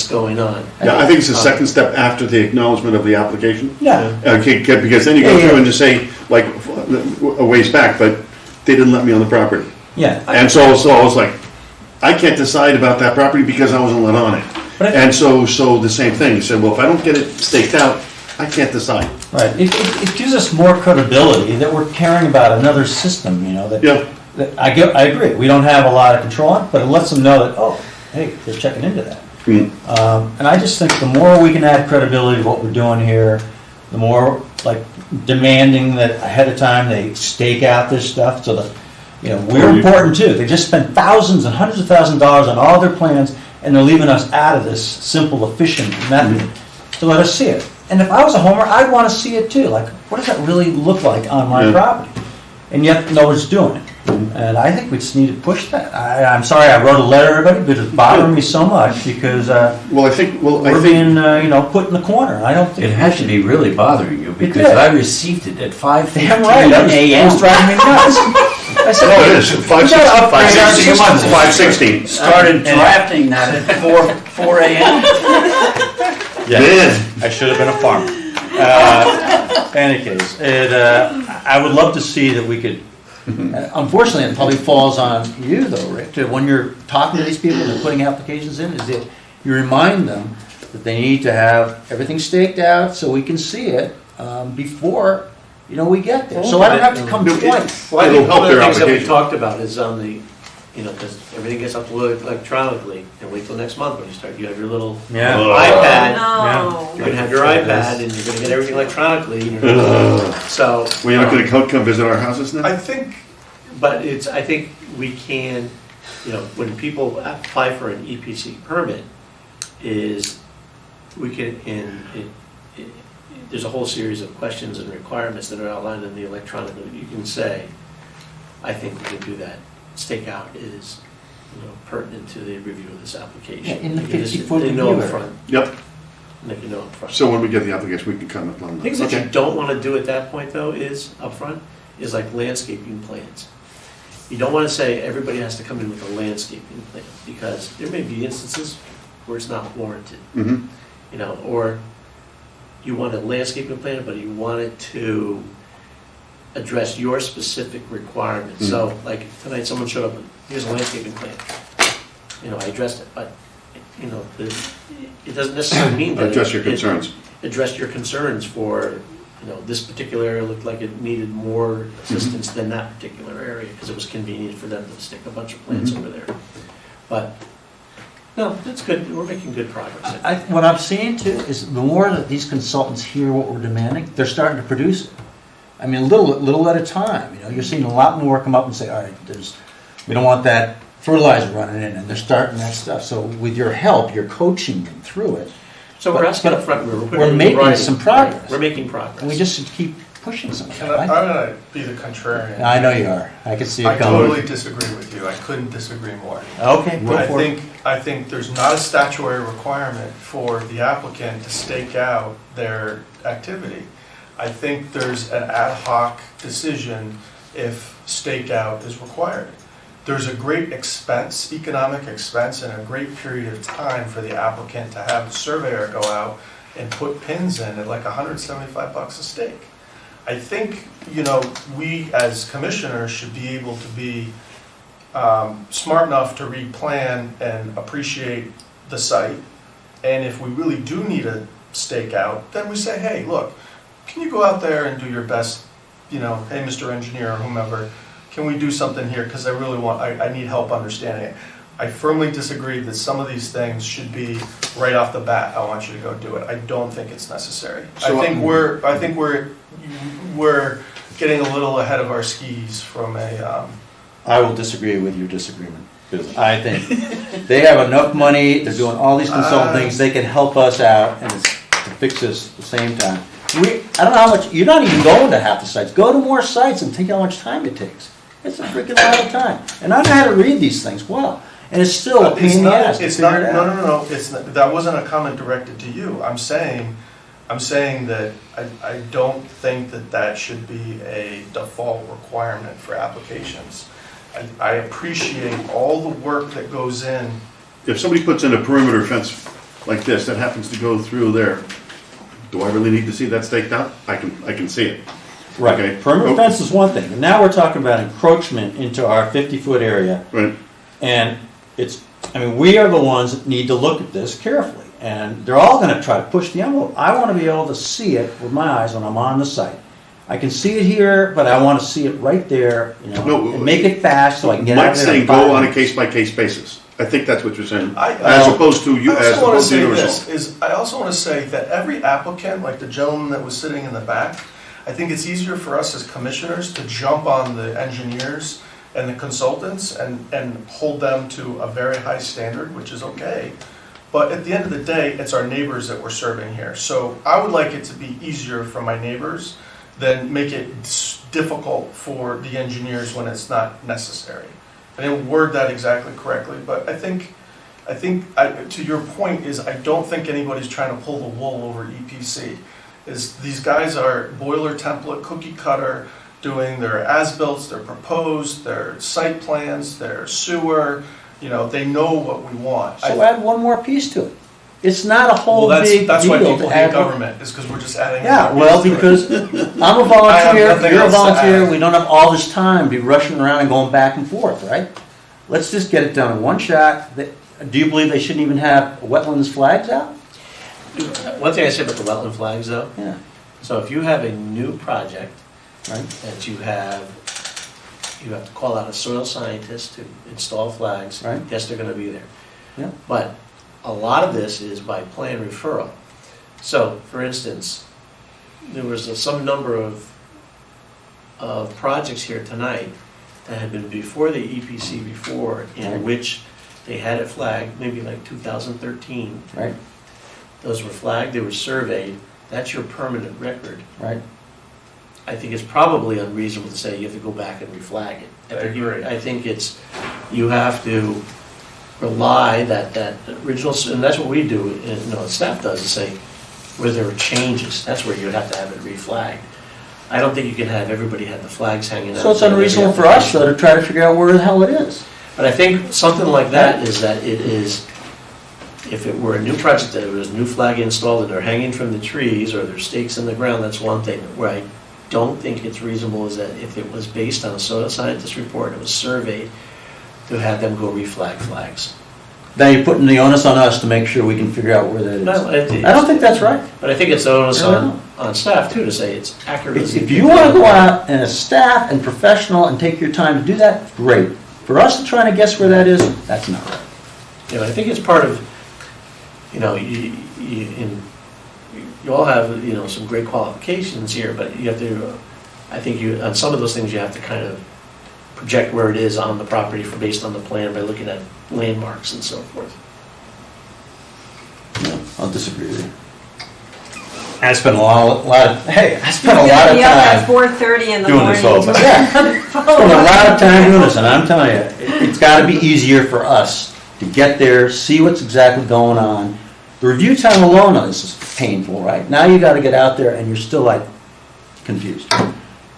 going on. Yeah, I think it's the second step after the acknowledgement of the application. Yeah. Okay, because then you go Yeah, yeah. through and just say, like, a ways back, but they didn't let me on the property. Yeah. And so I was like, I can't decide about that property because I wasn't let on it. But I- And so the same thing, you said, well, if I don't get it staked out, I can't decide. Right, it gives us more credibility that we're caring about another system, you know, Yeah. that I agree, we don't have a lot of control on, but it lets them know that, oh, hey, they're checking into that. And I just think the more we can add credibility to what we're doing here, the more, like, demanding that ahead of time they stake out this stuff, so that, you know, we're important too. They just spent thousands and hundreds of thousands of dollars on all their plans, and they're leaving us out of this simple, efficient method to let us see it. And if I was a homer, I'd want to see it too. Like, what does that really look like on my property? And yet, no one's doing it. And I think we just need to push that. I'm sorry I wrote a letter, everybody, but it's bothering me so much because we're being, put in the corner. I don't think It had to be really bothering you because did. I received it at 5:15 damn right. That a.m. was driving me nuts. I said, Oh, it is, we gotta upgrade our system. 5:16. Started drafting that at 4 a.m. Yeah, I should have been a farmer. Any case, I would love to see that we could, unfortunately, it probably falls on you though, Rick, to when you're talking to these people and they're putting applications in, is that you remind them that they need to have everything staked out so we can see it before, we get there. So I don't have to come twice. Well, I It'll think help one of the their things that we application. talked about is on the, because everything gets uploaded electronically, and wait till next month when you have your little Yeah. iPad. No. You're gonna have your iPad, and you're gonna get everything electronically. And you're gonna, so. Well, you're not gonna come visit our houses now? I think, But I think we can, when people apply for an EPC permit, there's a whole series of questions and requirements that are outlined in the electronic, you can say, I think we can do that. Stakeout is, pertinent to the review of this application. Yeah, in the Because 50-foot they know review up area. front. Yep. And they can know up front. So when we get the application, we can comment on that. Things that Okay. you don't want to do at that point, though, is upfront, is like landscaping plans. You don't want to say everybody has to come in with a landscaping plan, because there may be instances where it's not warranted. Mhm. Or you want a landscaping plan, but you want it to address your specific requirements. So, like, tonight, someone showed up and, here's a landscaping plan. I addressed it, but, it doesn't necessarily mean that. Address your concerns. Address your concerns for, this particular area looked like it needed more assistance than that particular area, because it was convenient for them to stick a bunch of plants over there. But No, it's good, we're making good progress. What I'm seeing too is the more that these consultants hear what we're demanding, they're starting to produce it. I mean, little at a time, you know, you're seeing a lot more come up and say, all right, we don't want that fertilizer running in, and they're starting that stuff. So with your help, you're coaching them through it. So we're asking up front, we're making some progress. We're making progress. And we just should keep pushing some of And that, I'm right? gonna be the contrarian. I know you are. I can see it I coming. totally disagree with you. I couldn't disagree more. Okay, go for it. I think there's not a statutory requirement for the applicant to stake out their activity. I think there's an ad hoc decision if stakeout is required. There's a great expense, economic expense, and a great period of time for the applicant to have a surveyor go out and put pins in at like $175 a stake. I think, you know, we as commissioners should be able to be smart enough to read plan and appreciate the site. And if we really do need a stakeout, then we say, hey, look, can you go out there and do your best, you know, hey, Mr. Engineer or whomever, can we do something here? Because I really want, I need help understanding it. I firmly disagree that some of these things should be right off the bat, I want you to go do it. I don't think it's necessary. So, I think we're getting a little ahead of our skis from a, I will disagree with your disagreement, because I think they have enough money, they're doing all these consulting things, they can help us out and to fix this at the same time. I don't know how much, you're not even going to half the sites, go to more sites and think how much time it takes. It's a freaking lot of time. And I know how to read these things well, and it's still a pain in the ass to figure it out. No, it's not, that wasn't a comment directed to you. I'm saying that I don't think that should be a default requirement for applications. I appreciate all the work that goes in. If somebody puts in a perimeter fence like this that happens to go through there, do I really need to see that staked out? I can see it. Right, Okay. perimeter fence is one thing, and now we're talking about encroachment into our 50-foot area. Right. And we are the ones that need to look at this carefully, and they're all gonna try to push the envelope. I wanna be able to see it with my eyes when I'm on the site. I can see it here, but I wanna see it right there, you know, No, and make it fast so I can get out Mike's there. in saying 5 go on a minutes. case-by-case basis. I think that's what you're saying, I as opposed to universal. I also want to say that every applicant, like the gentleman that was sitting in the back, I think it's easier for us as commissioners to jump on the engineers and the consultants and hold them to a very high standard, which is okay. But at the end of the day, it's our neighbors that we're serving here. So I would like it to be easier for my neighbors than make it difficult for the engineers when it's not necessary. I didn't word that exactly correctly, but I think to your point is I don't think anybody's trying to pull the wool over EPC. These guys are boiler template, cookie cutter, doing their as-built, their proposed, their site plans, their sewer, you know, they know what we want. So add one more piece to it. It's not a whole big deal. That's why people to hate add government, is because we're just adding. Yeah, more well, pieces to it. because I'm a I volunteer, have nothing you're a else to volunteer, add. we don't have all this time to be rushing around and going back and forth, right? Let's just get it done in one shot. Do you believe they shouldn't even have wetlands flags out? One thing I said about the wetland flags though, Yeah. so if you have a new project, Right. that you have to call out a soil scientist to install flags. Right. Yes, they're gonna be there. Yeah. But a lot of this is by plan referral. So, for instance, there was some number of projects here tonight that had been before the EPC before, in Right. which they had it flagged, maybe like 2013. Right, Those were flagged, they were surveyed, that's your permanent record. right. I think it's probably unreasonable to say you have to go back and reflag it. I agree. I think you have to rely that original, and that's what we do, and staff does, is say, where there are changes, that's where you have to have it reflagged. I don't think you can have everybody have the flags hanging out. So it's unreasonable for us, though, to try to figure out where the hell it is. But I think something like that is that it is, if it were a new project, that there was a new flag installed and they're hanging from the trees or there's stakes in the ground, that's one thing. Where I don't think it's reasonable is that if it was based on a soil scientist report, it was surveyed, to have them go reflag flags. Now you're putting the onus on us to make sure we can figure out where that is. No, I don't think that's right. But I think it's onus I don't on staff too, to say it's accurate. If you want to go out and as staff and professional and take your time to do that, great. For us to try to guess where that is, that's not right. I think it's part of, you all have, some great qualifications here, but you have to, I think on some of those things, you have to kind of project where it is on the property based on the plan by looking at landmarks and so forth. No, I'll disagree with you. I spent a lot of Be up at time 4:30 in the doing morning. this all, but yeah, spent a lot of time doing this, and I'm telling you, it's gotta be easier for us to get there, see what's exactly going on. The review time alone is painful, right? Now you gotta get out there and you're still like confused.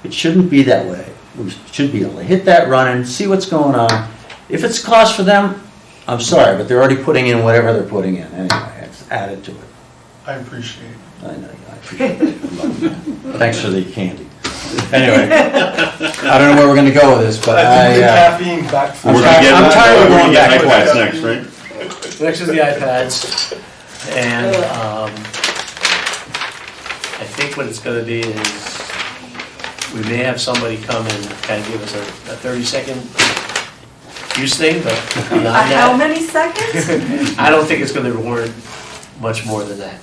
It shouldn't be that way. We should be able to hit that running, see what's going on. If it's cost for them, I'm sorry, but they're already putting in whatever they're putting in anyway. It's added to it. I appreciate it. I know, I appreciate it. I love you. Thanks for the candy. Anyway, I don't know where we're gonna go with this, but I think the caffeine back. I'm tired of going back. iPads next, right? Next is the iPads, and I think what it's gonna be is, we may have somebody come and kind of give us a 30-second use thing, but beyond How that, many seconds? I don't think it's gonna warrant much more than that.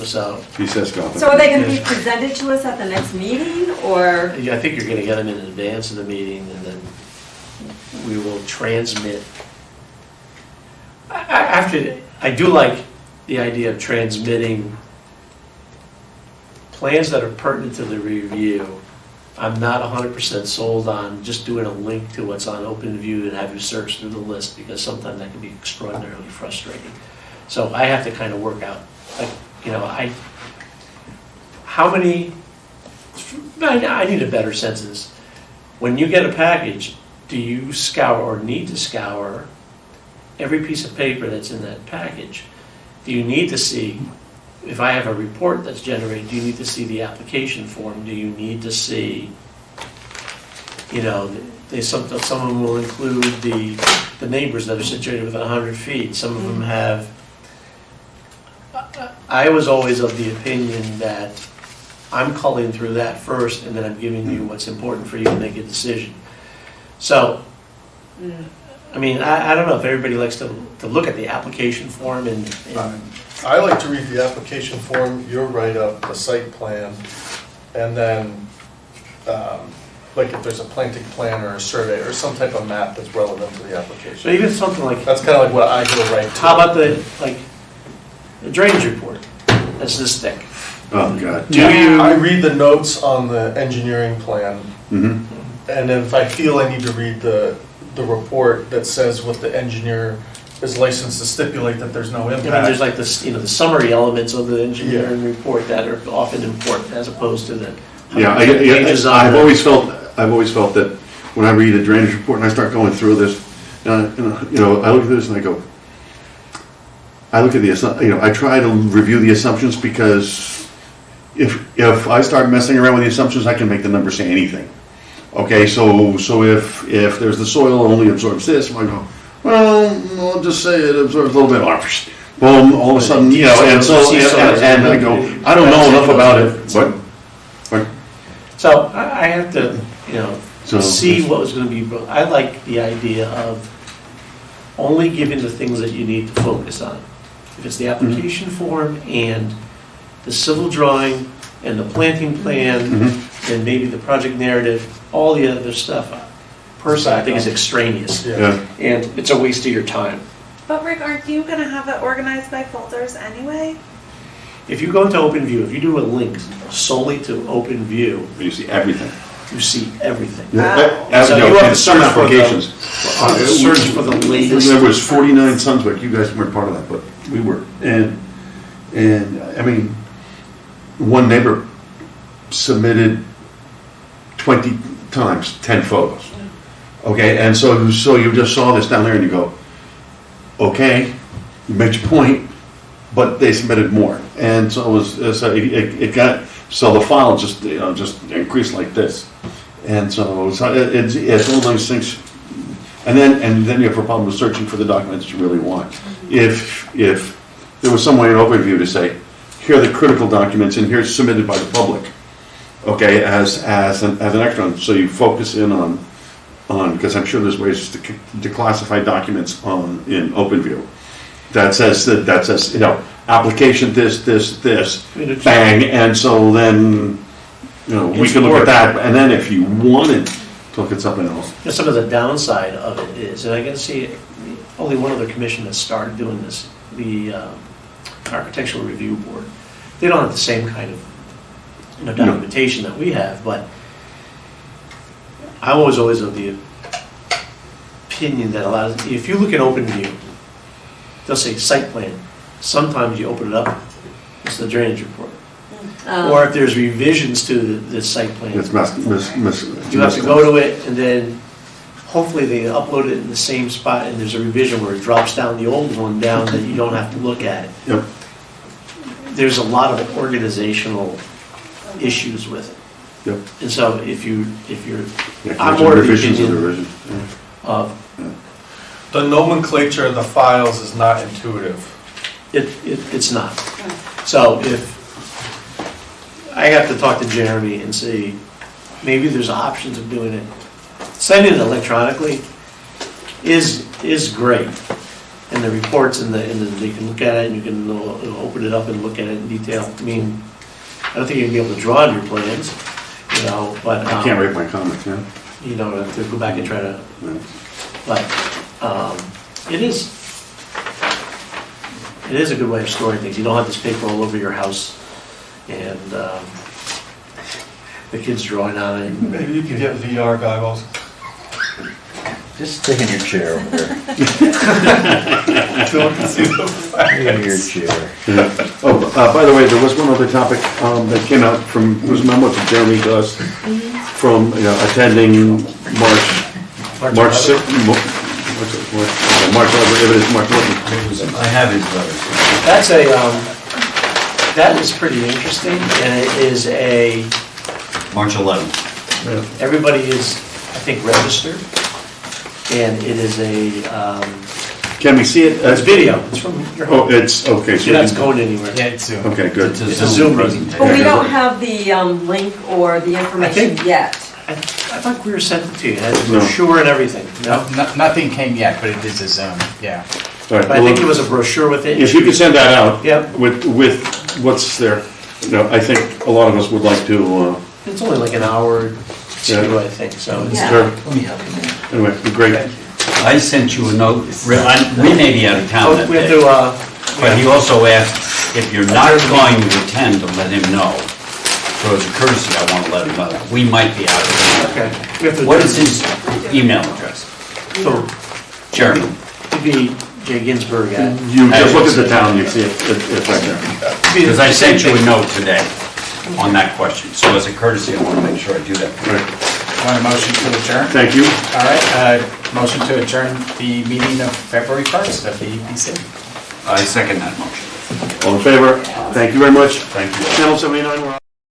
So, He says go. So are they gonna be presented to us at the next meeting, or? yeah, I think you're gonna get them in advance of the meeting, and then we will transmit. I do like the idea of transmitting plans that are pertinent to the review. I'm not 100% sold on just doing a link to what's on OpenView and have you search through the list, because sometimes that can be extraordinarily frustrating. So I have to kind of work out, like, I need a better sense of this. When you get a package, do you scour or need to scour every piece of paper that's in that package? Do you need to see, if I have a report that's generated, do you need to see the application form? Do you need to see, some of them will include the neighbors that are situated within 100 feet. Some of them have, I was always of the opinion that I'm culling through that first, and then I'm giving you what's important for you to make a decision. So, I don't know if everybody likes to look at the application form and I like to read the application form, your write-up, the site plan, and then, like if there's a planting plan or a survey or some type of map that's relevant to the application. so even something like, That's kind of like what I go right to. how about the drainage report? That's this thick. Oh, God. I read the notes on the engineering plan, Mm-hmm. and then if I feel I need to read the report that says what the engineer is licensed to stipulate that there's no impact. There's like this, the summary elements of the engineering report that are often important as opposed to the Yeah, pages on I've the- always felt that when I read a drainage report and I start going through this, I look at this and I go, I look at I try to review the assumptions, because if I start messing around with the assumptions, I can make the number say anything. Okay, so if there's the soil only absorbs this, I go, well, I'll just say it absorbs a little bit. Boom, all of a sudden, and I go, I don't know enough about it. What? So I have to, So- see what was going to be, I like the idea of only giving the things that you need to focus on. If it's the application form and the civil drawing and the planting plan, and maybe the project narrative, all the other stuff, personally, I think is extraneous. Yeah. And it's a waste of your time. But Rick, aren't you gonna have it organized by folders anyway? If you go into OpenView, if you do a link solely to OpenView, You see everything. you see everything. As So you you know, have to some search for the- applications. search for the latest. There was 49 Sunswick, you guys weren't part of that, but we were. And one neighbor submitted 20 times 10 photos. Okay, and so you just saw this down there and you go, okay, you made your point, but they submitted more. And so it got, so the file just increased like this. And so it's one of those things. And then you have a problem with searching for the documents you really want. If there was some way in OpenView to say, here are the critical documents and here's submitted by the public, okay, as an extra, so you focus in on on, because I'm sure there's ways to classify documents in OpenView. That says, you know, application this, bang, and so then, you know, we It's can look work. at that, and then if you wanted to look at something else. And some of the downside of it is, and I can see only one other commission that started doing this, the Architectural Review Board. They don't have the same kind of, you know, documentation that we have, but I'm always of the opinion that if you look at OpenView, they'll say site plan. Sometimes you open it up, it's the drainage report. Or if there's revisions to the site plan, It's you have to go to it, and then hopefully they upload it in the same spot, and there's a revision where it drops down the old one down that you don't have to look at it. Yep. There's a lot of organizational issues with it. Yep. And so if you're, Yeah, I'm more of the revisions of the opinion revision. of, The nomenclature of the files is not intuitive. it's not. So if, I have to talk to Jeremy and see, maybe there's options of doing it. Sending it electronically is great. And the reports and they can look at it and you can open it up and look at it in detail. I mean, I don't think you're gonna be able to draw on your plans, you know, but. I can't write my comments, yeah. You know, to go back and try to, but it is a good way of storing things. You don't have this paper all over your house and the kids drawing on it. Maybe you could get VR goggles. Just stay in your chair over there. So we can see the Stay in your facts. chair. Oh, by the way, there was one other topic that came out from, it was a memo to Jeremy Gus from attending March 6th, March 11th, if it is March 11th. I have his letters. That's that is pretty interesting, and it is March 11th. everybody is, I think, registered, and it is Can we see it? it's video, it's from your home. Oh, it's, okay. So You're not going anywhere. Yeah, it's Zoom. Okay, good. It's a Zoom meeting. But we don't have the link or the information think- yet. I thought we were sent it to you, it had a No. brochure and everything. No? Nothing came yet, but it is a Zoom, yeah. All right, But I think well, it was a brochure with it. if you could send that out. Yep. With what's there, I think a lot of us would like to, It's only like an hour, two, I think, so it's. Yeah. anyway, great. I sent you a note, we may be out of town Oh, that we have day, to, but he also asked if you're not going to attend to let him know. So as a courtesy, I want to let him know. We might be out of town. okay. We have to- What is his email address? So, Jeremy? it'd be Jay Ginsburg at. You just look at the town, you see it, it's right there. Because I sent you a note today on that question. So as a courtesy, I want to make sure I do that. Right. Want a motion to adjourn? Thank you. All right, motion to adjourn the meeting of February 1st of the EPC. I second that motion. All in favor? Thank you very much. Thank you. Channel 79, we're out.